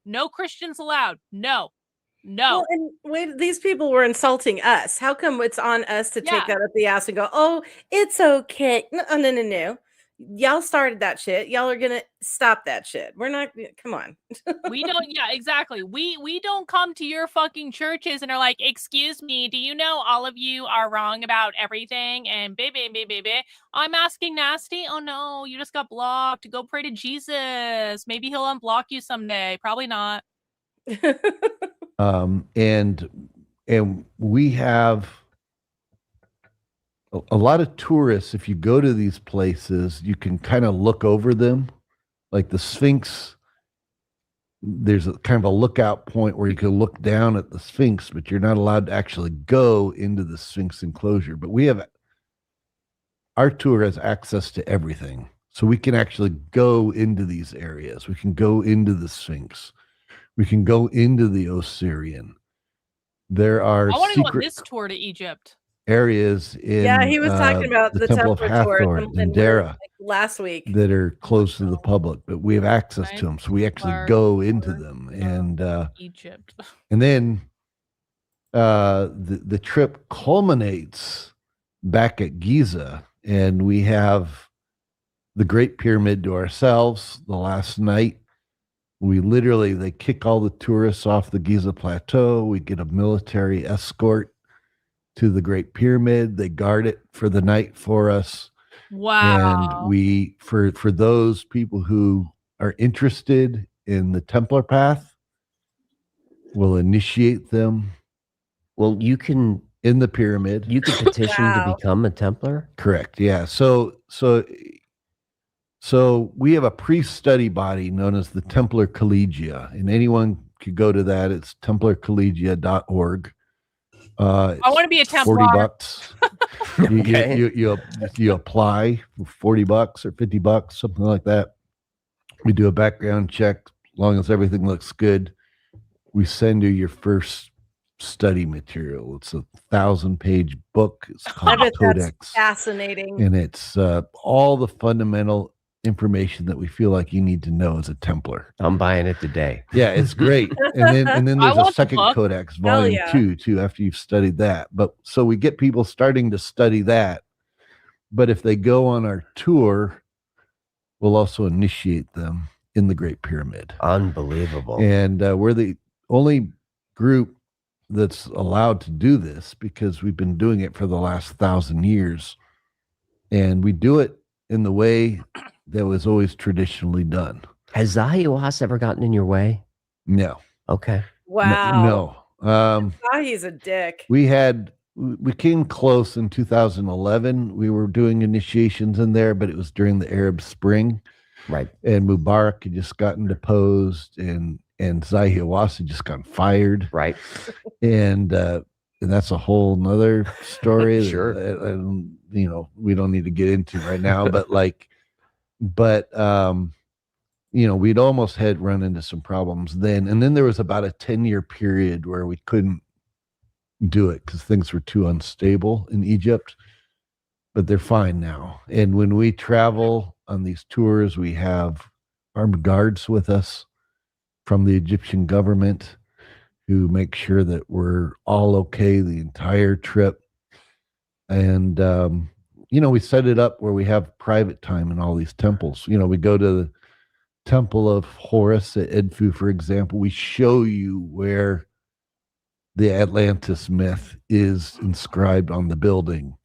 No Christians allowed. No. Well, and wait, these people were insulting us. How come it's on us to take that up the ass and go, oh, it's okay? No. Y'all started that shit. Y'all are gonna stop that shit. We're not. Come on. We don't. Yeah, exactly. We don't come to your fucking churches and are like, excuse me, do you know all of you are wrong about everything? And baby, I'm asking nasty. Oh no, you just got blocked. Go pray to Jesus. Maybe he'll unblock you someday. Probably not. And we have a lot of tourists. If you go to these places, you can kind of look over them, like the Sphinx. There's a kind of a lookout point where you can look down at the Sphinx, but you're not allowed to actually go into the Sphinx enclosure. But our tour has access to everything, so we can actually go into these areas. We can go into the Sphinx. We can go into the Osirian. There are I want to go on secret this tour to Egypt. areas in Yeah, he was talking about the Temple of Templar tour Hathor and Dara last week. that are closed to the public, but we have access Right. to them, so we actually Templar go into tour them. And Egypt. and then the trip culminates back at Giza, and we have the Great Pyramid to ourselves. The last night, they kick all the tourists off the Giza Plateau. We get a military escort to the Great Pyramid. They guard it for the night for us. Wow. And we, for those people who are interested in the Templar path, we'll initiate them Well, you can in the pyramid. petition to Wow. become a Templar. Correct. Yeah. So we have a pre-study body known as the Templar Collegia, and anyone could go to that. It's templarcollegia.org. I want to be a Templar. $40. Okay. You apply for $40 or $50, something like that. We do a background check. As long as everything looks good, we send you your first study material. It's a 1,000-page book. It's I called bet that's Codex, fascinating. and it's all the fundamental information that we feel like you need to know as a Templar. I'm buying it today. Yeah, it's great. And then I there's want a the second book. codex, Hell volume yeah. 2, too, after you've studied that. But so we get people starting to study that. But if they go on our tour, we'll also initiate them. in the Great Pyramid. Unbelievable. And we're the only group that's allowed to do this because we've been doing it for the last 1,000 years. And we do it in the way that was always traditionally done. Has Zahiwas ever gotten in your way? No. Okay. Wow. No. He's a dick. We came close in 2011. We were doing initiations in there, but it was during the Arab Spring. Right. And Mubarak had just gotten deposed, and Zahi Hawass had just gotten fired. Right. And that's a whole nother story. Sure. That, we don't need to get into right now, but we'd almost had run into some problems then. And then there was about a 10-year period where we couldn't do it because things were too unstable in Egypt, but they're fine now. And when we travel on these tours, we have armed guards with us from the Egyptian government who make sure that we're all okay the entire trip. And, we set it up where we have private time in all these temples. We go to the Temple of Horus at Edfu, for example. We show you where the Atlantis myth is inscribed on the building,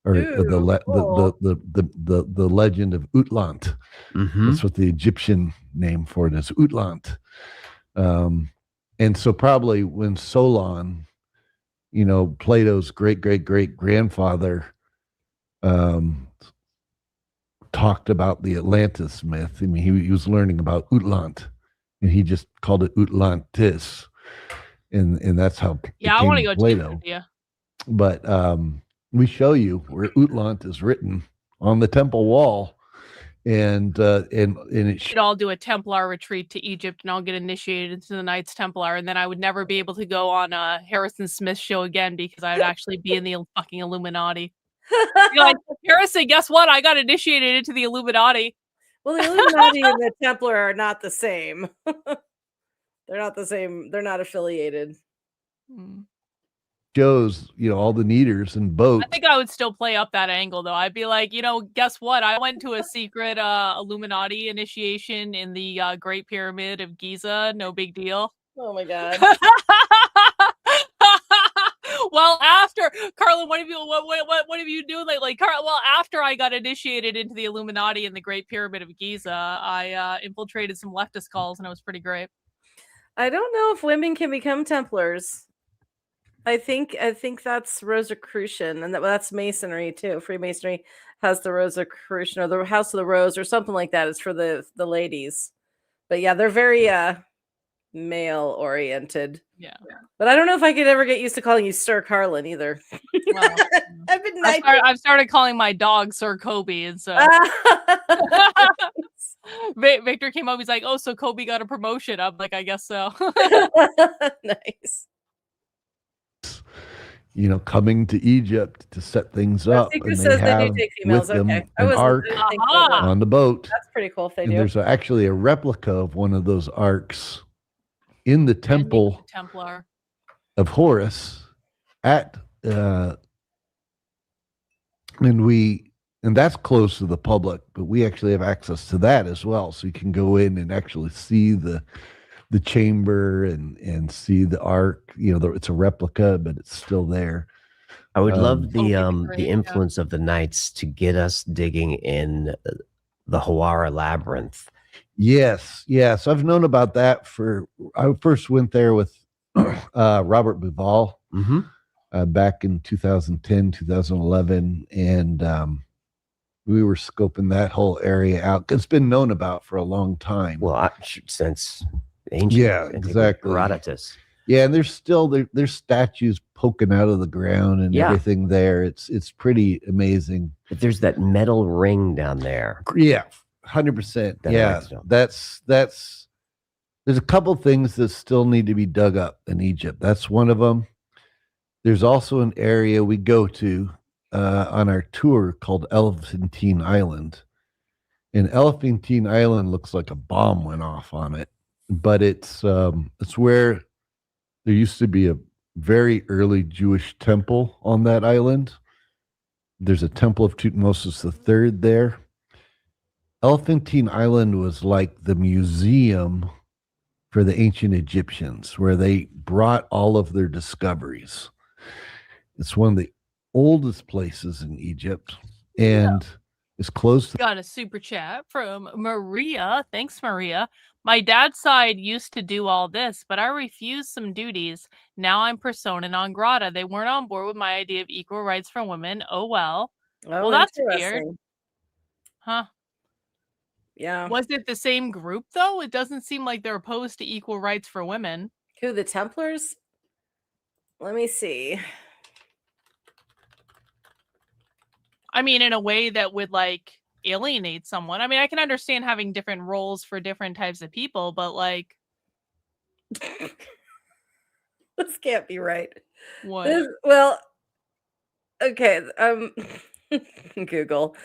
or the legend of Utlant. Mm-hmm. That's what the Egyptian name for it is, Utlant. And so probably when Solon, Plato's great-great-great-grandfather, talked about the Atlantis myth. I mean, he was learning about Utlant, and he just called it Utlantis. And that's how I want to go Plato. to But we show you where Utlant is written on the temple wall, and it should all do a Templar retreat to Egypt, and I'll get initiated into the Knights Templar, and then I would never be able to go on Harrison Smith's show again because I would actually be in the fucking Illuminati. You're like, Harrison, guess what? I got initiated into the Illuminati. Well, the Illuminati and the Templar are not the same. They're not the same. They're not affiliated. Shows, all the neaters and boats. I think I would still play up that angle, though. I'd be like, guess what? I went to a secret Illuminati initiation in the Great Pyramid of Giza. No big deal. Oh my god. Well, after Karlyn, what have you do lately? Well, after I got initiated into the Illuminati in the Great Pyramid of Giza, I infiltrated some leftist calls, and it was pretty great. I don't know if women can become Templars. I think that's Rosicrucian, and that's Masonry too. Freemasonry has the Rosicrucian or the House of the Rose or something like that. It's for the ladies. But yeah, they're very male oriented. Yeah. But I don't know if I could ever get used to calling you Sir Karlyn either. Well, I've started calling my dog Sir Kobe, and so Victor came up. He's like, "Oh, so Kobe got a promotion." I'm like, "I guess so." Nice. Coming to Egypt to set things up. Secret says they do take females. Okay, an ark on the boat. That's pretty cool if they and do. There's actually a replica of one of those arks in the temple Templar of Horus at and that's closed to the public, but we actually have access to that as well, so you can go in and actually see the chamber and see the ark. It's a replica, but it's still there. I would love the influence of the Knights to get us digging in the Hawara labyrinth. Yes. I've known about that I first went there with Robert Bouval back in 2010, 2011, and we were scoping that whole area out. It's been known about for a long time. Well, since ancient. Yeah, exactly. Herodotus. Yeah, and there's still there's statues poking out of the ground and everything there. It's pretty amazing. But there's that metal ring down there. Yeah, 100%. Yeah, that's there's a couple things that still need to be dug up in Egypt. That's one of them. There's also an area we go to on our tour called Elephantine Island. And Elephantine Island looks like a bomb went off on it, but it's where there used to be a very early Jewish temple on that island. There's a temple of Tutmosis III there. Elephantine Island was like the museum for the ancient Egyptians, where they brought all of their discoveries. It's one of the oldest places in Egypt, and it's close to. Got a super chat from Maria. Thanks, Maria. My dad's side used to do all this, but I refused some duties. Now I'm persona non grata. They weren't on board with my idea of equal rights for women. Oh well. Oh, Well, that's weird. interesting. Huh? Yeah. Was it the same group though? It doesn't seem like they're opposed to equal rights for women. Who, the Templars? Let me see. I mean, in a way that would like alienate someone. I mean, I can understand having different roles for different types of people, but like, This can't be right. what? Well, okay. Google.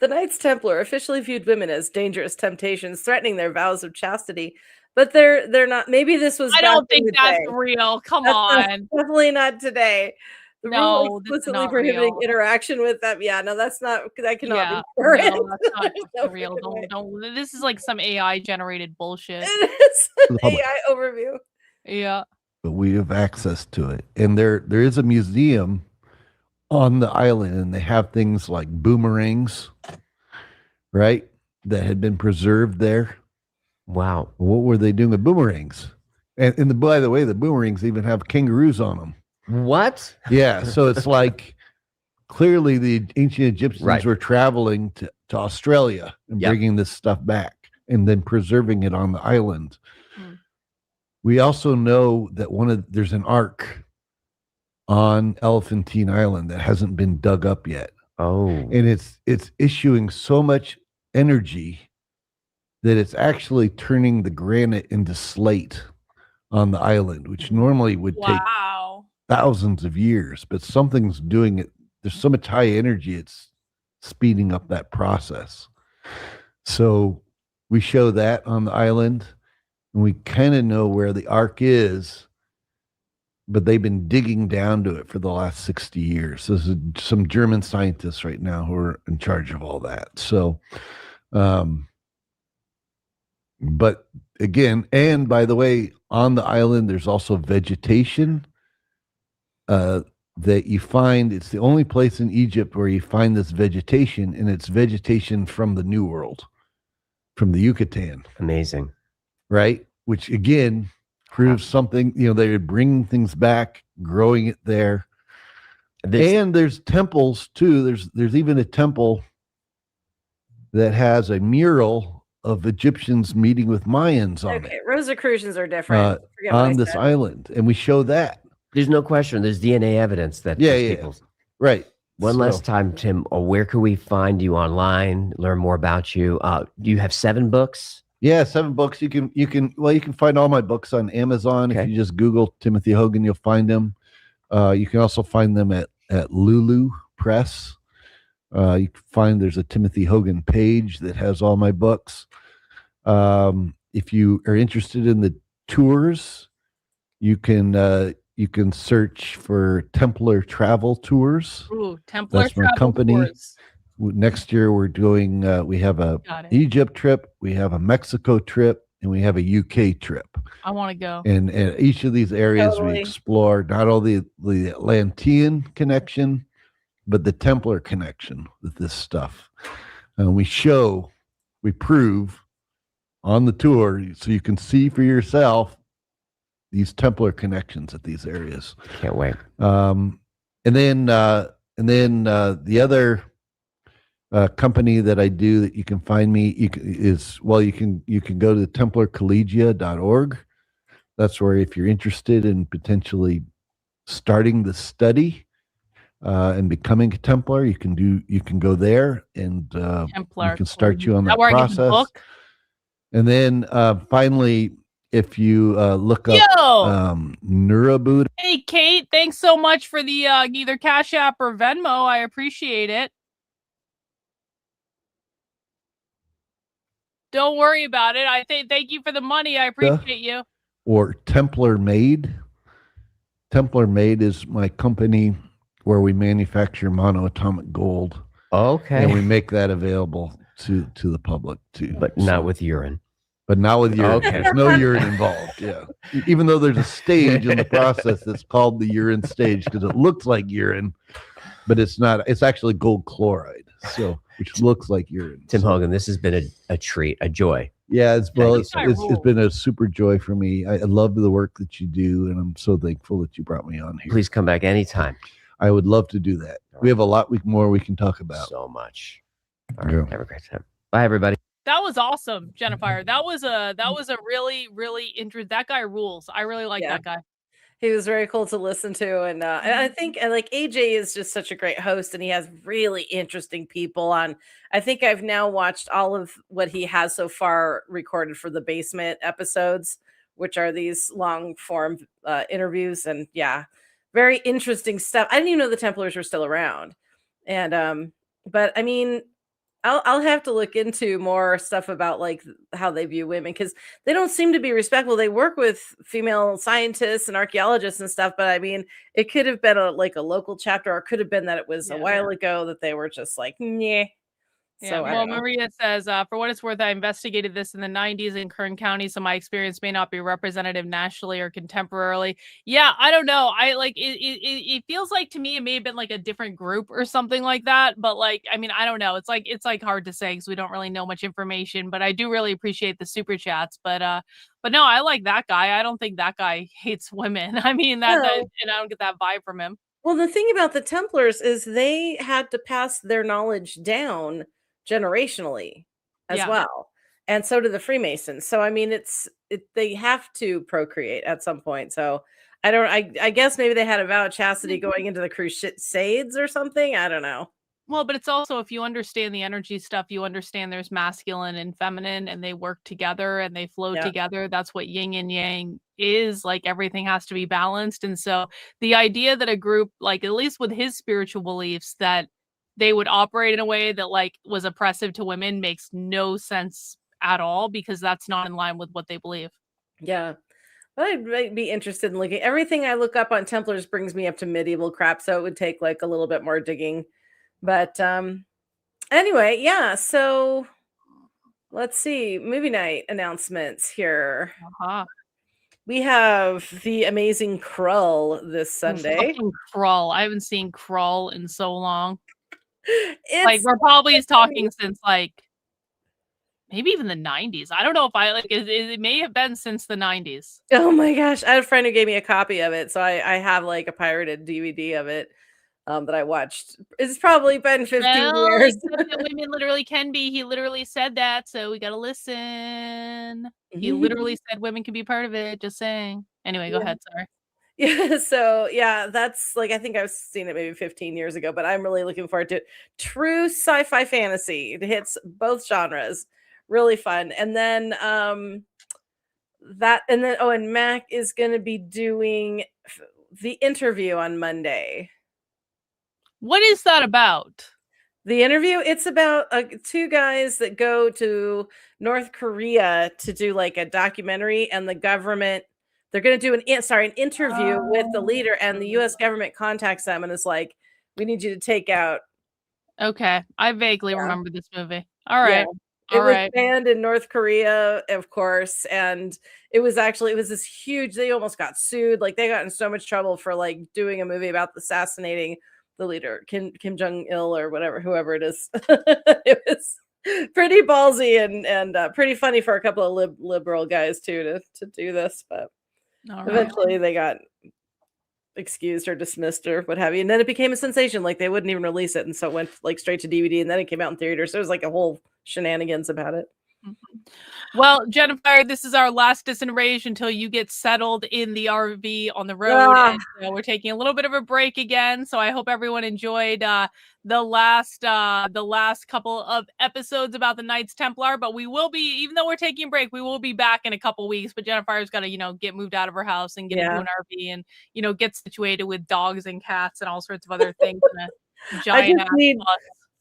The Knights Templar officially viewed women as dangerous temptations, threatening their vows of chastity. But they're not. Maybe this was. I back don't in think the that's day. real. Come That's on. definitely not today. The rule No, this is explicitly not prohibiting real. interaction with them. Yeah, no, that's not. That cannot Yeah, be current. no, that's not There's no real. freaking way. Don't. This is like some AI generated bullshit. It is an the public. AI overview. Yeah. But we have access to it, and there is a museum on the island, and they have things like boomerangs, right, that had been preserved there. Wow. What were they doing with boomerangs? And by the way, the boomerangs even have kangaroos on them. What? Yeah, so it's like clearly the ancient Egyptians Right. were traveling to Australia and Yep. bringing this stuff back and then preserving it on the island. Hmm. We also know that there's an ark on Elephantine Island that hasn't been dug up yet, Oh. and it's issuing so much energy that it's actually turning the granite into slate on the island, which normally would take Wow. thousands of years, but something's doing it. There's so much high energy, it's speeding up that process. So we show that on the island, and we kind of know where the ark is, but they've been digging down to it for the last 60 years. So there's some German scientists right now who are in charge of all that. So, but again, and by the way, on the island, there's also vegetation that you find. It's the only place in Egypt where you find this vegetation, and it's vegetation from the New World, from the Yucatan, Amazing. right? Which again proves something. They're bringing things back, growing it there. And there's temples too. There's even a temple that has a mural of Egyptians meeting with Mayans on Okay, it Rosicrucians are different. Forget what I on this said. island, and we show that. There's no question. There's DNA evidence that Yeah, these yeah. people. Right. One So- last time, Tim. Where can we find you online? Learn more about you. You have 7 books. Yeah, 7 books. You can find all my books on Amazon. Okay. If you just Google Timothy Hogan, you'll find them. You can also find them at Lulu Press. You can find there's a Timothy Hogan page that has all my books. If you are interested in the tours, you can search for Templar Travel Tours. Ooh, Templar That's my travel company. tours. Next year we're doing we have a Got it. Egypt trip, we have a Mexico trip, and we have a UK trip. I want to go. And each of these areas we Totally. explore not only the Atlantean connection, but the Templar connection with this stuff. And we prove on the tour so you can see for yourself these Templar connections at these areas. Can't wait. And then the other company that I do that you can find me you can go to templarcollegia.org. That's where, if you're interested in potentially starting the study and becoming a Templar, you can go there, and Templar. we can start you on That that where I get the process. book? And then finally, if you look up Yo! Neurobuddha. Hey, Kate, thanks so much for the either Cash App or Venmo. I appreciate it. Don't worry about it. Thank you for the money. I appreciate you. Or Templar Made. Templar Made is my company where we manufacture monoatomic gold. Okay. and we make that available to the public too. But not with urine. But not with urine. Okay. There's no urine involved. Yeah. Even though there's a stage in the process that's called the urine stage because it looks like urine, but it's not. It's actually gold chloride, so which looks like urine. Tim So, Hogan, this has been a treat, a joy. yeah, it's rules. been a super joy for me. I love the work that you do, and I'm so thankful that you brought me on here. Please come back anytime. I would love to do that. We have a lot more we can talk about. So much. All right. Yeah. Have a great time. Bye, everybody. That was awesome, Jennifer. That was a really interesting. That guy rules. I really like Yeah. that guy. He was very cool to listen to, and I think like AJ is just such a great host, and he has really interesting people on. I think I've now watched all of what he has so far recorded for the basement episodes, which are these long form interviews, and yeah, very interesting stuff. I didn't even know the Templars were still around, and but I mean, I'll have to look into more stuff about like how they view women because they don't seem to be respectful. They work with female scientists and archaeologists and stuff, but I mean, it could have been a local chapter, or it could have been that it was a while ago that they were just like, nah. Yeah, So I well, don't know. Maria says, for what it's worth, I investigated this in the 90s in Kern County, so my experience may not be representative nationally or contemporarily. Yeah, I don't know. I like it feels like to me it may have been like a different group or something like that. But like, I mean, I don't know. It's like hard to say because we don't really know much information. But I do really appreciate the super chats. But no, I like that guy. I don't think that guy hates women. I mean and I don't get that vibe from him. Well, the thing about the Templars is they had to pass their knowledge down generationally as well, and so do the Freemasons. So I mean, they have to procreate at some point. So I guess maybe they had a vow of chastity going into the Crusades or something. I don't know. Well, but it's also if you understand the energy stuff, you understand there's masculine and feminine, and they work together and they flow together. That's what yin and yang is. Like everything has to be balanced, and so the idea that a group, like at least with his spiritual beliefs, that they would operate in a way that like was oppressive to women makes no sense at all because that's not in line with what they believe. Yeah. But I'd be interested in looking. Everything I look up on Templars brings me up to medieval crap, so it would take like a little bit more digging. But anyway, yeah, so let's see. Movie night announcements here. We have the amazing Krull this Sunday. Krull. I haven't seen Krull in so long. It's like we're probably talking since like maybe even the 90s. I don't know if I like it may have been since the 90s. Oh my gosh. I had a friend who gave me a copy of it. So I have like a pirated DVD of it that I watched. It's probably been 15 years. Women literally can be. He literally said that. So we got to listen. He literally said women can be part of it. Just saying. Anyway, go ahead. Sorry. Yeah, so yeah, that's like I think I've seen it maybe 15 years ago, but I'm really looking forward to it. True sci-fi fantasy. It hits both genres. Really fun. And then and Mac is going to be doing The Interview on Monday. What is that about? The Interview, it's about two guys that go to North Korea to do like a documentary, and the government they're going to do an interview with the leader, and the U.S. government contacts them and is like, "We need you to take out." Okay, I vaguely remember this movie. All right, it was banned in North Korea, of course, and it was this huge. They almost got sued. Like they got in so much trouble for like doing a movie about assassinating the leader, Kim Jong Il or whoever it is. It was pretty ballsy and pretty funny for a couple of liberal guys too to do this, but. Eventually they got excused or dismissed or what have you, and then it became a sensation. Like they wouldn't even release it, and so it went like straight to DVD, and then it came out in theaters. So it was like a whole shenanigans about it. Well, Jennifer, this is our last DISENRAGE until you get settled in the RV on the road. And so we're taking a little bit of a break again. So I hope everyone enjoyed the last couple of episodes about the Knights Templar. But we will be, even though we're taking a break, we will be back in a couple weeks. But Jennifer's got to, get moved out of her house and get into an RV and, get situated with dogs and cats and all sorts of other things. In a giant bus.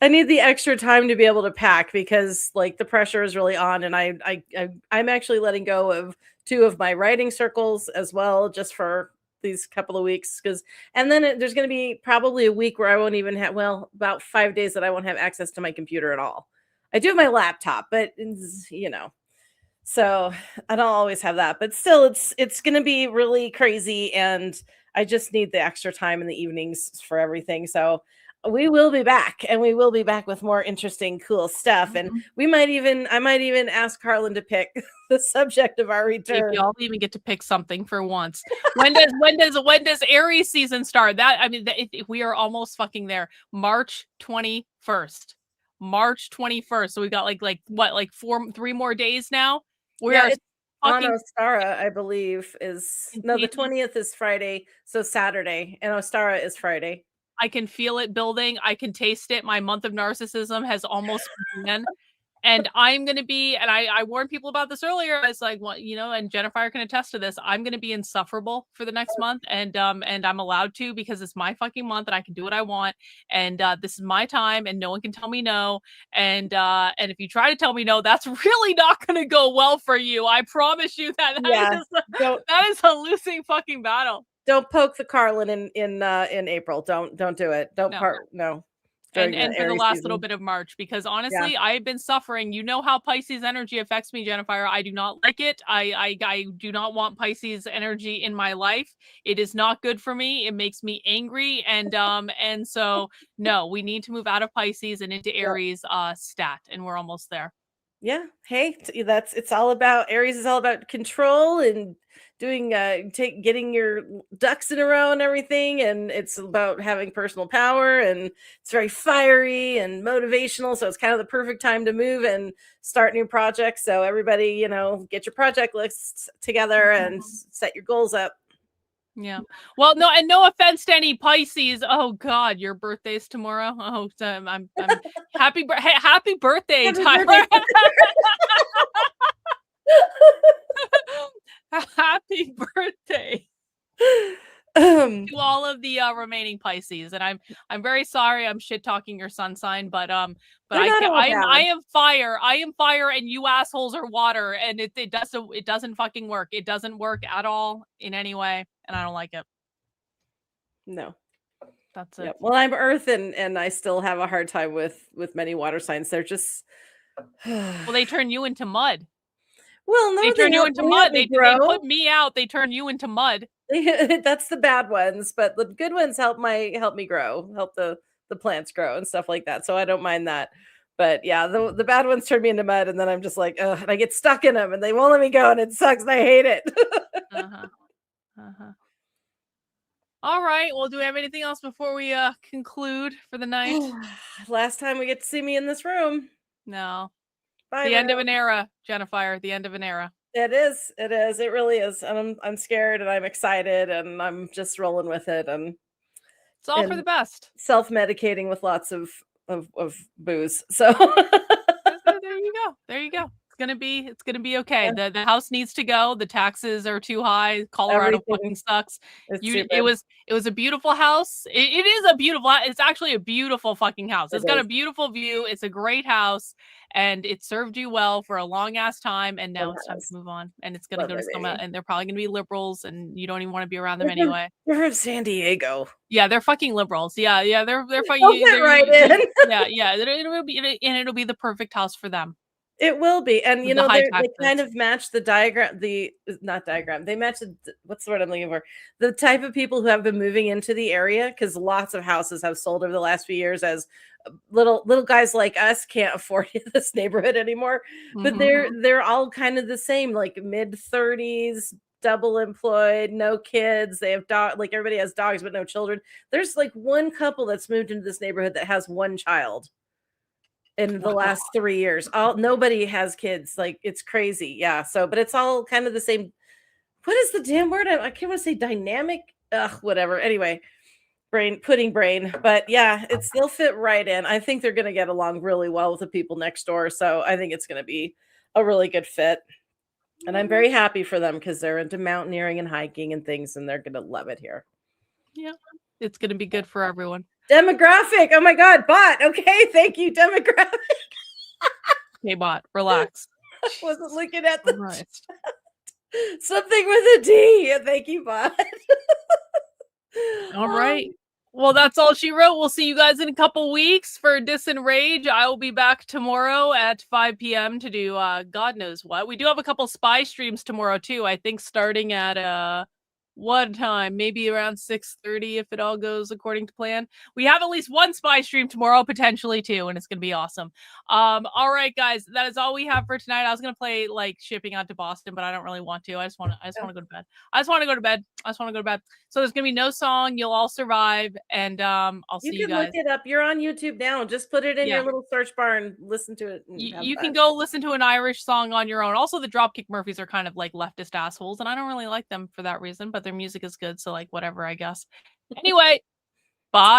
I need the extra time to be able to pack because like the pressure is really on, and I'm actually letting go of 2 of my writing circles as well, just for these couple of weeks, because and then there's going to be probably a week where I won't even have, well, about 5 days that I won't have access to my computer at all. I do have my laptop, but you know, so I don't always have that, but still it's going to be really crazy, and I just need the extra time in the evenings for everything. So we will be back, and we will be back with more interesting, cool stuff. And I might even ask Karlyn to pick the subject of our return. Y'all even get to pick something for once. When does Aries season start? That, I mean, we are almost fucking there. March 21st. March 21st. So we got like 3 more days now. We are on Ostara, I believe, is no, the 20th is Friday, so Saturday, and Ostara is Friday. I can feel it building. I can taste it. My month of narcissism has almost begun. And I'm going to be, and I warned people about this earlier. I was like, well, you know, and Jennifer can attest to this. I'm going to be insufferable for the next month. And I'm allowed to, because it's my fucking month and I can do what I want. And this is my time and no one can tell me no. And if you try to tell me no, that's really not going to go well for you. I promise you that. That is a losing fucking battle. Don't poke the Karlyn in April. Don't do it. No. And for the last little bit of March, because honestly, I've been suffering. You know how Pisces energy affects me, Jennifer. I do not like it. I do not want Pisces energy in my life. It is not good for me. It makes me angry, and so no, we need to move out of Pisces and into Aries stat, and we're almost there. Yeah. Hey, it's all about Aries is all about control and doing getting your ducks in a row and everything, and it's about having personal power, and it's very fiery and motivational, so it's kind of the perfect time to move and start new projects. So everybody, you know, get your project lists together and set your goals up. Yeah. Well, no offense to any Pisces. Oh God, your birthday's tomorrow. Oh, I'm happy birthday, Tyler. Happy birthday to all of the remaining Pisces. And I'm very sorry I'm shit talking your sun sign, but I am fire. I am fire, and you assholes are water, and it doesn't fucking work. It doesn't work at all in any way, and I don't like it. No. That's it. Yeah. Well, I'm Earth, and I still have a hard time with many water signs. They're just well, they turn you into mud. Well, no, they turn you into mud. They put me out. They turn you into mud. That's the bad ones, but the good ones help me grow, help the plants grow and stuff like that. So I don't mind that. But yeah, the bad ones turn me into mud, and then I'm just like, ugh, and I get stuck in them, and they won't let me go, and it sucks, and I hate it. All right. Well, do we have anything else before we conclude for the night? Last time we get to see me in this room. No. Bye, the end of an era, Jennifer. The end of an era. It is. It really is. And I'm scared, and I'm excited, and I'm just rolling with it. And it's all for the best. Self-medicating with lots of booze. So there you go. It's gonna be okay. Yeah. The house needs to go. The taxes are too high. Colorado fucking sucks. It was a beautiful house. It is a beautiful. It's actually a beautiful fucking house. It's got a beautiful view. It's a great house, and it served you well for a long ass time. And now it's time to move on. And it's gonna go to some, and they're probably gonna be liberals, and you don't even want to be around them anyway. They're from San Diego. Yeah, they're fucking liberals. Yeah, they're fucking. Right in. Yeah. It'll be the perfect house for them. It will be. And you know, they kind of match the diagram, they match what's the word I'm looking for? The type of people who have been moving into the area, because lots of houses have sold over the last few years as little guys like us can't afford this neighborhood anymore. But they're all kind of the same, like mid-30s, double employed, no kids. They have like everybody has dogs but no children. There's like one couple that's moved into this neighborhood that has one child in the last 3 years. Nobody has kids. Like, it's crazy. Yeah. So, but it's all kind of the same. What is the damn word? I can't want to say dynamic. Whatever. Anyway, pudding brain. But yeah, they'll fit right in. I think they're going to get along really well with the people next door. So I think it's going to be a really good fit. And I'm very happy for them, because they're into mountaineering and hiking and things, and they're going to love it here. Yeah. It's going to be good for everyone. Demographic. Oh my God, bot. Okay, thank you, demographic. Hey, bot, relax. I wasn't looking at the chat. Something with a D. Thank you, bot. All right. Well, that's all she wrote. We'll see you guys in a couple weeks for DISENRAGE. I will be back tomorrow at 5 p.m. to do God knows what. We do have a couple spy streams tomorrow too. I think starting at what time? Maybe around 6:30 if it all goes according to plan. We have at least one spy stream tomorrow, potentially two, and it's gonna be awesome. All right, guys, that is all we have for tonight. I was gonna play like Shipping Out to Boston, but I don't really want to. I just want to go to bed. I just want to go to bed. So there's gonna be no song. You'll all survive, and I'll see you You can guys. look it up. You're on YouTube now. Just put it in your little search bar and listen to it. And have You fun. can go listen to an Irish song on your own. Also, the Dropkick Murphys are kind of like leftist assholes, and I don't really like them for that reason, but their music is good, so like whatever, I guess. Anyway, bye.